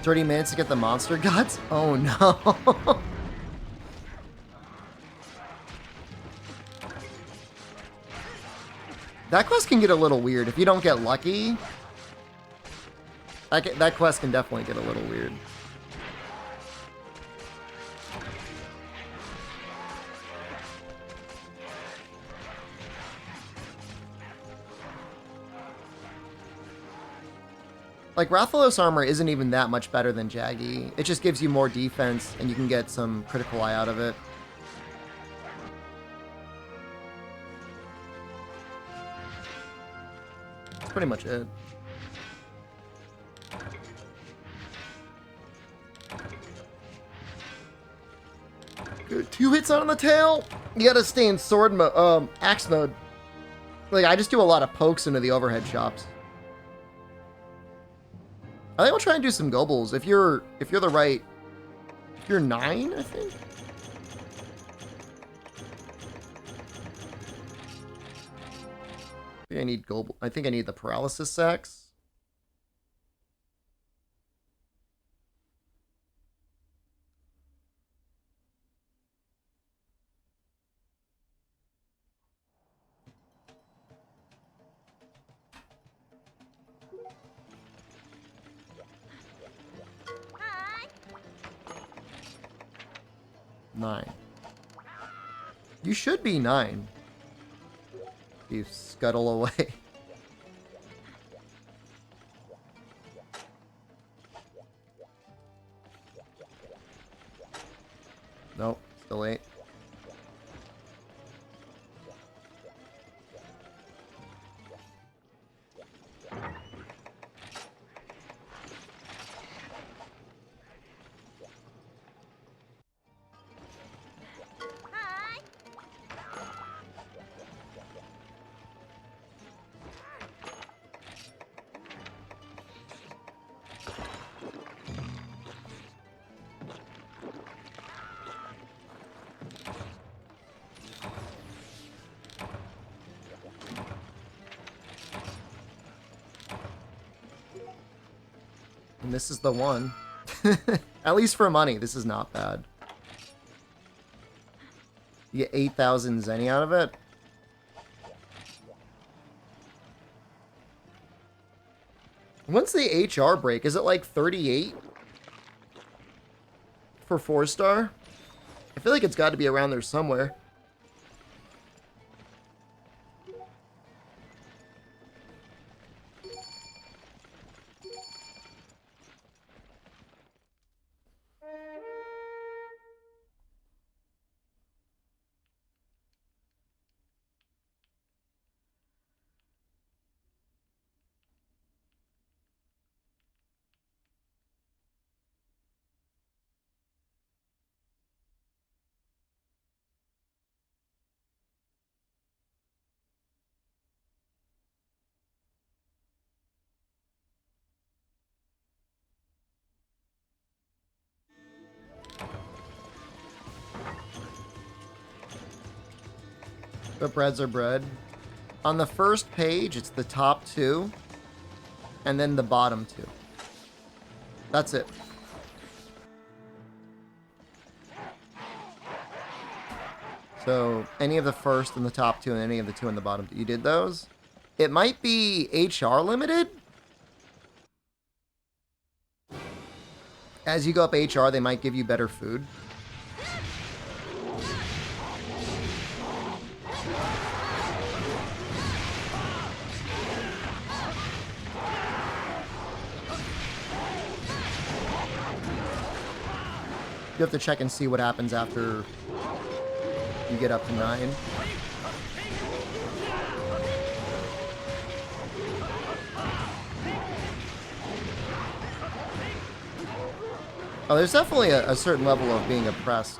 S1: $30 to get the monster guts? Oh no. That quest can get a little weird. If you don't get lucky, that quest can definitely get a little weird. Like, Rathalos armor isn't even that much better than Jaggy. It just gives you more defense, and you can get some critical eye out of it. That's pretty much it. Good. 2 hits on the tail! You gotta stay in sword mode, axe mode. Like, I just do a lot of pokes into the overhead chops. I think I'll try and do some gobles. If you're the right... If you're 9, I think? I need gobble. I think I need the paralysis sacks.
S2: Hi.
S1: 9. You should be 9. You scuttle away. Nope, still 8.
S2: Hi.
S1: And this is the one. At least for money, this is not bad. You get 8,000 zenny out of it. What's the HR break? Is it like 38? For 4-star? I feel like it's got to be around there somewhere. But breads are bread. On the first page, it's the top 2, and then the bottom 2. That's it. So, any of the first and the top 2, and any of the 2 in the bottom 2. You did those? It might be HR limited? As you go up HR, they might give you better food. You have to check and see what happens after you get up to 9. Oh, there's definitely a certain level of being oppressed.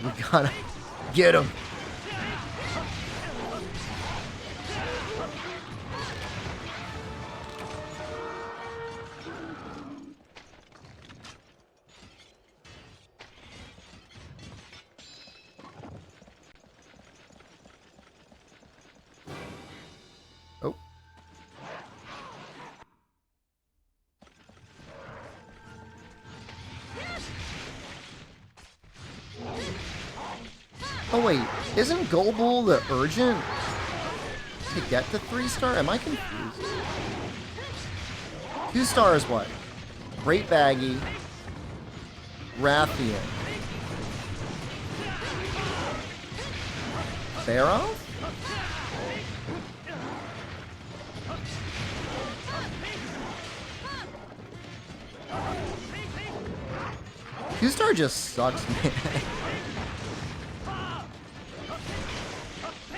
S1: We gotta get him. Oh. Oh wait, isn't Golbull the urgent to get the 3-star? Am I confused? 2-star is what? Great Baggy, Rathian, Barrow? Two-star just sucks, man.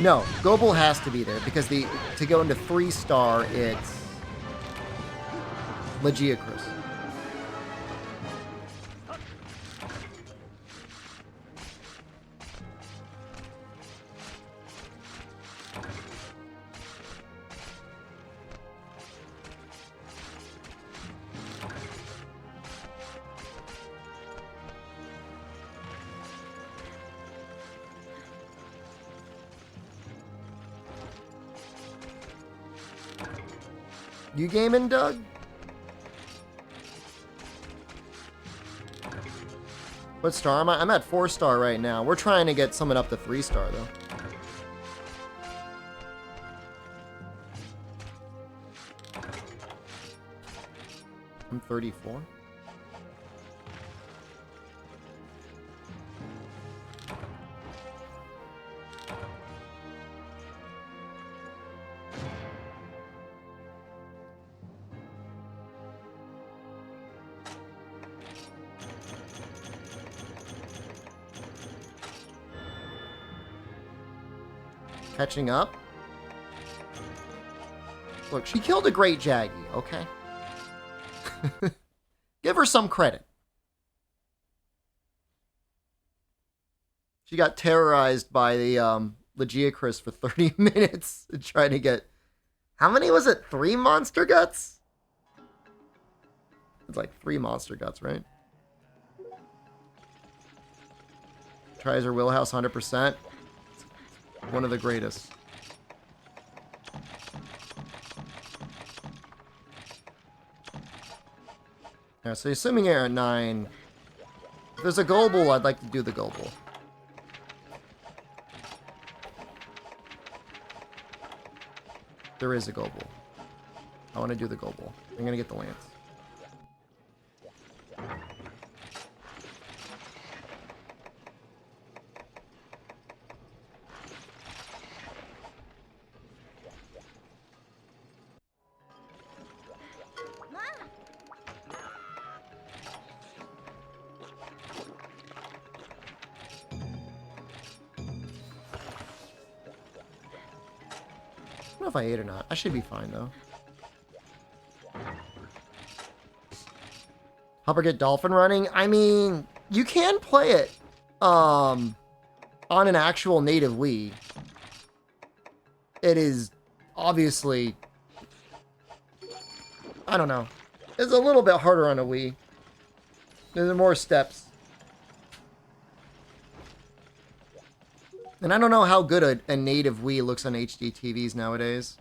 S1: No, Golbull has to be there because to go into 3-star, it's Legiacris. You gaming, Doug? What star am I? I'm at 4-star right now. We're trying to get someone up to 3-star, though. I'm 34. Catching up. Look, she killed a great Jaggy, okay? Give her some credit. She got terrorized by the Legiacris for 30 minutes to try to get... How many was it? 3 monster guts? It's like 3 monster guts, right? Tries her wheelhouse 100%. One of the greatest. Yeah, so assuming you're at 9. If there's a Golbull, I'd like to do the Golbull. There is a Golbull. I want to do the Golbull. I'm gonna get the Lance. I don't know if I ate or not. I should be fine, though. Hopper get Dolphin running? I mean, you can play it on an actual native Wii. It is obviously... I don't know. It's a little bit harder on a Wii. There's more steps. And I don't know how good a native Wii looks on HD TVs nowadays.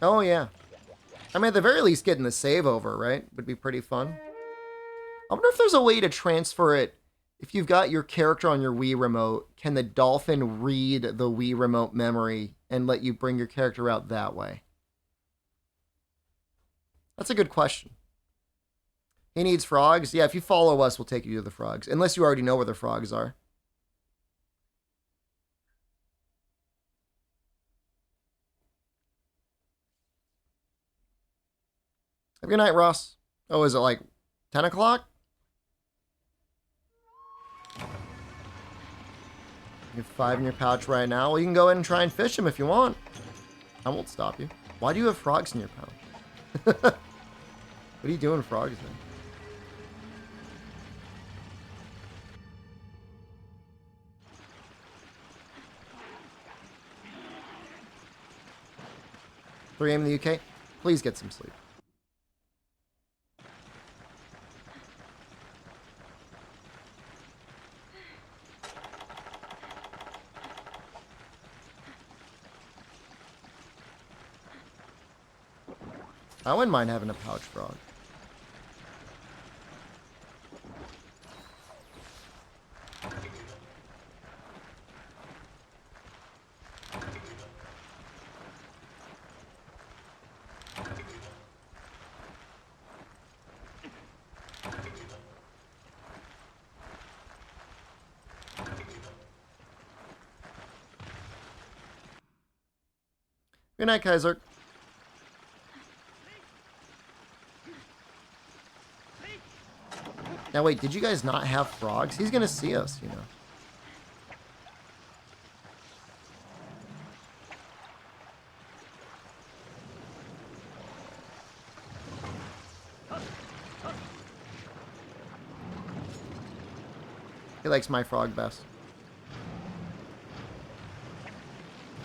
S1: Oh, yeah. I mean, at the very least, getting the save over, right? Would be pretty fun. I wonder if there's a way to transfer it. If you've got your character on your Wii remote, can the dolphin read the Wii remote memory and let you bring your character out that way? That's a good question. He needs frogs? Yeah, if you follow us, we'll take you to the frogs. Unless you already know where the frogs are. Have a good night, Ross. Oh, is it like 10 o'clock? You have 5 in your pouch right now. Well, you can go ahead and try and fish them if you want. I won't stop you. Why do you have frogs in your pouch? What are you doing, frogs, then? $3 a.m. in the UK? Please get some sleep. I wouldn't mind having a pouch frog. Good night, Kaiser. Now wait, did you guys not have frogs? He's gonna see us, you know. He likes my frog best.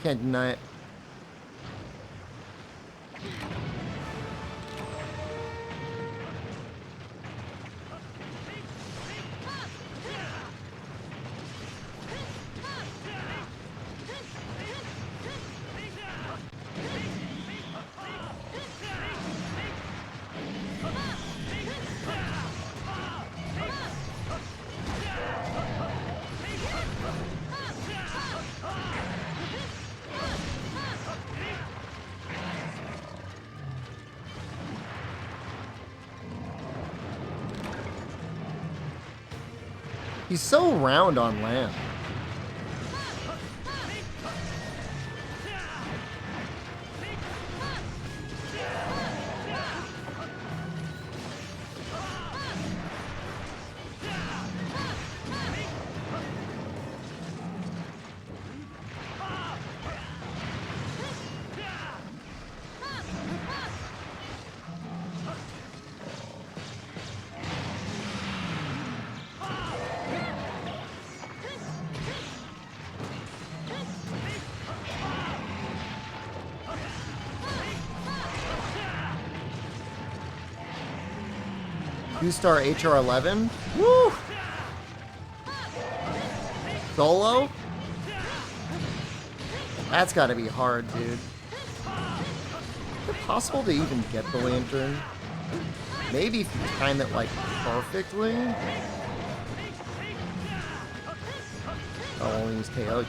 S1: Can't deny it. He's so round on land. Two-star HR-11? Woo! Solo? That's gotta be hard, dude. Is it possible to even get the lantern? Maybe if you time it, like, perfectly? Oh, only use KO.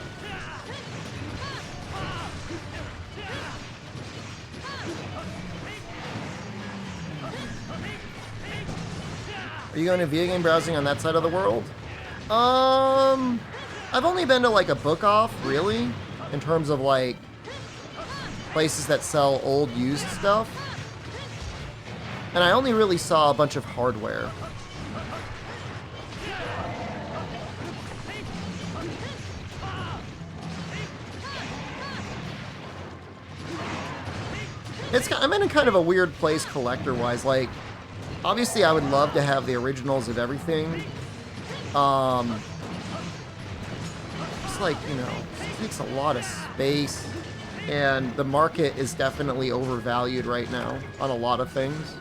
S1: Are you going to video game browsing on that side of the world? I've only been to like a book off, really, in terms of like places that sell old used stuff. And I only really saw a bunch of hardware. I'm in a kind of a weird place collector-wise, like, obviously, I would love to have the originals of everything. like, you know, it takes a lot of space. And the market is definitely overvalued right now on a lot of things.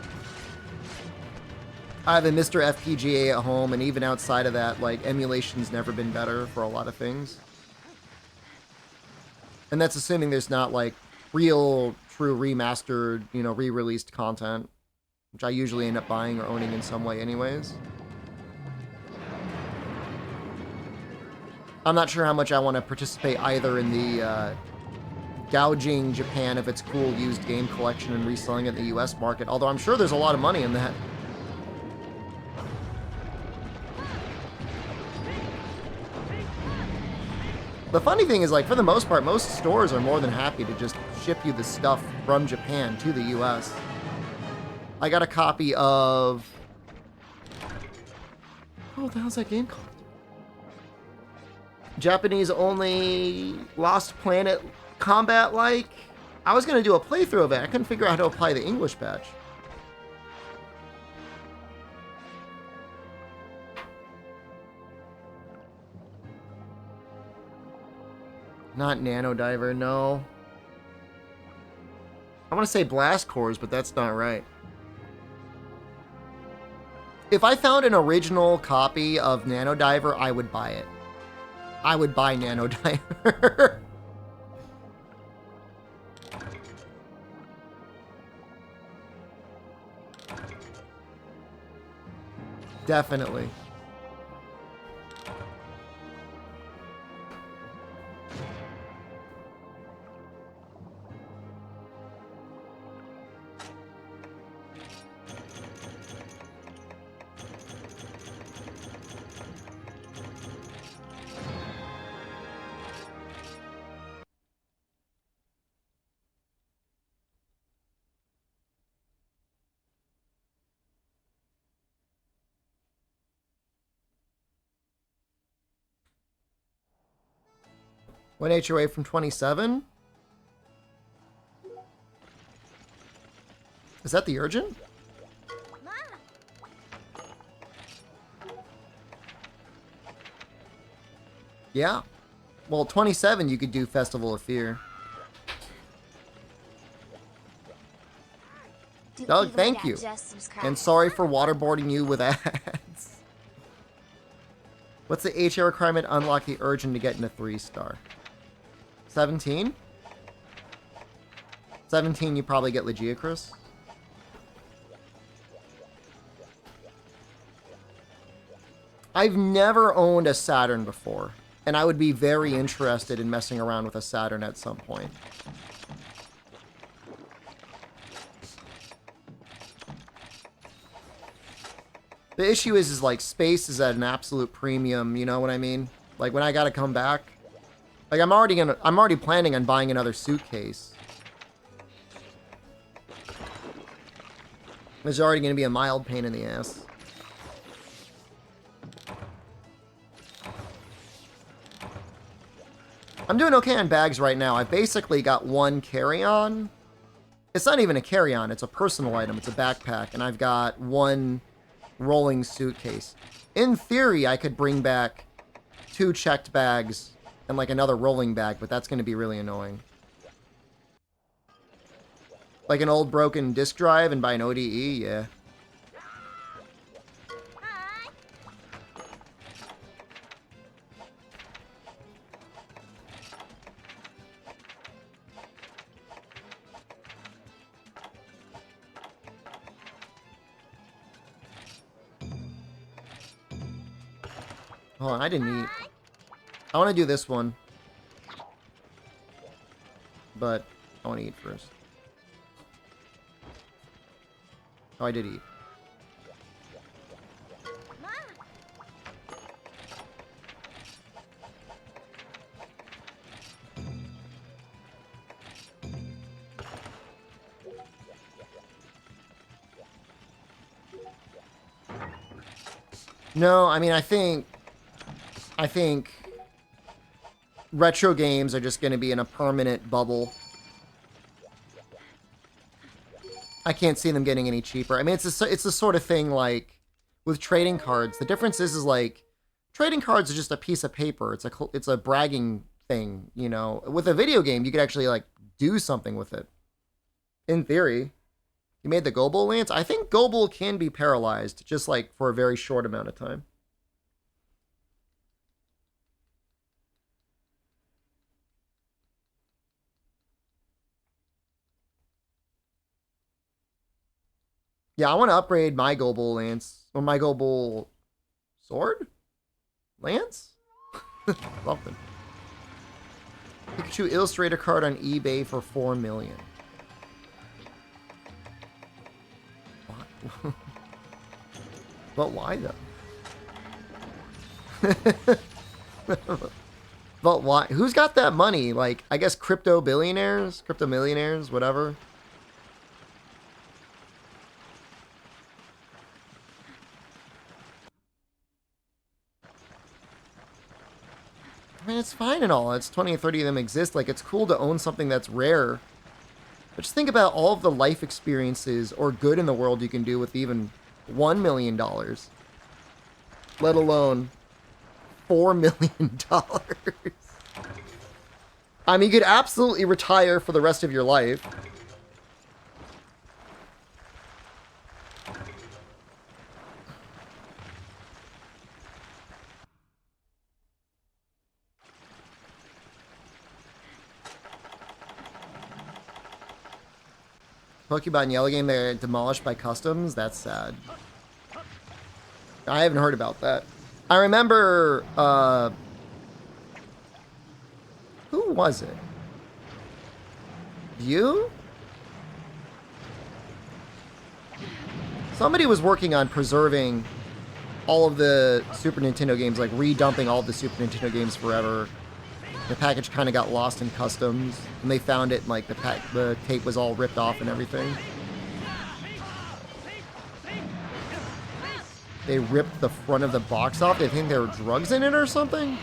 S1: I have a Mr. FPGA at home, and even outside of that, like, emulation's never been better for a lot of things. And that's assuming there's not, like, real, true remastered, you know, re-released content, which I usually end up buying or owning in some way anyways. I'm not sure how much I want to participate either in the gouging Japan of its cool used game collection and reselling it in the US market, although I'm sure there's a lot of money in that. The funny thing is, like, for the most part, most stores are more than happy to just ship you the stuff from Japan to the US. I got a copy of... Oh, what the hell's that game called? Japanese only Lost Planet Combat-like? I was going to do a playthrough of it. I couldn't figure out how to apply the English patch. Not Nano Diver, no. I want to say Blast Cores, but that's not right. If I found an original copy of Nano Diver, I would buy it. I would buy Nano Diver. Definitely. One HOA from 27? Is that the urgent? Yeah. Well, 27 you could do Festival of Fear. Doug, thank you. And sorry for waterboarding you with ads. What's the HA requirement to unlock the urgent to get into 3-star? 17? 17 you probably get Legiacris. I've never owned a Saturn before, and I would be very interested in messing around with a Saturn at some point. The issue is like, space is at an absolute premium, you know what I mean? Like, when I gotta come back, like, I'm already planning on buying another suitcase. It's already gonna be a mild pain in the ass. I'm doing okay on bags right now. I've basically got one carry-on. It's not even a carry-on, it's a personal item, it's a backpack, and I've got one rolling suitcase. In theory, I could bring back 2 checked bags and like another rolling bag, but that's going to be really annoying. Like an old broken disk drive and buy an ODE, yeah. Hold on, I didn't eat. I want to do this one. But I want to eat first. Oh, I did eat. No, I mean, I think retro games are just going to be in a permanent bubble. I can't see them getting any cheaper. I mean, it's the sort of thing like with trading cards. The difference is like trading cards are just a piece of paper. It's a bragging thing, you know. With a video game, you could actually like do something with it. In theory, you made the Gobel Lance. I think Gobel can be paralyzed, just like for a very short amount of time. Yeah, I want to upgrade my Gobel Lance or my Gobel Sword? Lance? Something. Pikachu Illustrator card on eBay for $4 million. Why? But why though? But why? Who's got that money? Like, I guess crypto billionaires, crypto millionaires, whatever. I mean, it's fine and all. It's 20 or 30 of them exist. Like, it's cool to own something that's rare. But just think about all of the life experiences or good in the world you can do with even $1 million. Let alone $4 million. I mean, you could absolutely retire for the rest of your life. Pokemon Yellow game, they're demolished by customs? That's sad. I haven't heard about that. I remember, who was it? You? Somebody was working on preserving all of the Super Nintendo games, like redumping all of the Super Nintendo games forever. The package kind of got lost in customs, and they found it, and like the tape was all ripped off and everything. They ripped the front of the box off. They think there were drugs in it or something?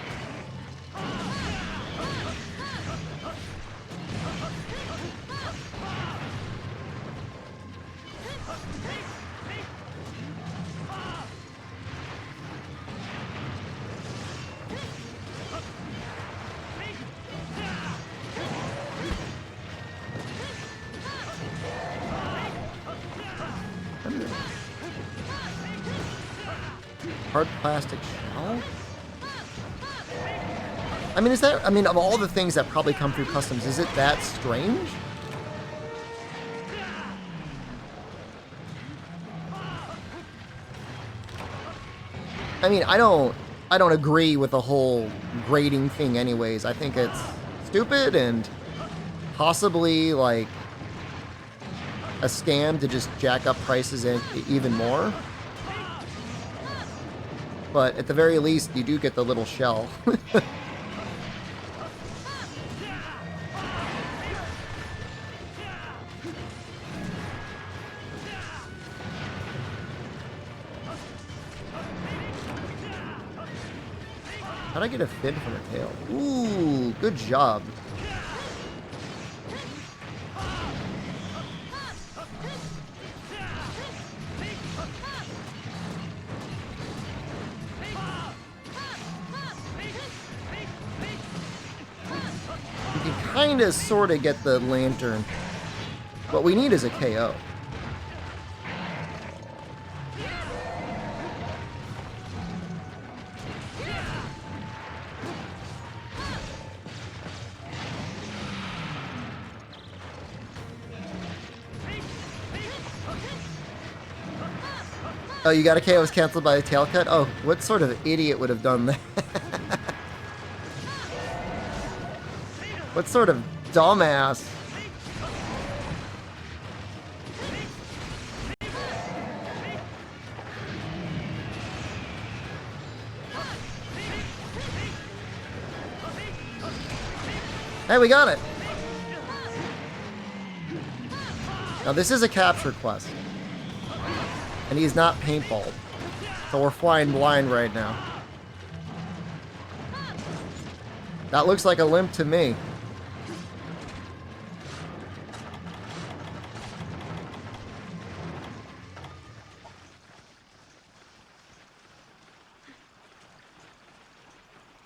S1: Hard plastic shell? I mean, of all the things that probably come through customs, is it that strange? I mean, I don't agree with the whole grading thing anyways. I think it's stupid and possibly like a scam to just jack up prices even more. But at the very least, you do get the little shell. How'd I get a fin from a tail? Ooh, good job. Kind of, sort of get the lantern. What we need is a KO. Oh, you got a KO was canceled by the tail cut? Oh, what sort of idiot would have done that? What sort of dumbass? Hey, we got it! Now this is a capture quest. And he's not paintballed. So we're flying blind right now. That looks like a limp to me.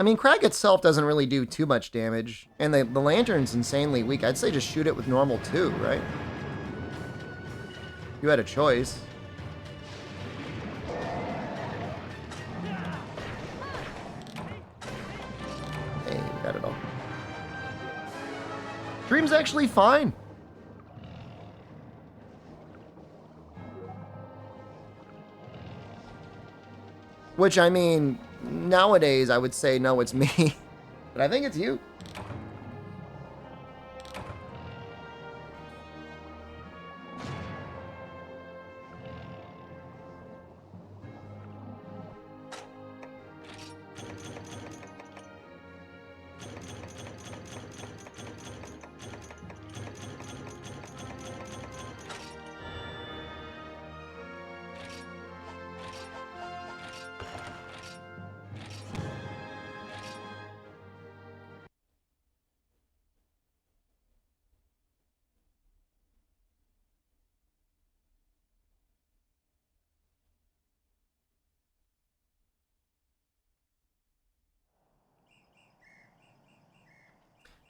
S1: I mean, Crag itself doesn't really do too much damage, and the lantern's insanely weak. I'd say just shoot it with normal too, right? You had a choice. Hey, we got it all. Dream's actually fine. Which, I mean, nowadays I would say, no, it's me. But I think it's you.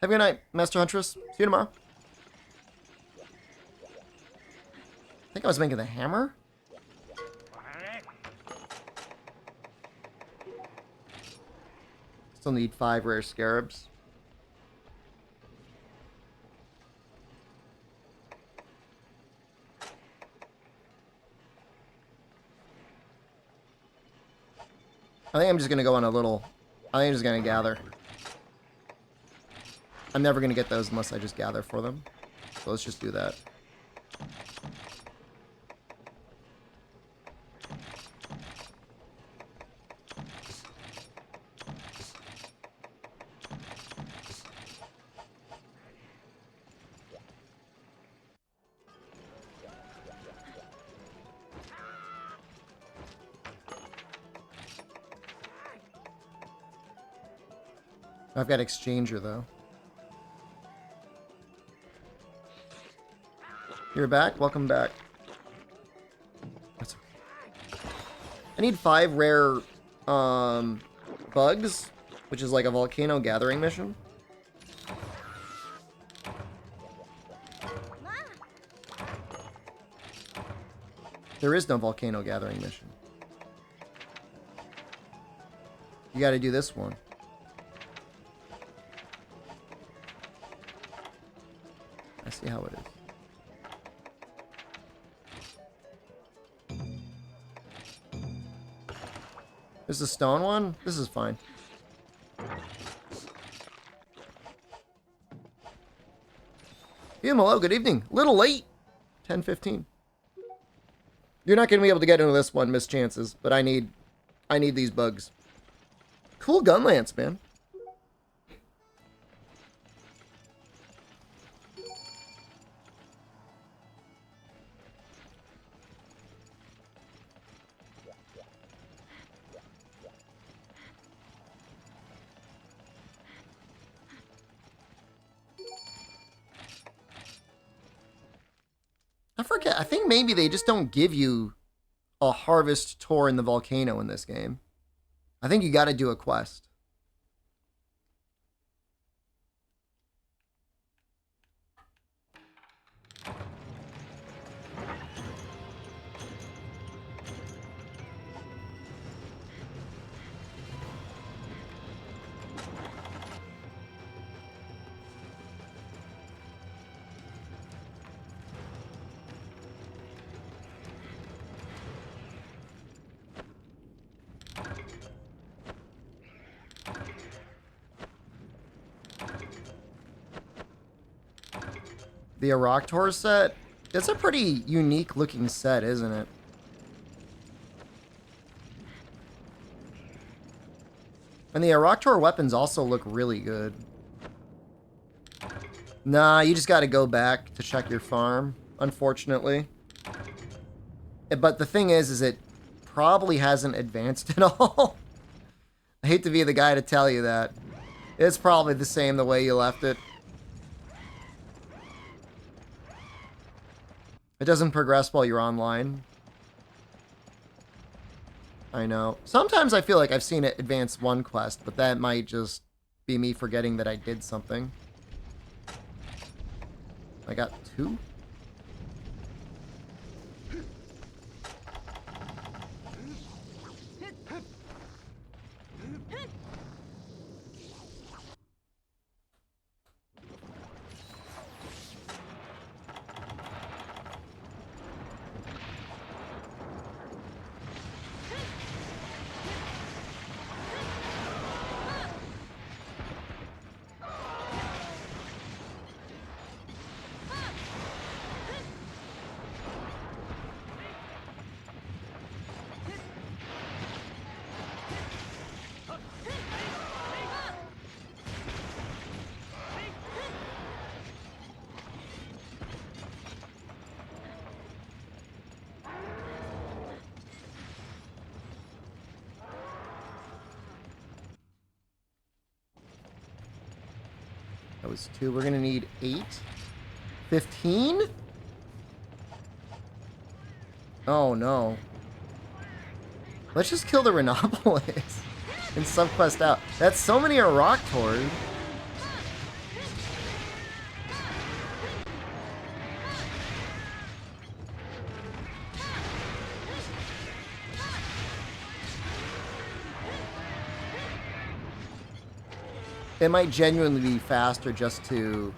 S1: Have a good night, Master Huntress. See you tomorrow. I think I was making the hammer. Still need 5 rare scarabs. I think I'm just gonna go on a little... I think I'm just gonna gather. I'm never gonna get those unless I just gather for them. So let's just do that. I've got exchanger though. You're back? Welcome back. That's okay. I need 5 rare bugs, which is like a volcano gathering mission. There is no volcano gathering mission. You gotta do this one. I see how it is. This is a stone one? This is fine. Hello, good evening. Little late. 10:15. You're not gonna be able to get into this one, Miss Chances, but I need these bugs. Cool gun lance, man. I forget. I think maybe they just don't give you a harvest tour in the volcano in this game. I think you got to do a quest. The Aroctor set, it's a pretty unique looking set, isn't it? And the Aroctor weapons also look really good. Nah, you just gotta go back to check your farm, unfortunately. But the thing is it probably hasn't advanced at all. I hate to be the guy to tell you that. It's probably the same the way you left it. It doesn't progress while you're online. I know. Sometimes I feel like I've seen it advance one quest, but that might just be me forgetting that I did something. I got 2? That was 2. We're gonna need 8. 15? Oh no. Let's just kill the Rhinopolis and subquest out. That's so many are rock toward. It might genuinely be faster just to,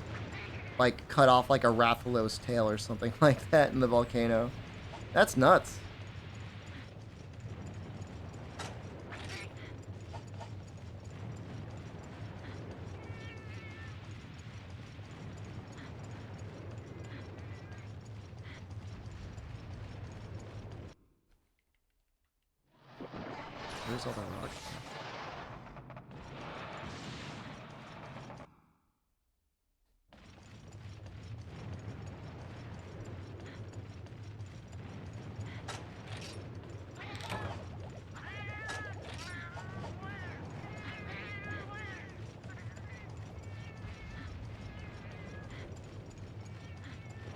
S1: like, cut off, like, a Rathalos tail or something like that in the volcano. That's nuts. Where's all the rocks?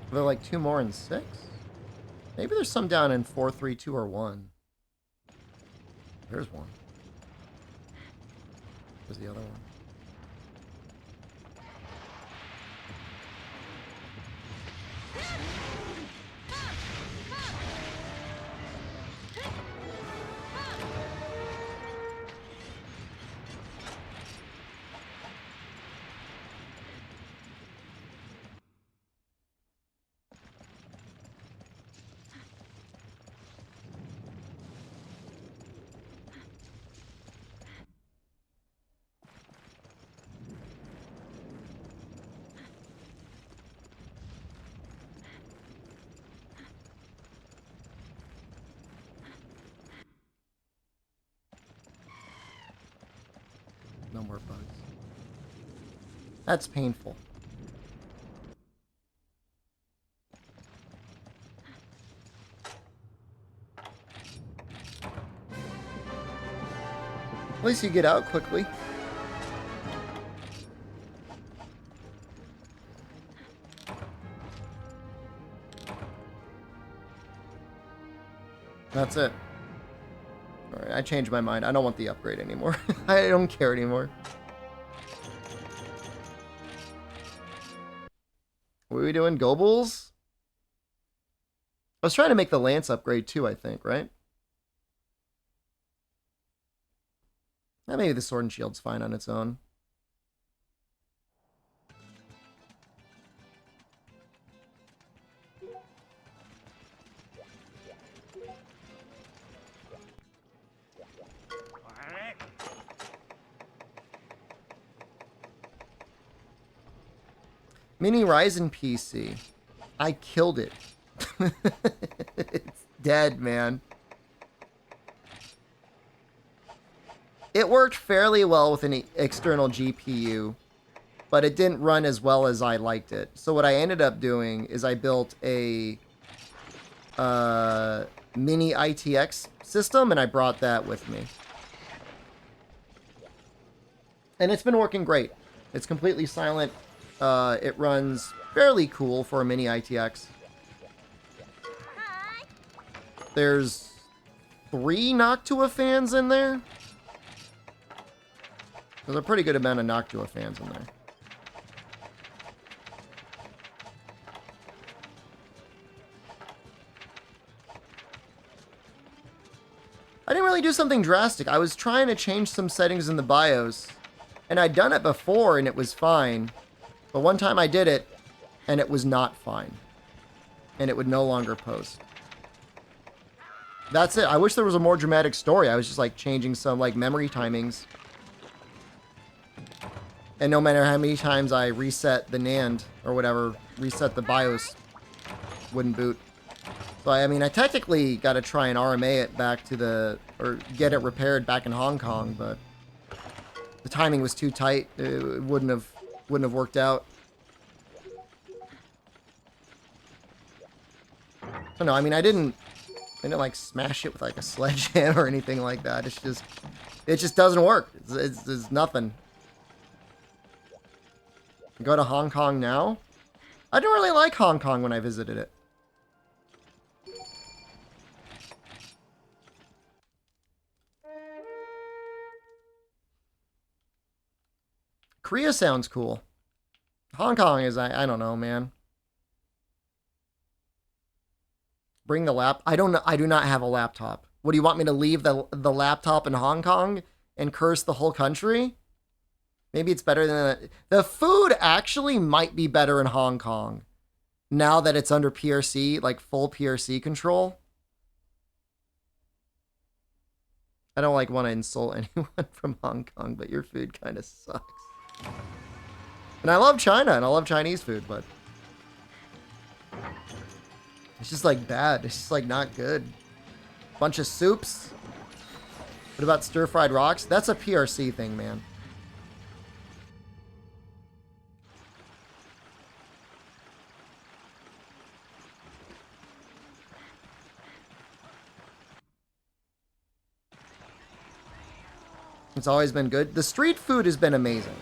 S1: Are there like 2 more in 6? Maybe there's some down in 4, 3, 2, or 1. There's one. Where's the other one? No more bugs. That's painful. At least you get out quickly. That's it. Alright, I changed my mind. I don't want the upgrade anymore. I don't care anymore. What are we doing? Go Bulls? I was trying to make the Lance upgrade too, I think, right? Maybe the Sword and Shield's fine on its own. Mini Ryzen PC. I killed it. It's dead, man. It worked fairly well with an external GPU, but it didn't run as well as I liked it. So what I ended up doing is I built a mini ITX system, and I brought that with me. And it's been working great. It's completely silent. It runs fairly cool for a mini ITX. There's 3 Noctua fans in there. There's a pretty good amount of Noctua fans in there. I didn't really do something drastic. I was trying to change some settings in the BIOS. And I'd done it before and it was fine. But one time I did it and it was not fine. And it would no longer post. That's it. I wish there was a more dramatic story. I was just like changing some like memory timings. And no matter how many times I reset the NAND or whatever, reset the BIOS, wouldn't boot. So I mean, I technically got to try and RMA it back to the, or get it repaired back in Hong Kong, but the timing was too tight. It wouldn't have worked out. So no, I mean, I didn't like smash it with like a sledgehammer or anything like that. It just doesn't work. It's nothing. Go to Hong Kong now? I didn't really like Hong Kong when I visited it. Korea sounds cool. Hong Kong is, I don't know, man. Bring the lap. I do not have a laptop. What do you want me to leave the laptop in Hong Kong and curse the whole country? Maybe it's better than that. The food actually might be better in Hong Kong now that it's under PRC, like full PRC control. I don't like want to insult anyone from Hong Kong, but your food kind of sucks. And I love China and I love Chinese food, but it's just like bad. It's just like not good. Bunch of soups. What about stir-fried rocks? That's a PRC thing, man. It's always been good. The street food has been amazing.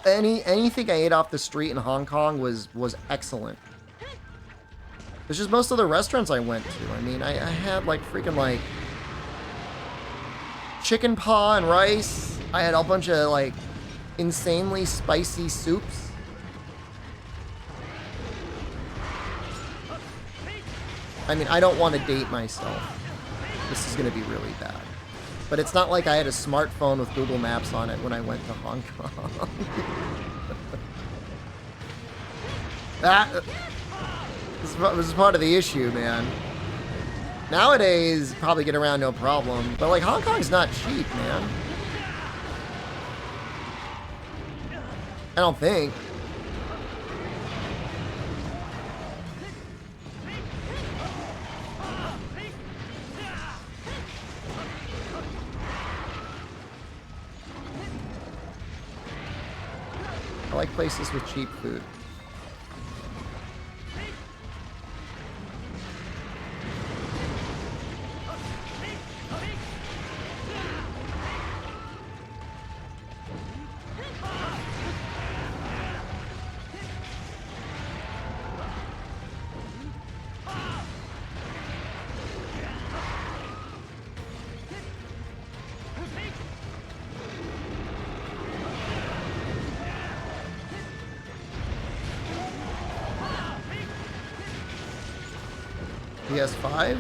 S1: Anything I ate off the street in Hong Kong was excellent. It's just most of the restaurants I went to. I mean, I had like freaking like chicken paw and rice. I had a bunch of like insanely spicy soups. I mean, I don't want to date myself. This is going to be really bad. But it's not like I had a smartphone with Google Maps on it when I went to Hong Kong. This is part of the issue, man. Nowadays, probably get around no problem. But like, Hong Kong's not cheap, man. I don't think. I like places with cheap food. PS5?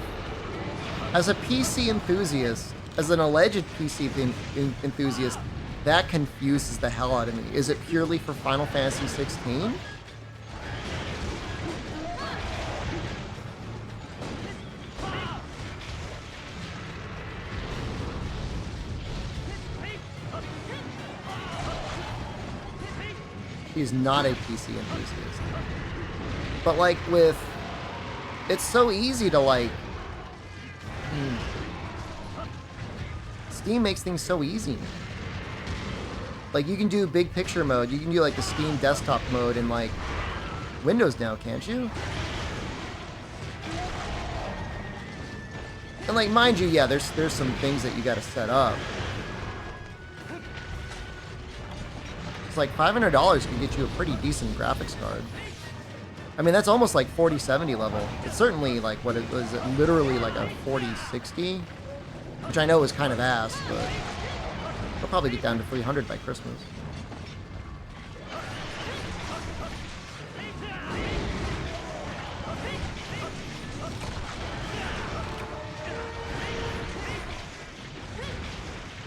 S1: As a PC enthusiast, as an alleged PC enthusiast, that confuses the hell out of me. Is it purely for Final Fantasy 16? He's not a PC enthusiast. But like with... It's so easy to like... Steam makes things so easy. Like you can do big picture mode. You can do like the Steam desktop mode in like Windows now, can't you? And like mind you, yeah, there's some things that you gotta set up. It's like $500 can get you a pretty decent graphics card. I mean, that's almost like 4070 level. It's certainly like, what it was, literally like a 4060. which I know is kind of ass, but they'll probably get down to 300 by Christmas.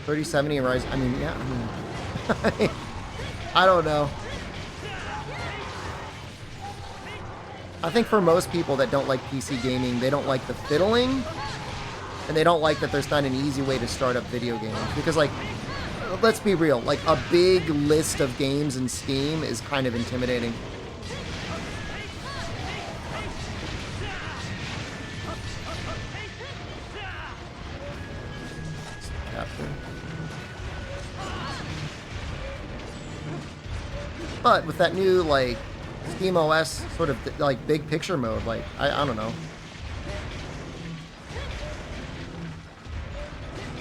S1: $30.70 Rise. I mean, yeah. I mean, I don't know. I think for most people that don't like PC gaming, they don't like the fiddling, and they don't like that there's not an easy way to start up video games. Because, like, let's be real, like, a big list of games in Steam is kind of intimidating. Captain. But with that new, like, Steam OS sort of, like, big picture mode, like, I don't know.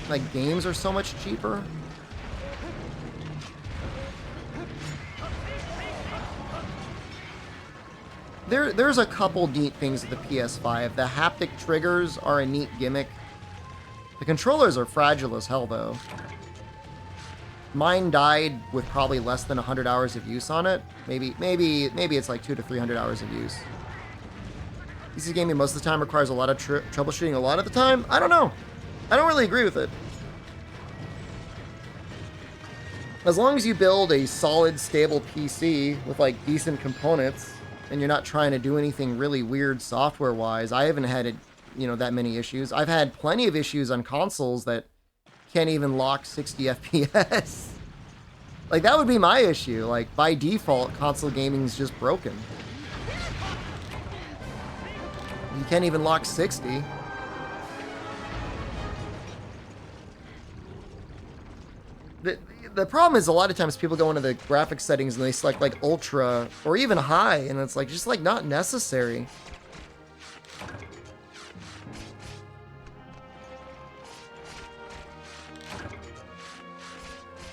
S1: Like, games are so much cheaper. There's a couple neat things with the PS5. The haptic triggers are a neat gimmick. The controllers are fragile as hell, though. Mine died with probably less than 100 hours of use on it. Maybe it's like 200 to 300 hours of use. PC gaming most of the time requires a lot of troubleshooting a lot of the time. I don't know. I don't really agree with it. As long as you build a solid, stable PC with like decent components, and you're not trying to do anything really weird software-wise, I haven't had that many issues. I've had plenty of issues on consoles that can't even lock 60 FPS. Like, that would be my issue. Like, by default, console gaming is just broken. You can't even lock 60. The problem is a lot of times people go into the graphics settings and they select like ultra or even high, and it's like just like not necessary.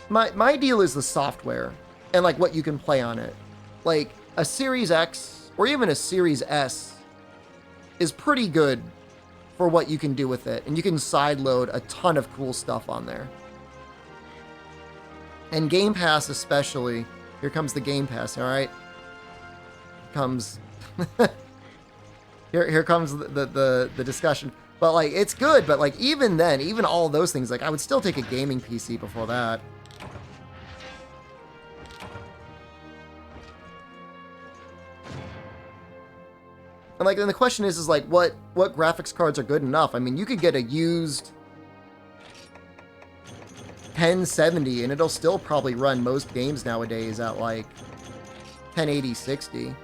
S1: My deal is the software and like what you can play on it. Like a Series X or even a Series S is pretty good for what you can do with it, and you can sideload a ton of cool stuff on there. And Game Pass especially. Here comes the Game Pass, all right? Comes here comes the discussion. But like it's good, but like even then, even all those things, like I would still take a gaming PC before that. And like then the question is like what graphics cards are good enough? I mean, you could get a used 1070 and it'll still probably run most games nowadays at like 1080 60.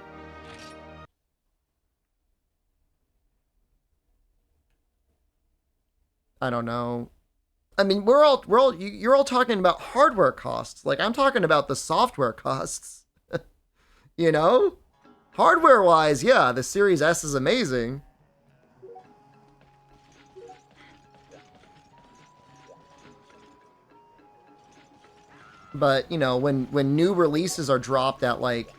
S1: I don't know. I mean, you're all talking about hardware costs. Like I'm talking about the software costs. You know? Hardware wise, yeah, the Series S is amazing. But, you know, when new releases are dropped at like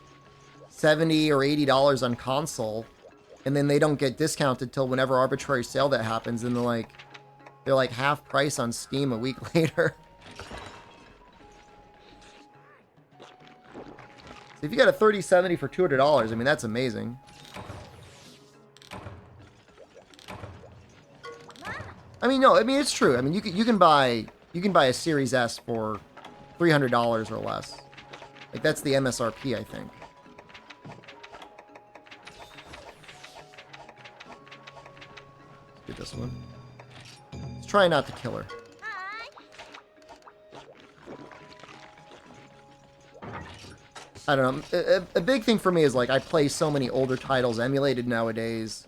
S1: $70 or $80 on console, and then they don't get discounted till whenever arbitrary sale that happens, and they're like half price on Steam a week later. So if you got a 3070 for $200, I mean that's amazing. I mean no, I mean it's true. I mean you can buy a Series S for $300 or less. Like that's the MSRP, I think. Let's get this one. Let's try not to kill her. I don't know. A big thing for me is like I play so many older titles emulated nowadays.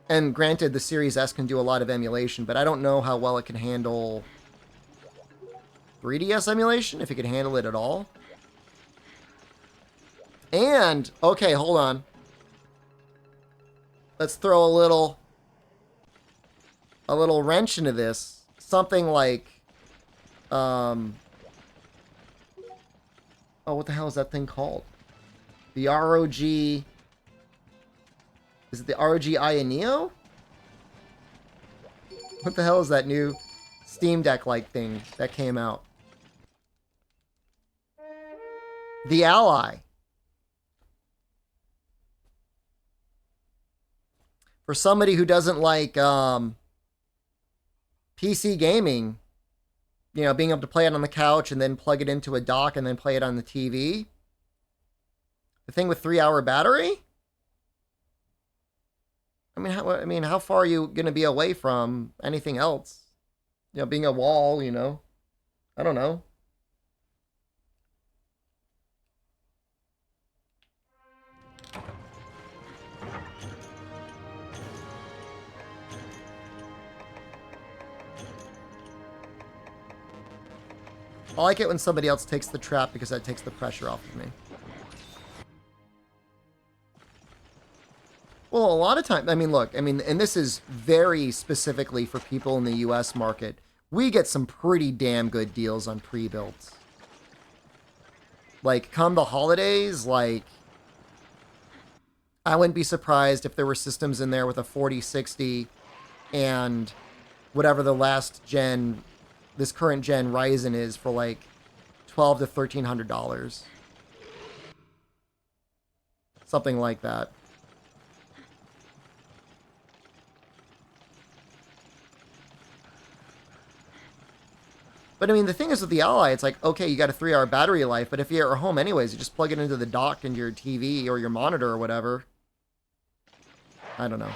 S1: And granted, the Series S can do a lot of emulation, but I don't know how well it can handle 3DS emulation, if it can handle it at all. And, okay, hold on. Let's throw a little wrench into this. Something like, oh, what the hell is that thing called? The ROG Is it the ROG Aya Neo? What the hell is that new Steam Deck-like thing that came out? The Ally. For somebody who doesn't like PC gaming, you know, being able to play it on the couch and then plug it into a dock and then play it on the TV. The thing with 3-hour battery? I mean, how far are you going to be away from anything else? You know, being a wall, you know. I don't know. I like it when somebody else takes the trap because that takes the pressure off of me. Well, a lot of times, I mean, look, I mean, and this is very specifically for people in the US market. We get some pretty damn good deals on pre-builds. Like, come the holidays, like, I wouldn't be surprised if there were systems in there with a 4060 and whatever the last gen, this current gen Ryzen is for like $1,200 to $1,300. Something like that. But I mean, the thing is with the Ally, it's like, okay, you got a 3-hour battery life, but if you're at home anyways, you just plug it into the dock into your TV or your monitor or whatever. I don't know.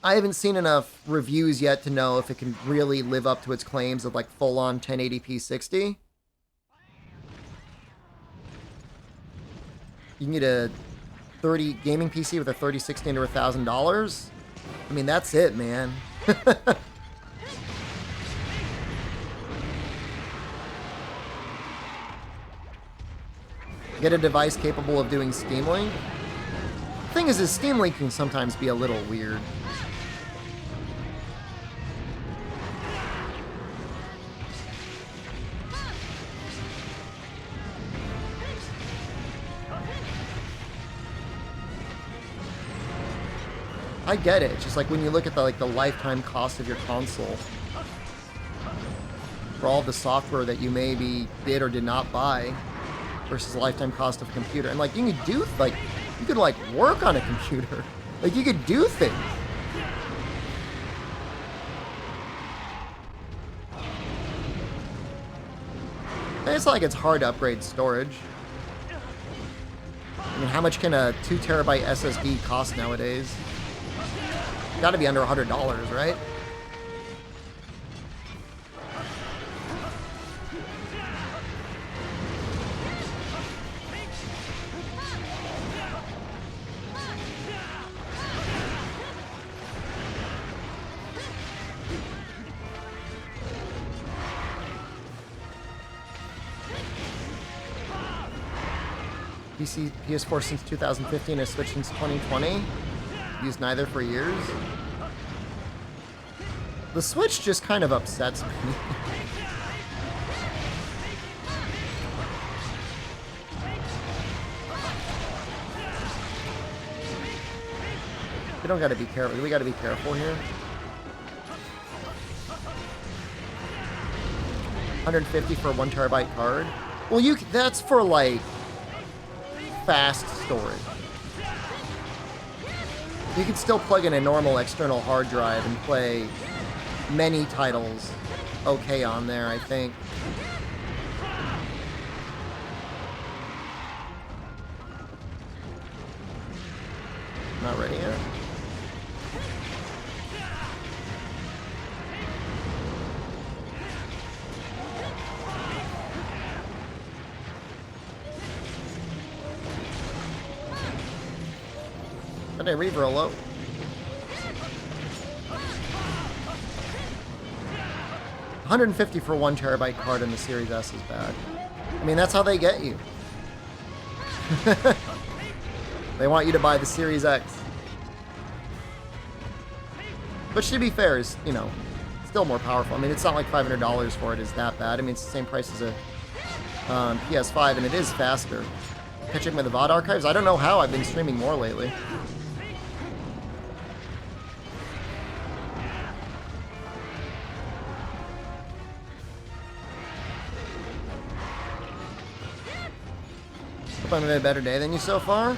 S1: I haven't seen enough reviews yet to know if it can really live up to its claims of like full-on 1080p 60. You can get a gaming PC with a 3060 under $1,000. I mean, that's it, man. Get a device capable of doing Steam Link. The thing is Steam Link can sometimes be a little weird. I get it. It's just like when you look at the lifetime cost of your console for all the software that you maybe did or did not buy versus the lifetime cost of a computer. And like you could do you could like work on a computer. Like you could do things. And it's not like it's hard to upgrade storage. I mean, how much can a 2 terabyte SSD cost nowadays? Gotta be under $100, right? PS4 since 2015, has Switch since 2020. Used neither for years. The Switch just kind of upsets me. We don't gotta be careful. We gotta be careful here. 150 for a 1 terabyte card. Well, that's for like fast storage. You can still plug in a normal external hard drive and play many titles okay on there, I think. Not ready yet. Did I read real low? $150 for 1 terabyte card in the Series S is bad. I mean, that's how they get you. They want you to buy the Series X. Which, to be fair, is, you know, still more powerful. I mean, it's not like $500 for it is that bad. I mean, it's the same price as a PS5, and it is faster. catching with the VOD archives. I don't know how. I've been streaming more lately. Hope I'm having a better day than you so far.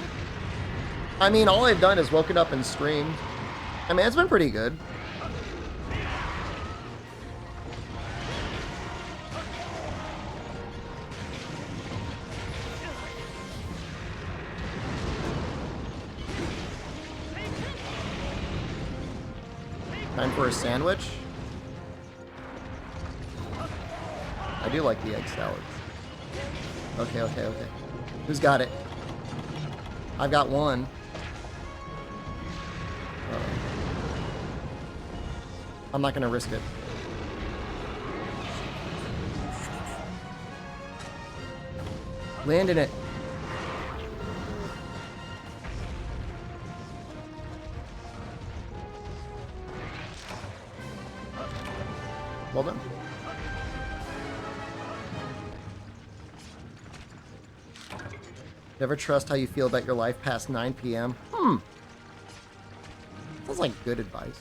S1: I mean, all I've done is woken up and streamed. I mean, it's been pretty good. Time for a sandwich. I do like the egg salads. Okay, okay, okay. Who's got it? I've got one. I'm not gonna risk it. Land in it. Well done. Never trust how you feel about your life past 9 p.m. Sounds like good advice.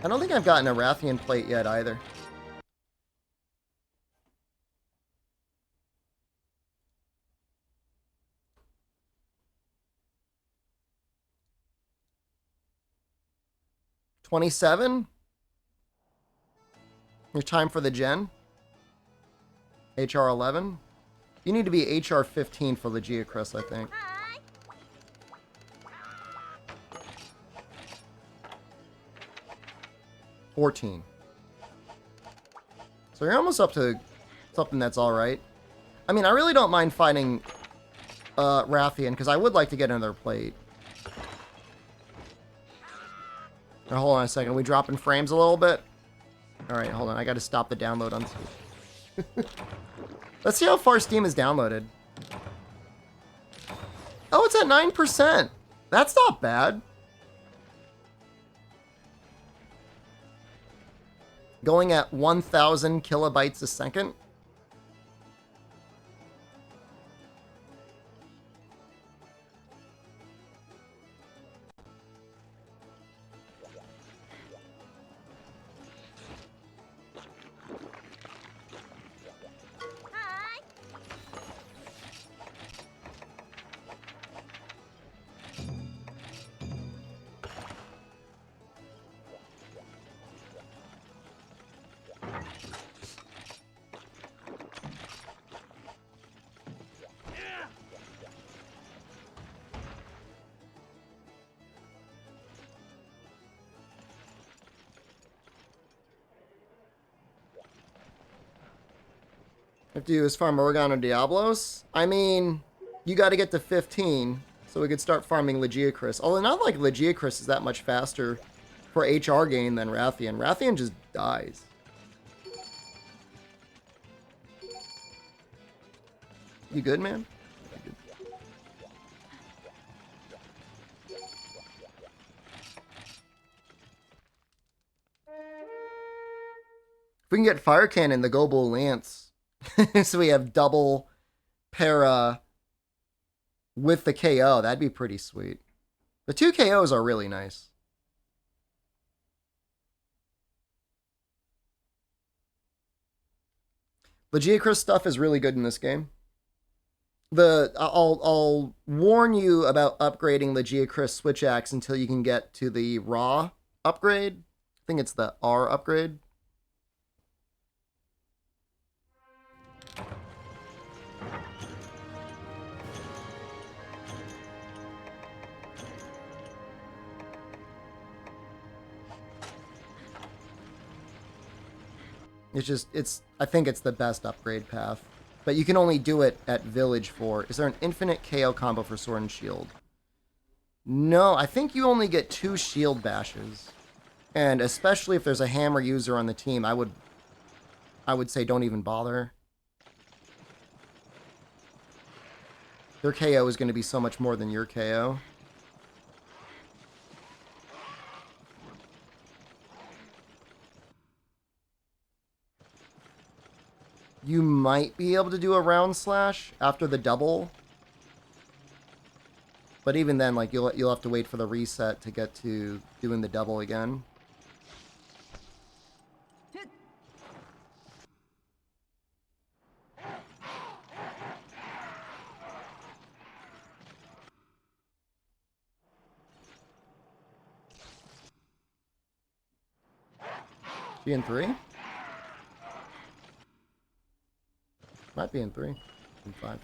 S1: I don't think I've gotten a Rathian plate yet either. $27? Your time for the gen? HR 11? You need to be HR 15 for Legia Chris, I think. 14. So you're almost up to something that's alright. I mean, I really don't mind fighting Rathian, because I would like to get another plate. Now, hold on a second. Are we dropping frames a little bit? Alright, hold on. I got to stop the download on Steam. Let's see how far Steam is downloaded. Oh, it's at 9%. That's not bad. Going at 1,000 kilobytes a second. Have to do is farm Oregon or Diablos. I mean, you got to get to 15 so we could start farming Legiacris. Although not like Legiacris is that much faster for HR gain than Rathian. Rathian just dies. You good, man? You good. If we can get Fire Cannon, the Gobo Lance. So we have double para with the KO. That'd be pretty sweet. The 2 KOs are really nice. Legiacris stuff is really good in this game. I'll warn you about upgrading Legiacris Switch Axe until you can get to the Raw upgrade. I think it's the R upgrade. I think it's the best upgrade path. But you can only do it at Village 4. Is there an infinite KO combo for Sword and Shield? No, I think you only get 2 shield bashes. And especially if there's a hammer user on the team, I would I would say don't even bother. Their KO is going to be so much more than your KO. You might be able to do a round slash after the double. But even then, like, you'll have to wait for the reset to get to doing the double again. She in 3? Might be in 3. In 5.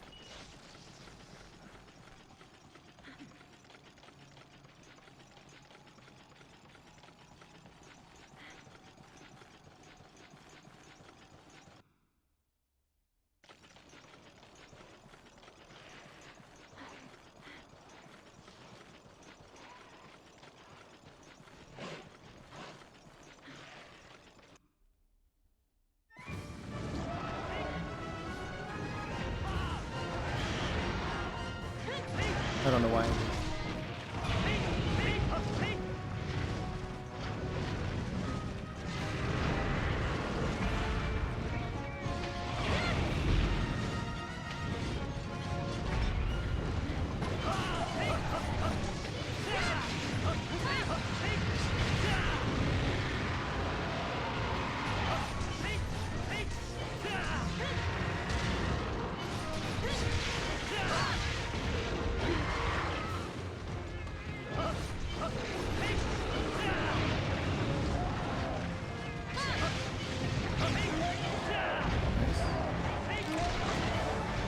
S1: I don't know why.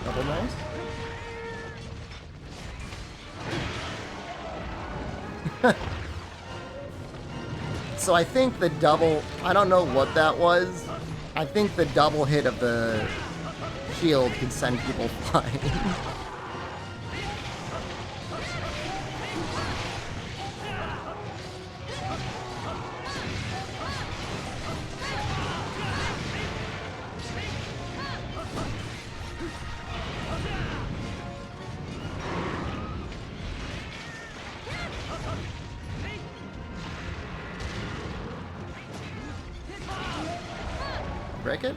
S1: Double nice. So I think the double, I don't know what that was. I think the double hit of the shield could send people flying. Break it?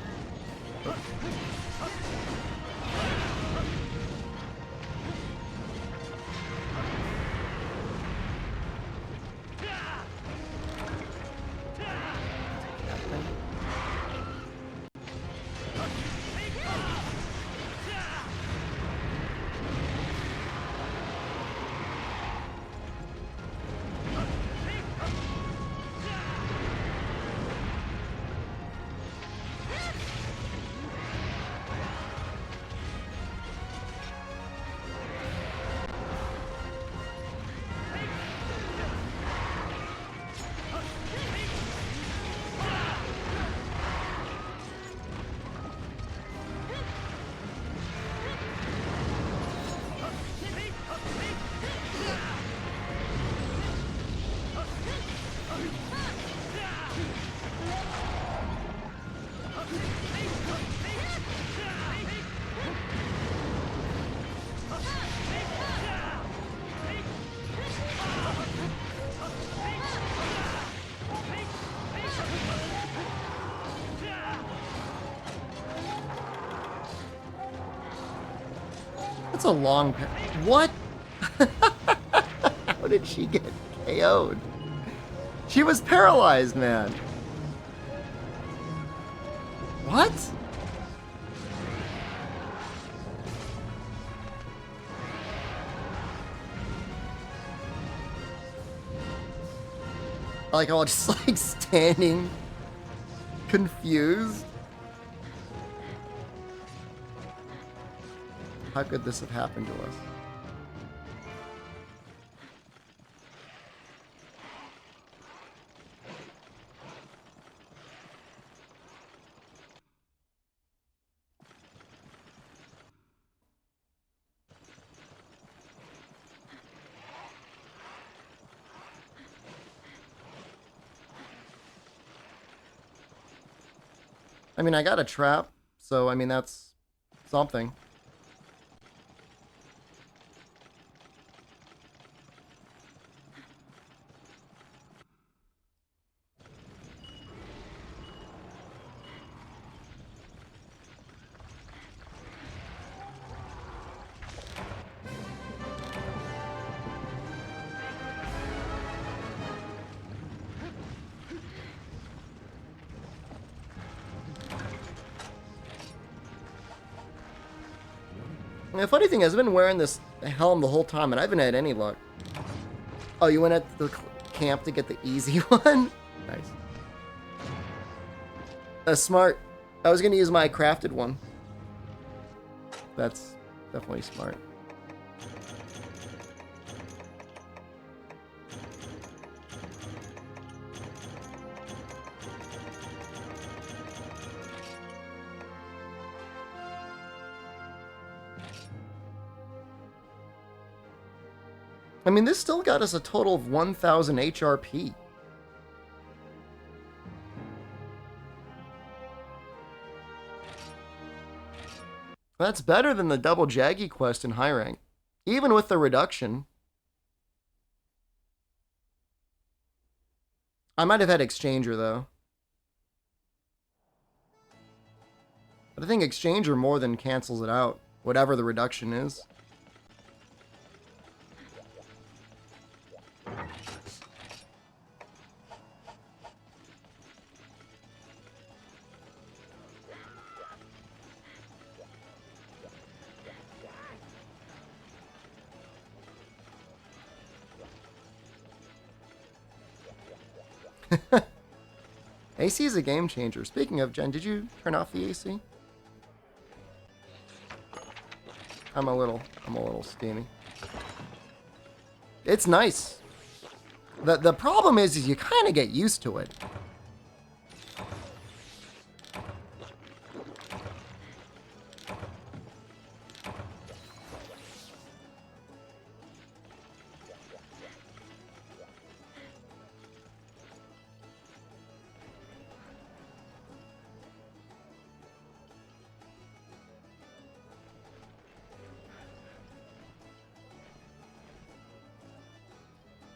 S1: That's a long... What? How did she get KO'd? She was paralyzed, man. What? Like, I was just like standing confused. How could this have happened to us? I I mean, I got a trap, so I mean, that's something. And the funny thing is, I've been wearing this helm the whole time, and I haven't had any luck. Oh, you went at the camp to get the easy one? Nice. That's smart. I was going to use my crafted one. That's definitely smart. I mean, this still got us a total of 1,000 HRP. That's better than the double Jaggy quest in high rank. Even with the reduction. I might have had Exchanger, though. But I think Exchanger more than cancels it out. Whatever the reduction is. AC is a game changer. Speaking of, Jen, did you turn off the AC? I'm a little steamy. It's nice. The problem is you kind of get used to it.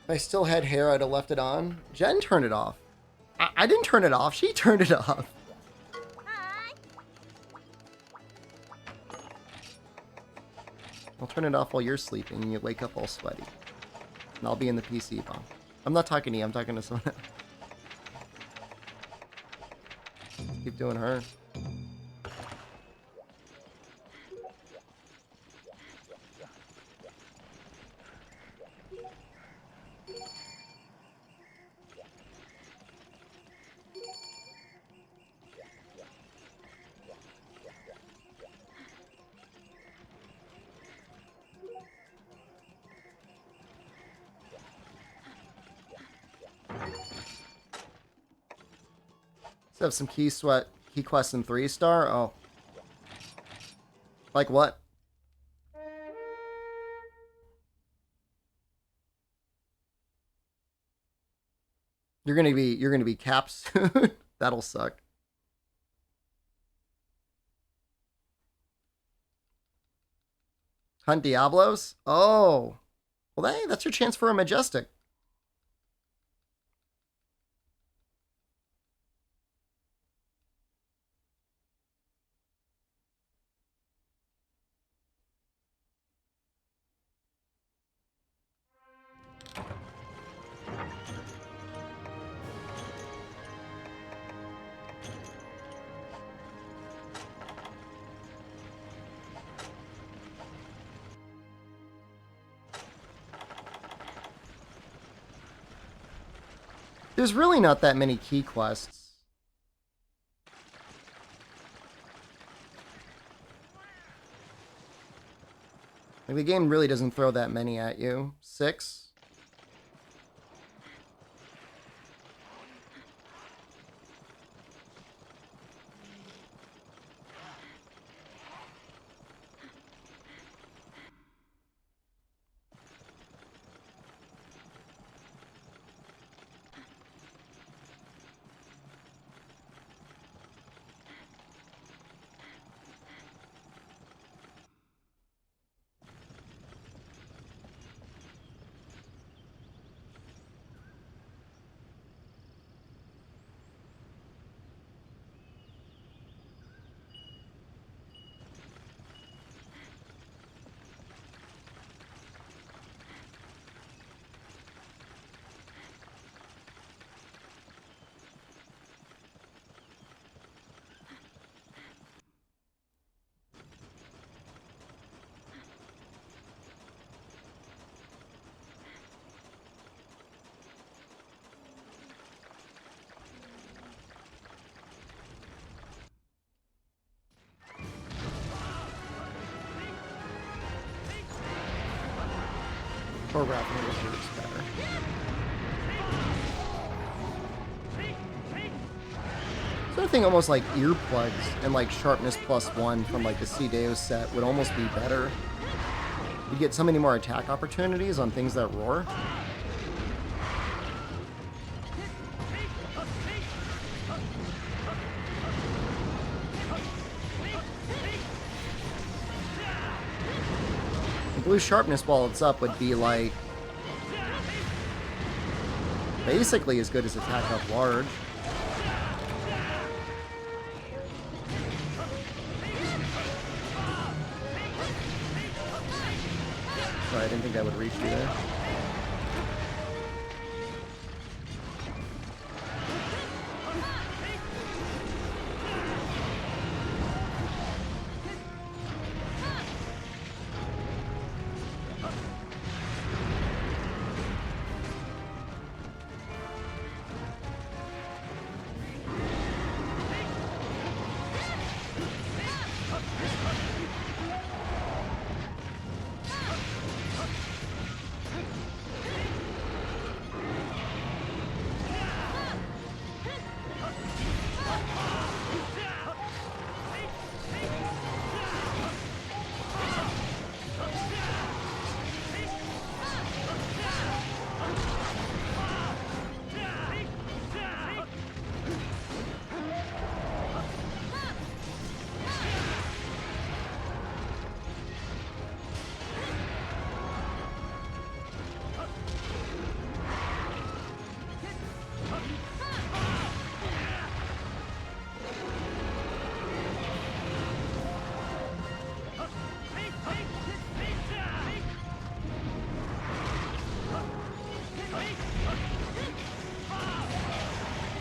S1: If I still had hair, I'd have left it on. Jen turned it off. I didn't turn it off. She turned it off. I'll turn it off while you're sleeping and you wake up all sweaty. And I'll be in the PC bomb. I'm not talking to you. I'm talking to someone else. Keep doing her. Let's have some key quests in 3-star. Oh. Like what? You're gonna be capped soon. That'll suck. Hunt Diablos? Oh. Well, hey, that's your chance for a Majestic. There's really not that many key quests. Like, the game really doesn't throw that many at you. 6? Choreographing is better. So I think almost like earplugs and like sharpness +1 from like the C-Deo set would almost be better. You get so many more attack opportunities on things that roar. Blue sharpness while it's up would be like basically as good as attack up large. Sorry, I didn't think that would reach you there.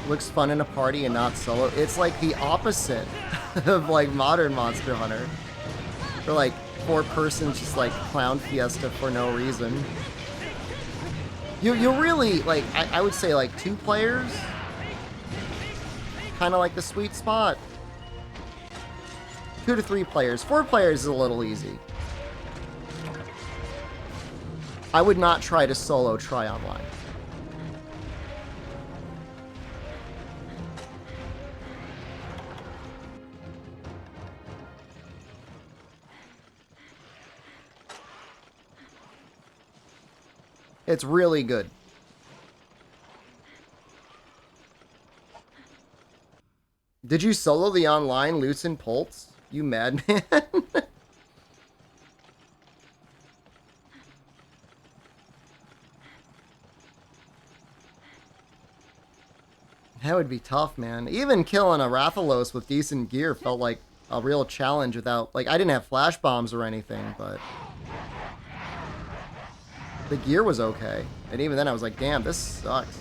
S1: Looks fun in a party and not solo. It's like the opposite of like modern Monster Hunter. For like 4 persons just like clown fiesta for no reason. You really like I would say like 2 players. Kind of like the sweet spot. 2 to 3 players. 4 players is a little easy. I would not try to solo try online. It's really good. Did you solo the online Lucent Pulse? You madman. That would be tough, man. Even killing a Rathalos with decent gear felt like a real challenge without... Like, I didn't have flash bombs or anything, but... The gear was okay. And even then I was like, damn, this sucks.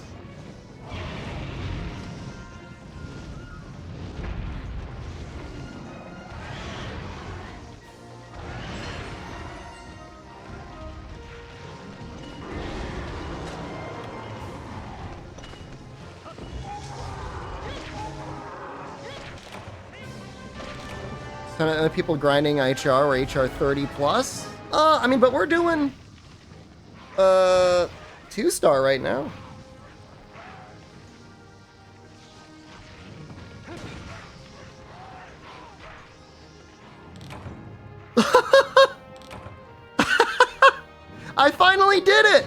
S1: Some of the people grinding HR or HR 30 plus. I mean, but we're doing 2-star right now. I finally did it.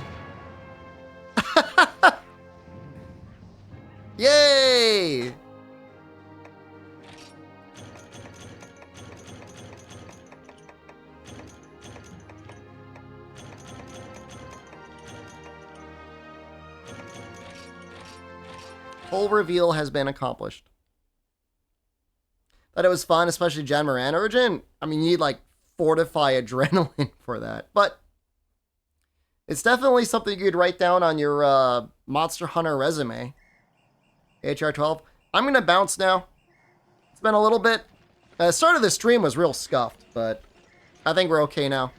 S1: Yay! Full reveal has been accomplished. But it was fun, especially Jen Moran Origin. I mean, you need like fortify adrenaline for that. But it's definitely something you could write down on your Monster Hunter resume. HR 12. I'm going to bounce now. It's been a little bit. The start of the stream was real scuffed, but I think we're okay now.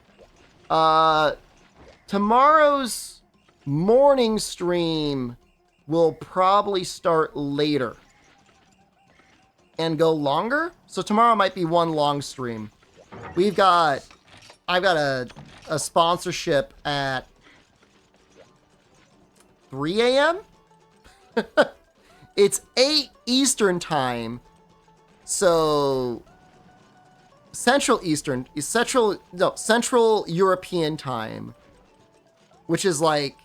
S1: Tomorrow's morning stream will probably start later and go longer. So tomorrow might be one long stream. I've got a sponsorship at 3 a.m.? It's 8 Eastern time. So Central European time, which is like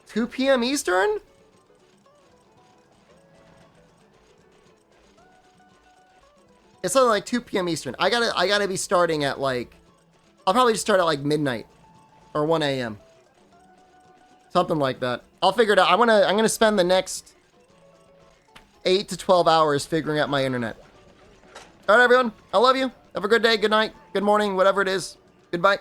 S1: 2 p.m. Eastern? It's something like 2 p.m. Eastern. I gotta be starting at like, I'll probably just start at like midnight or 1 a.m. Something like that. I'll figure it out. I'm gonna spend the next 8 to 12 hours figuring out my internet. All right, everyone. I love you. Have a good day, good night, good morning, whatever it is. Goodbye.